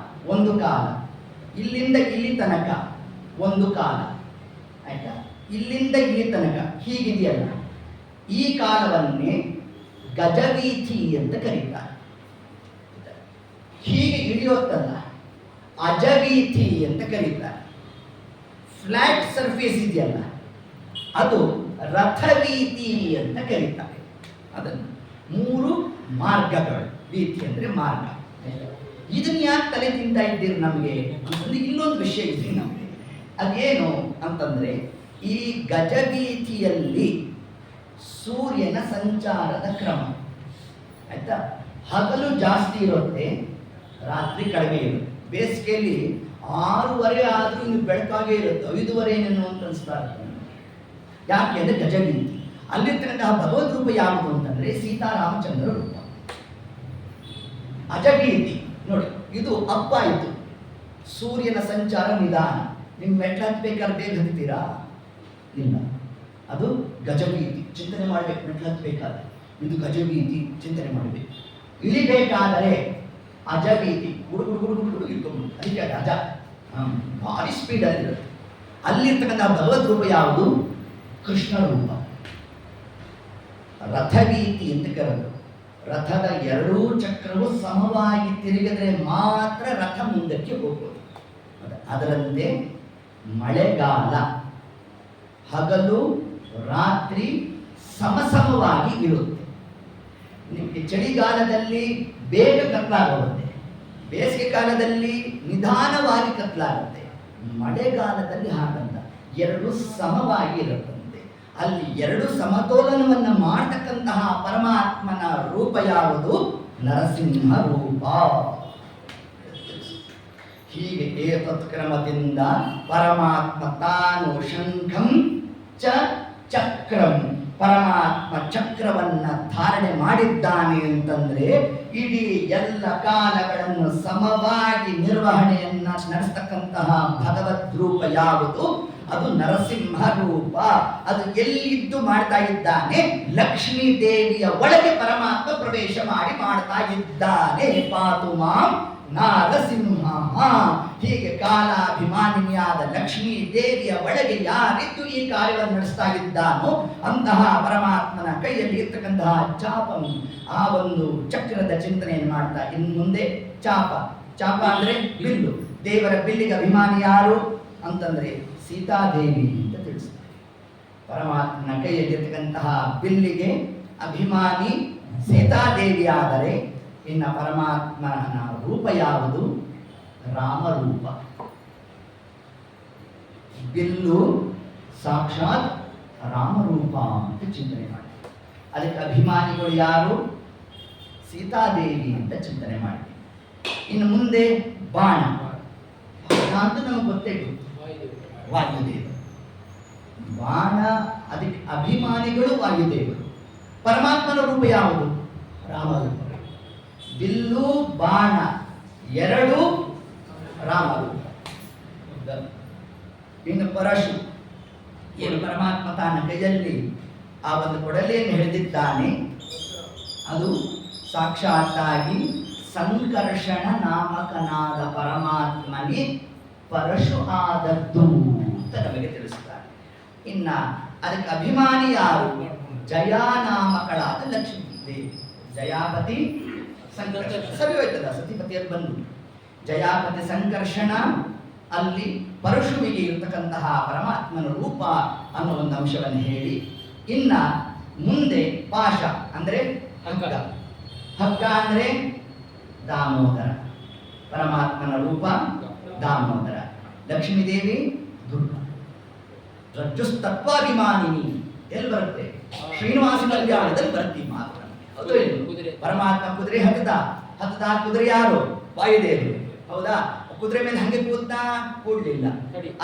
ಒಂದು ಕಾಲ, ಇಲ್ಲಿಂದ ಇಲ್ಲಿ ತನಕ ಒಂದು ಕಾಲ, ಆಯ್ತಾ? ಇಲ್ಲಿಂದ ಇಲ್ಲಿ ತನಕ ಹೀಗಿದೆಯಲ್ಲ, ಈ ಕಾಲವನ್ನೇ ಗಜವೀಥಿ ಅಂತ ಕರೀತಾರೆ. ಹೀಗೆ ಇಳಿಯೋತ್ತಲ್ಲ ಅಜವೀಥಿ ಅಂತ ಕರೀತಾರೆ. ಫ್ಲಾಟ್ ಸರ್ಫೇಸ್ ಇದೆಯಲ್ಲ ಅದು ರಥವೀಥಿ ಅಂತ ಕರೀತಾರೆ. ಅದನ್ನು 3 ಮಾರ್ಗಗಳು. ವೀಥಿ ಅಂದರೆ ಮಾರ್ಗ. ಇದನ್ನ ಯಾಕೆ ತಲೆ ತಿಂತಾ ಇದ್ದೀರಿ ನಮಗೆ ಅಂತಂದ್ರೆ ಇನ್ನೊಂದು ವಿಷಯ ಇದೆ ನಮಗೆ. ಅದೇನು ಅಂತಂದ್ರೆ ಈ ಗಜವೀಥಿಯಲ್ಲಿ ಸೂರ್ಯನ ಸಂಚಾರದ ಕ್ರಮ ಆಯ್ತಾ. ಹಗಲು ಜಾಸ್ತಿ ಇರುತ್ತೆ, ರಾತ್ರಿ ಕಡಿಮೆ ಇರುತ್ತೆ. ಬೇಸಿಗೆಯಲ್ಲಿ 6:30 ಆದರೂ ಇನ್ನು ಬೆಳಕಾಗೇ ಇರುತ್ತೆ, 5:30 ಏನೇನು ಅಂತ ಅನಿಸ್ತಾ ಇರುತ್ತೆ. ಯಾಕೆ ಅಂದರೆ ಗಜವೀಥಿ. ಅಲ್ಲಿರ್ತಕ್ಕಂತಹ ಭಗವದ್ ರೂಪ ಯಾವುದು ಅಂತಂದ್ರೆ ಸೀತಾರಾಮಚಂದ್ರ ರೂಪ. ಅಜವೀಥಿ ನೋಡಿ, ಇದು ಅಪ್ಪಾಯಿತು. ಸೂರ್ಯನ ಸಂಚಾರ ನಿಧಾನ. ನಿಮ್ಗೆ ಮೆಟ್ಲು ಹತ್ಬೇಕಾದ್ರೆ ಬೇಗ ಹತ್ತೀರಾ? ಇಲ್ಲ, ಅದು ಗಜವೀಥಿ. ಚಿಂತನೆ ಮಾಡಬೇಕು. ಮೆಟ್ಲು ಹತ್ಬೇಕಾದ್ರೆ ಇದು ಗಜವೀಥಿ, ಚಿಂತನೆ ಮಾಡಬೇಕು. ಇಳಿಬೇಕಾದರೆ ಅಜವೀಥಿ, ಹುಡುಗುಡು ಇಟ್ಕೊಂಡು ಅದಕ್ಕೆ ಅಜ ಭಾರಿ ಸ್ಪೀಡಲ್ಲಿರುತ್ತೆ. ಅಲ್ಲಿರ್ತಕ್ಕಂಥ ಭಗವದ್ ರೂಪ ಯಾವುದು? ಕೃಷ್ಣ ರೂಪ. ರಥವೀಥಿ ಅಂತ ಕರೆದು, ರಥದ 2 ಚಕ್ರವು ಸಮವಾಗಿ ತಿರುಗಿದ್ರೆ ಮಾತ್ರ ರಥ ಮುಂದಕ್ಕೆ ಹೋಗೋದು. ಅದರಂತೆ ಮಳೆಗಾಲ ಹಗಲು ರಾತ್ರಿ ಸಮಸಮವಾಗಿ ಇರುತ್ತೆ. ನಿಮಗೆ ಚಳಿಗಾಲದಲ್ಲಿ ಬೇಗ ಕತ್ಲಾಗುತ್ತೆ, ಬೇಸಿಗೆ ಕಾಲದಲ್ಲಿ ನಿಧಾನವಾಗಿ ಕತ್ಲಾಗುತ್ತೆ. ಮಳೆಗಾಲದಲ್ಲಿ ಹಾಗಲ್ಲ, 2 ಸಮವಾಗಿ ಇರುತ್ತಂತೆ. ಅಲ್ಲಿ 2 ಸಮತೋಲನವನ್ನು ಮಾಡತಕ್ಕಂತಹ ಪರಮಾತ್ಮನ ರೂಪ ಯಾವುದು? ನರಸಿಂಹ ರೂಪ. ಹೀಗೆ ಏತತ್ ಕ್ರಮದಿಂದ ಪರಮಾತ್ಮ ತಾನು ಶಂಖಂ ಚ ಚಕ್ರಂ, ಪರಮಾತ್ಮ ಚಕ್ರವನ್ನ ಧಾರಣೆ ಮಾಡಿದ್ದಾನೆ ಅಂತಂದ್ರೆ ಇಡೀ ಎಲ್ಲ ಕಾಲಗಳನ್ನು ಸಮವಾಗಿ ನಿರ್ವಹಣೆಯನ್ನ ನಡೆಸ್ತಕ್ಕಂತಹ ಭಗವದ್ ರೂಪ ಯಾವುದು? ಅದು ನರಸಿಂಹ ರೂಪ. ಅದು ಎಲ್ಲಿದ್ದು ಮಾಡ್ತಾ ಇದ್ದಾನೆ? ಲಕ್ಷ್ಮೀ ದೇವಿಯ ಒಳಗೆ ಪರಮಾತ್ಮ ಪ್ರವೇಶ ಮಾಡಿ ಮಾಡ್ತಾ ಇದ್ದಾನೆ. ಪಾತು ಮಾಂ ನಾರಸಿಂಹ. ಹೀಗೆ ಕಾಲಾಭಿಮಾನಿನಿಯಾದ ಲಕ್ಷ್ಮೀ ದೇವಿಯ ಒಳಗೆ ಯಾರಿದ್ದು ಈ ಕಾರ್ಯವನ್ನು ನಡೆಸ್ತಾ ಇದ್ದಾನೋ ಅಂತಹ ಪರಮಾತ್ಮನ ಕೈಯಲ್ಲಿ ಇರ್ತಕ್ಕಂತಹ ಚಾಪಂ, ಆ ಒಂದು ಚಕ್ರದ ಚಿಂತನೆಯನ್ನು ಮಾಡ್ತಾ ಇನ್ನು ಮುಂದೆ ಚಾಪ. ಚಾಪ ಅಂದ್ರೆ ಬಿಲ್ಲು. ದೇವರ ಬಿಲ್ಲಿಗೆ ಅಭಿಮಾನಿ ಯಾರು ಅಂತಂದ್ರೆ ಸೀತಾದೇವಿ ಅಂತ ತಿಳಿಸ್ತಾರೆ. ಪರಮಾತ್ಮನ ಕೈಯಲ್ಲಿರ್ತಕ್ಕಂತಹ ಬಿಲ್ಲಿಗೆ ಅಭಿಮಾನಿ ಸೀತಾದೇವಿ ಆದರೆ ಇನ್ನು ಪರಮಾತ್ಮನ ರೂಪ ಯಾವುದು? ರಾಮರೂಪ. ಬಿಲ್ಲು ಸಾಕ್ಷಾತ್ ರಾಮರೂಪ ಅಂತ ಚಿಂತನೆ ಮಾಡಿ. ಅದಕ್ಕೆ ಅಭಿಮಾನಿಗಳು ಯಾರು? ಸೀತಾದೇವಿ ಅಂತ ಚಿಂತನೆ ಮಾಡಿ. ಇನ್ನು ಮುಂದೆ ಬಾಣ. ಬಾಣ ಅಂತ ನಮಗೆ ಗೊತ್ತೇ ಗೊತ್ತು, ವಾಯುದೇವ. ಬಾಣ, ಅದಕ್ಕೆ ಅಭಿಮಾನಿಗಳು ವಾಯುದೇವರು. ಪರಮಾತ್ಮನ ರೂಪ ಯಾವುದು? ರಾಮರೂಪ. ಬಿಲ್ಲು ಬಾಣ 2 ರಾಮರೂಪ. ಇನ್ನು ಪರಶು, ಏನು ಪರಮಾತ್ಮ ತಾನ ಕೈಯಲ್ಲಿ ಆ ಒಂದು ಕೊಡಲಿಯನ್ನು ಹಿಡಿದಿದ್ದಾನೆ, ಅದು ಸಾಕ್ಷಾತ್ತಾಗಿ ಸಂಕರ್ಷಣ ನಾಮಕನಾದ ಪರಮಾತ್ಮನೇ ಪರಶು ಆದದ್ದು ಅಂತ ನಮಗೆ ತಿಳಿಸ್ತಾರೆ. ಇನ್ನ ಅದಕ್ಕೆ ಅಭಿಮಾನಿ ಯಾರು? ಜಯಾನಾಮಕಳಾದ ಲಕ್ಷ್ಮೀ ದೇವಿ. ಜಯಾಪತಿ ಸಂಕರ್ಷಣ ಸರಿ ಹೋಯ್ತದ, ಸತಿಪತಿಯಲ್ಲಿ ಬಂದು ಜಯಾಪತಿ ಸಂಕರ್ಷಣ. ಅಲ್ಲಿ ಪರಶುವಿಗೆ ಇರತಕ್ಕಂತಹ ಪರಮಾತ್ಮನ ರೂಪ ಅನ್ನೋ ಒಂದು ಅಂಶವನ್ನು ಹೇಳಿ, ಇನ್ನ ಮುಂದೆ ಪಾಶ ಅಂದ್ರೆ ಹಗ್ಗ. ಹಗ್ಗ ಅಂದ್ರೆ ದಾಮೋದರ. ಪರಮಾತ್ಮನ ರೂಪ ದಾಮೋದರ. ಲಕ್ಷ್ಮೀದೇವಿ ದುರ್ಗಾ. ರಜ್ಜುಸ್ತತ್ವಾಭಿಮಾನಿನಿ ಎಲ್ಲಿ ಬರುತ್ತೆ? ಶ್ರೀನಿವಾಸನ ಕಲ್ಯಾಣದಲ್ಲಿ ಬರುತ್ತೆ ಈ ಮಾತು. ಹೌದು, ಪರಮಾತ್ಮ ಕುದುರೆ ಹತ್ತದ ಕುದುರೆ ಯಾರು? ವಾಯುದೇವರು. ಹೌದಾ? ಕುದುರೆ ಮೇಲೆ ಹಂಗೆ ಕೂತ್ತಾ ಕೂಡ್ಲಿಲ್ಲ,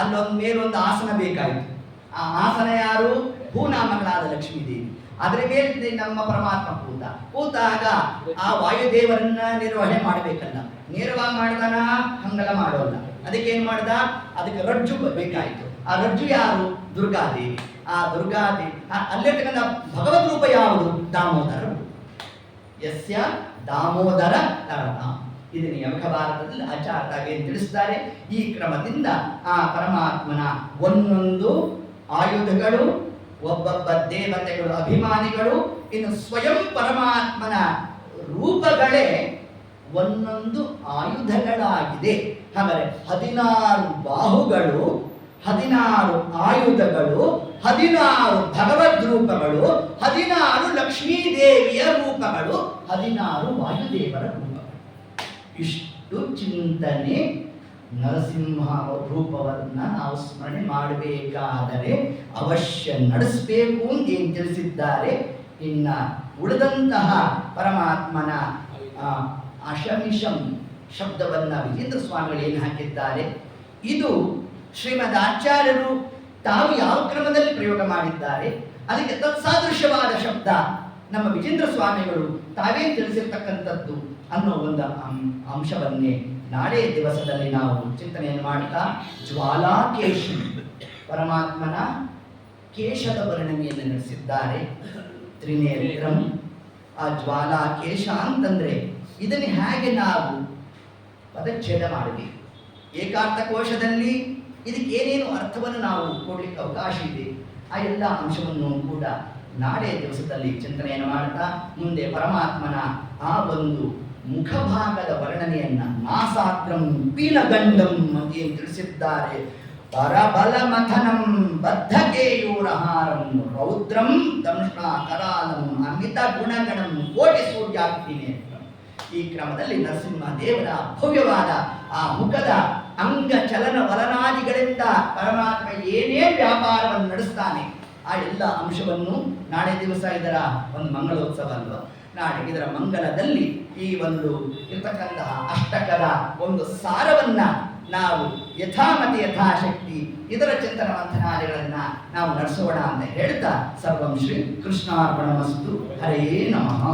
ಅಲ್ಲೊಂದು ಮೇಲೊಂದು ಆಸನ ಬೇಕಾಯಿತು. ಆ ಆಸನ ಯಾರು? ಭೂನಾಮಗಳಾದ ಲಕ್ಷ್ಮೀದೇವಿ. ಅದರ ಮೇಲೆ ನಮ್ಮ ಪರಮಾತ್ಮ ಕೂತಾಗ ಆ ವಾಯುದೇವರನ್ನ ನಿರ್ವಹಣೆ ಮಾಡಬೇಕಲ್ಲ. ನೇರವಾಗಿ ಮಾಡಿದಾನ? ಹಂಗಲ್ಲ ಮಾಡೋಲ್ಲ. ಅದಕ್ಕೆ ಏನ್ ಮಾಡ್ದ? ಅದಕ್ಕೆ ರಜ್ಜು ಬೇಕಾಯಿತು. ಆ ರಜ್ಜು ಯಾರು? ದುರ್ಗಾದೇವಿ. ಆ ದುರ್ಗಾದೇವಿ ಅಲ್ಲಿರ್ತಕ್ಕಂಥ ಭಗವದ್ ರೂಪ ಯಾವುದು? ದಾಮೋದರ ರೂಪ. ಯಸ್ಯ ದಾಮೋದರ ತರತ. ಇದನ್ನು ಯಮಕ ಭಾರತದಲ್ಲಿ ಆಚಾರ್ಯರಾಗಿ ತಿಳಿಸ್ತಾರೆ. ಈ ಕ್ರಮದಿಂದ ಆ ಪರಮಾತ್ಮನ ಒಂದೊಂದು ಆಯುಧಗಳು ಒಬ್ಬೊಬ್ಬ ದೇವತೆಗಳು ಅಭಿಮಾನಿಗಳು, ಇನ್ನು ಸ್ವಯಂ ಪರಮಾತ್ಮನ ರೂಪಗಳೇ ಒಂದೊಂದು ಆಯುಧಗಳಾಗಿದೆ. ಹಾಗಾದರೆ 16 ಬಾಹುಗಳು, 16 ಆಯುಧಗಳು, 16 ಭಗವದ್ ರೂಪಗಳು, 16 ಲಕ್ಷ್ಮೀದೇವಿಯ ರೂಪಗಳು, 16 ವಾಯುದೇವರ ರೂಪಗಳು. ಇಷ್ಟು ಚಿಂತನೆ ನರಸಿಂಹ ರೂಪವನ್ನು ನಾವು ಸ್ಮರಣೆ ಮಾಡಬೇಕಾದರೆ ಅವಶ್ಯ ನಡೆಸಬೇಕು ಅಂತ ಏನು ತಿಳಿಸಿದ್ದಾರೆ. ಇನ್ನು ಉಳಿದಂತಹ ಪರಮಾತ್ಮನ ಅಶಮಿಷಂ ಶಬ್ದವನ್ನು ವಿಜೇಂದ್ರ ಸ್ವಾಮಿಗಳು ಏನು ಹಾಕಿದ್ದಾರೆ, ಇದು ಶ್ರೀಮದ್ ಆಚಾರ್ಯರು ತಾವು ಯಾವ ಕ್ರಮದಲ್ಲಿ ಪ್ರಯೋಗ ಮಾಡಿದ್ದಾರೆ, ಅದಕ್ಕೆ ತತ್ಸಾದೃಶ್ಯವಾದ ಶಬ್ದ ನಮ್ಮ ವಿಜೇಂದ್ರ ಸ್ವಾಮಿಗಳು ತಾವೇ ತಿಳಿಸಿರ್ತಕ್ಕಂಥದ್ದು ಅನ್ನೋ ಒಂದು ಅಂಶವನ್ನೇ ನಾಳೆ ದಿವಸದಲ್ಲಿ ನಾವು ಚಿಂತನೆಯನ್ನು ಮಾಡ್ತಾ, ಜ್ವಾಲಾಕೇಶಿ ಪರಮಾತ್ಮನ ಕೇಶದ ವರ್ಣನೆಯನ್ನು ನಡೆಸಿದ್ದಾರೆ. ತ್ರಿನೇತ್ರಂ, ಆ ಜ್ವಾಲಾಕೇಶ ಅಂತಂದ್ರೆ ಇದನ್ನು ಹೇಗೆ ನಾವು ಪದಚ್ಛೇದ ಮಾಡಬೇಕು, ಏಕಾರ್ಥ ಕೋಶದಲ್ಲಿ ಇದಕ್ಕೆ ಏನೇನು ಅರ್ಥವನ್ನು ನಾವು ಕೊಡ್ಲಿಕ್ಕೆ ಅವಕಾಶ ಇದೆ, ಆ ಎಲ್ಲ ಅಂಶವನ್ನು ಕೂಡ ನಾಳೆ ದಿವಸದಲ್ಲಿ ಚಿಂತನೆಯನ್ನು ಮಾಡ್ತಾ, ಮುಂದೆ ಪರಮಾತ್ಮನ ಆ ಒಂದು ಮುಖಭಾಗದ ವರ್ಣನೆಯನ್ನ ನಾಸಾಗ್ರಂ ಪೀಲಗಂಡಂ ಅಂತ ಏನು ತಿಳಿಸಿದ್ದಾರೆ. ಪರಬಲ ಮಥನಂ ಬದ್ಧಕೇಯೂರಹಾರಂ ರೌದ್ರಂ ದಂಷ್ಣ ಕರಾಲಂ ಅಮಿತ ಗುಣಗಣಂ ಕೋಟಿ ಸೂರ್ಯಾಗ್ನಿನೇ. ಈ ಕ್ರಮದಲ್ಲಿ ನರಸಿಂಹದೇವರ ಭವ್ಯವಾದ ಆ ಮುಖದ ಅಂಗ ಚಲನ ವಲನಾದಿಗಳಿಂದ ಪರಮಾತ್ಮ ಏನೇ ವ್ಯಾಪಾರವನ್ನು ನಡೆಸ್ತಾನೆ ಆ ಎಲ್ಲ ಅಂಶವನ್ನು ನಾಳೆ ದಿವಸ ಇದರ ಒಂದು ಮಂಗಳೋತ್ಸವ ಅಲ್ವಾ, ನಾಳೆ ಇದರ ಮಂಗಲದಲ್ಲಿ ಈ ಒಂದು ಇರ್ತಕ್ಕಂತಹ ಅಷ್ಟಕದ ಒಂದು ಸಾರವನ್ನ ನಾವು ಯಥಾಮತಿ ಯಥಾಶಕ್ತಿ ಇದರ ಚಿಂತನ ಮಂಥನಾದಿಗಳನ್ನ ನಾವು ನಡೆಸೋಣ ಅಂತ ಹೇಳ್ತಾ, ಸರ್ವಂ ಶ್ರೀ ಕೃಷ್ಣಾರ್ಪಣಮಸ್ತು. ಹರೇ ನಮಃ.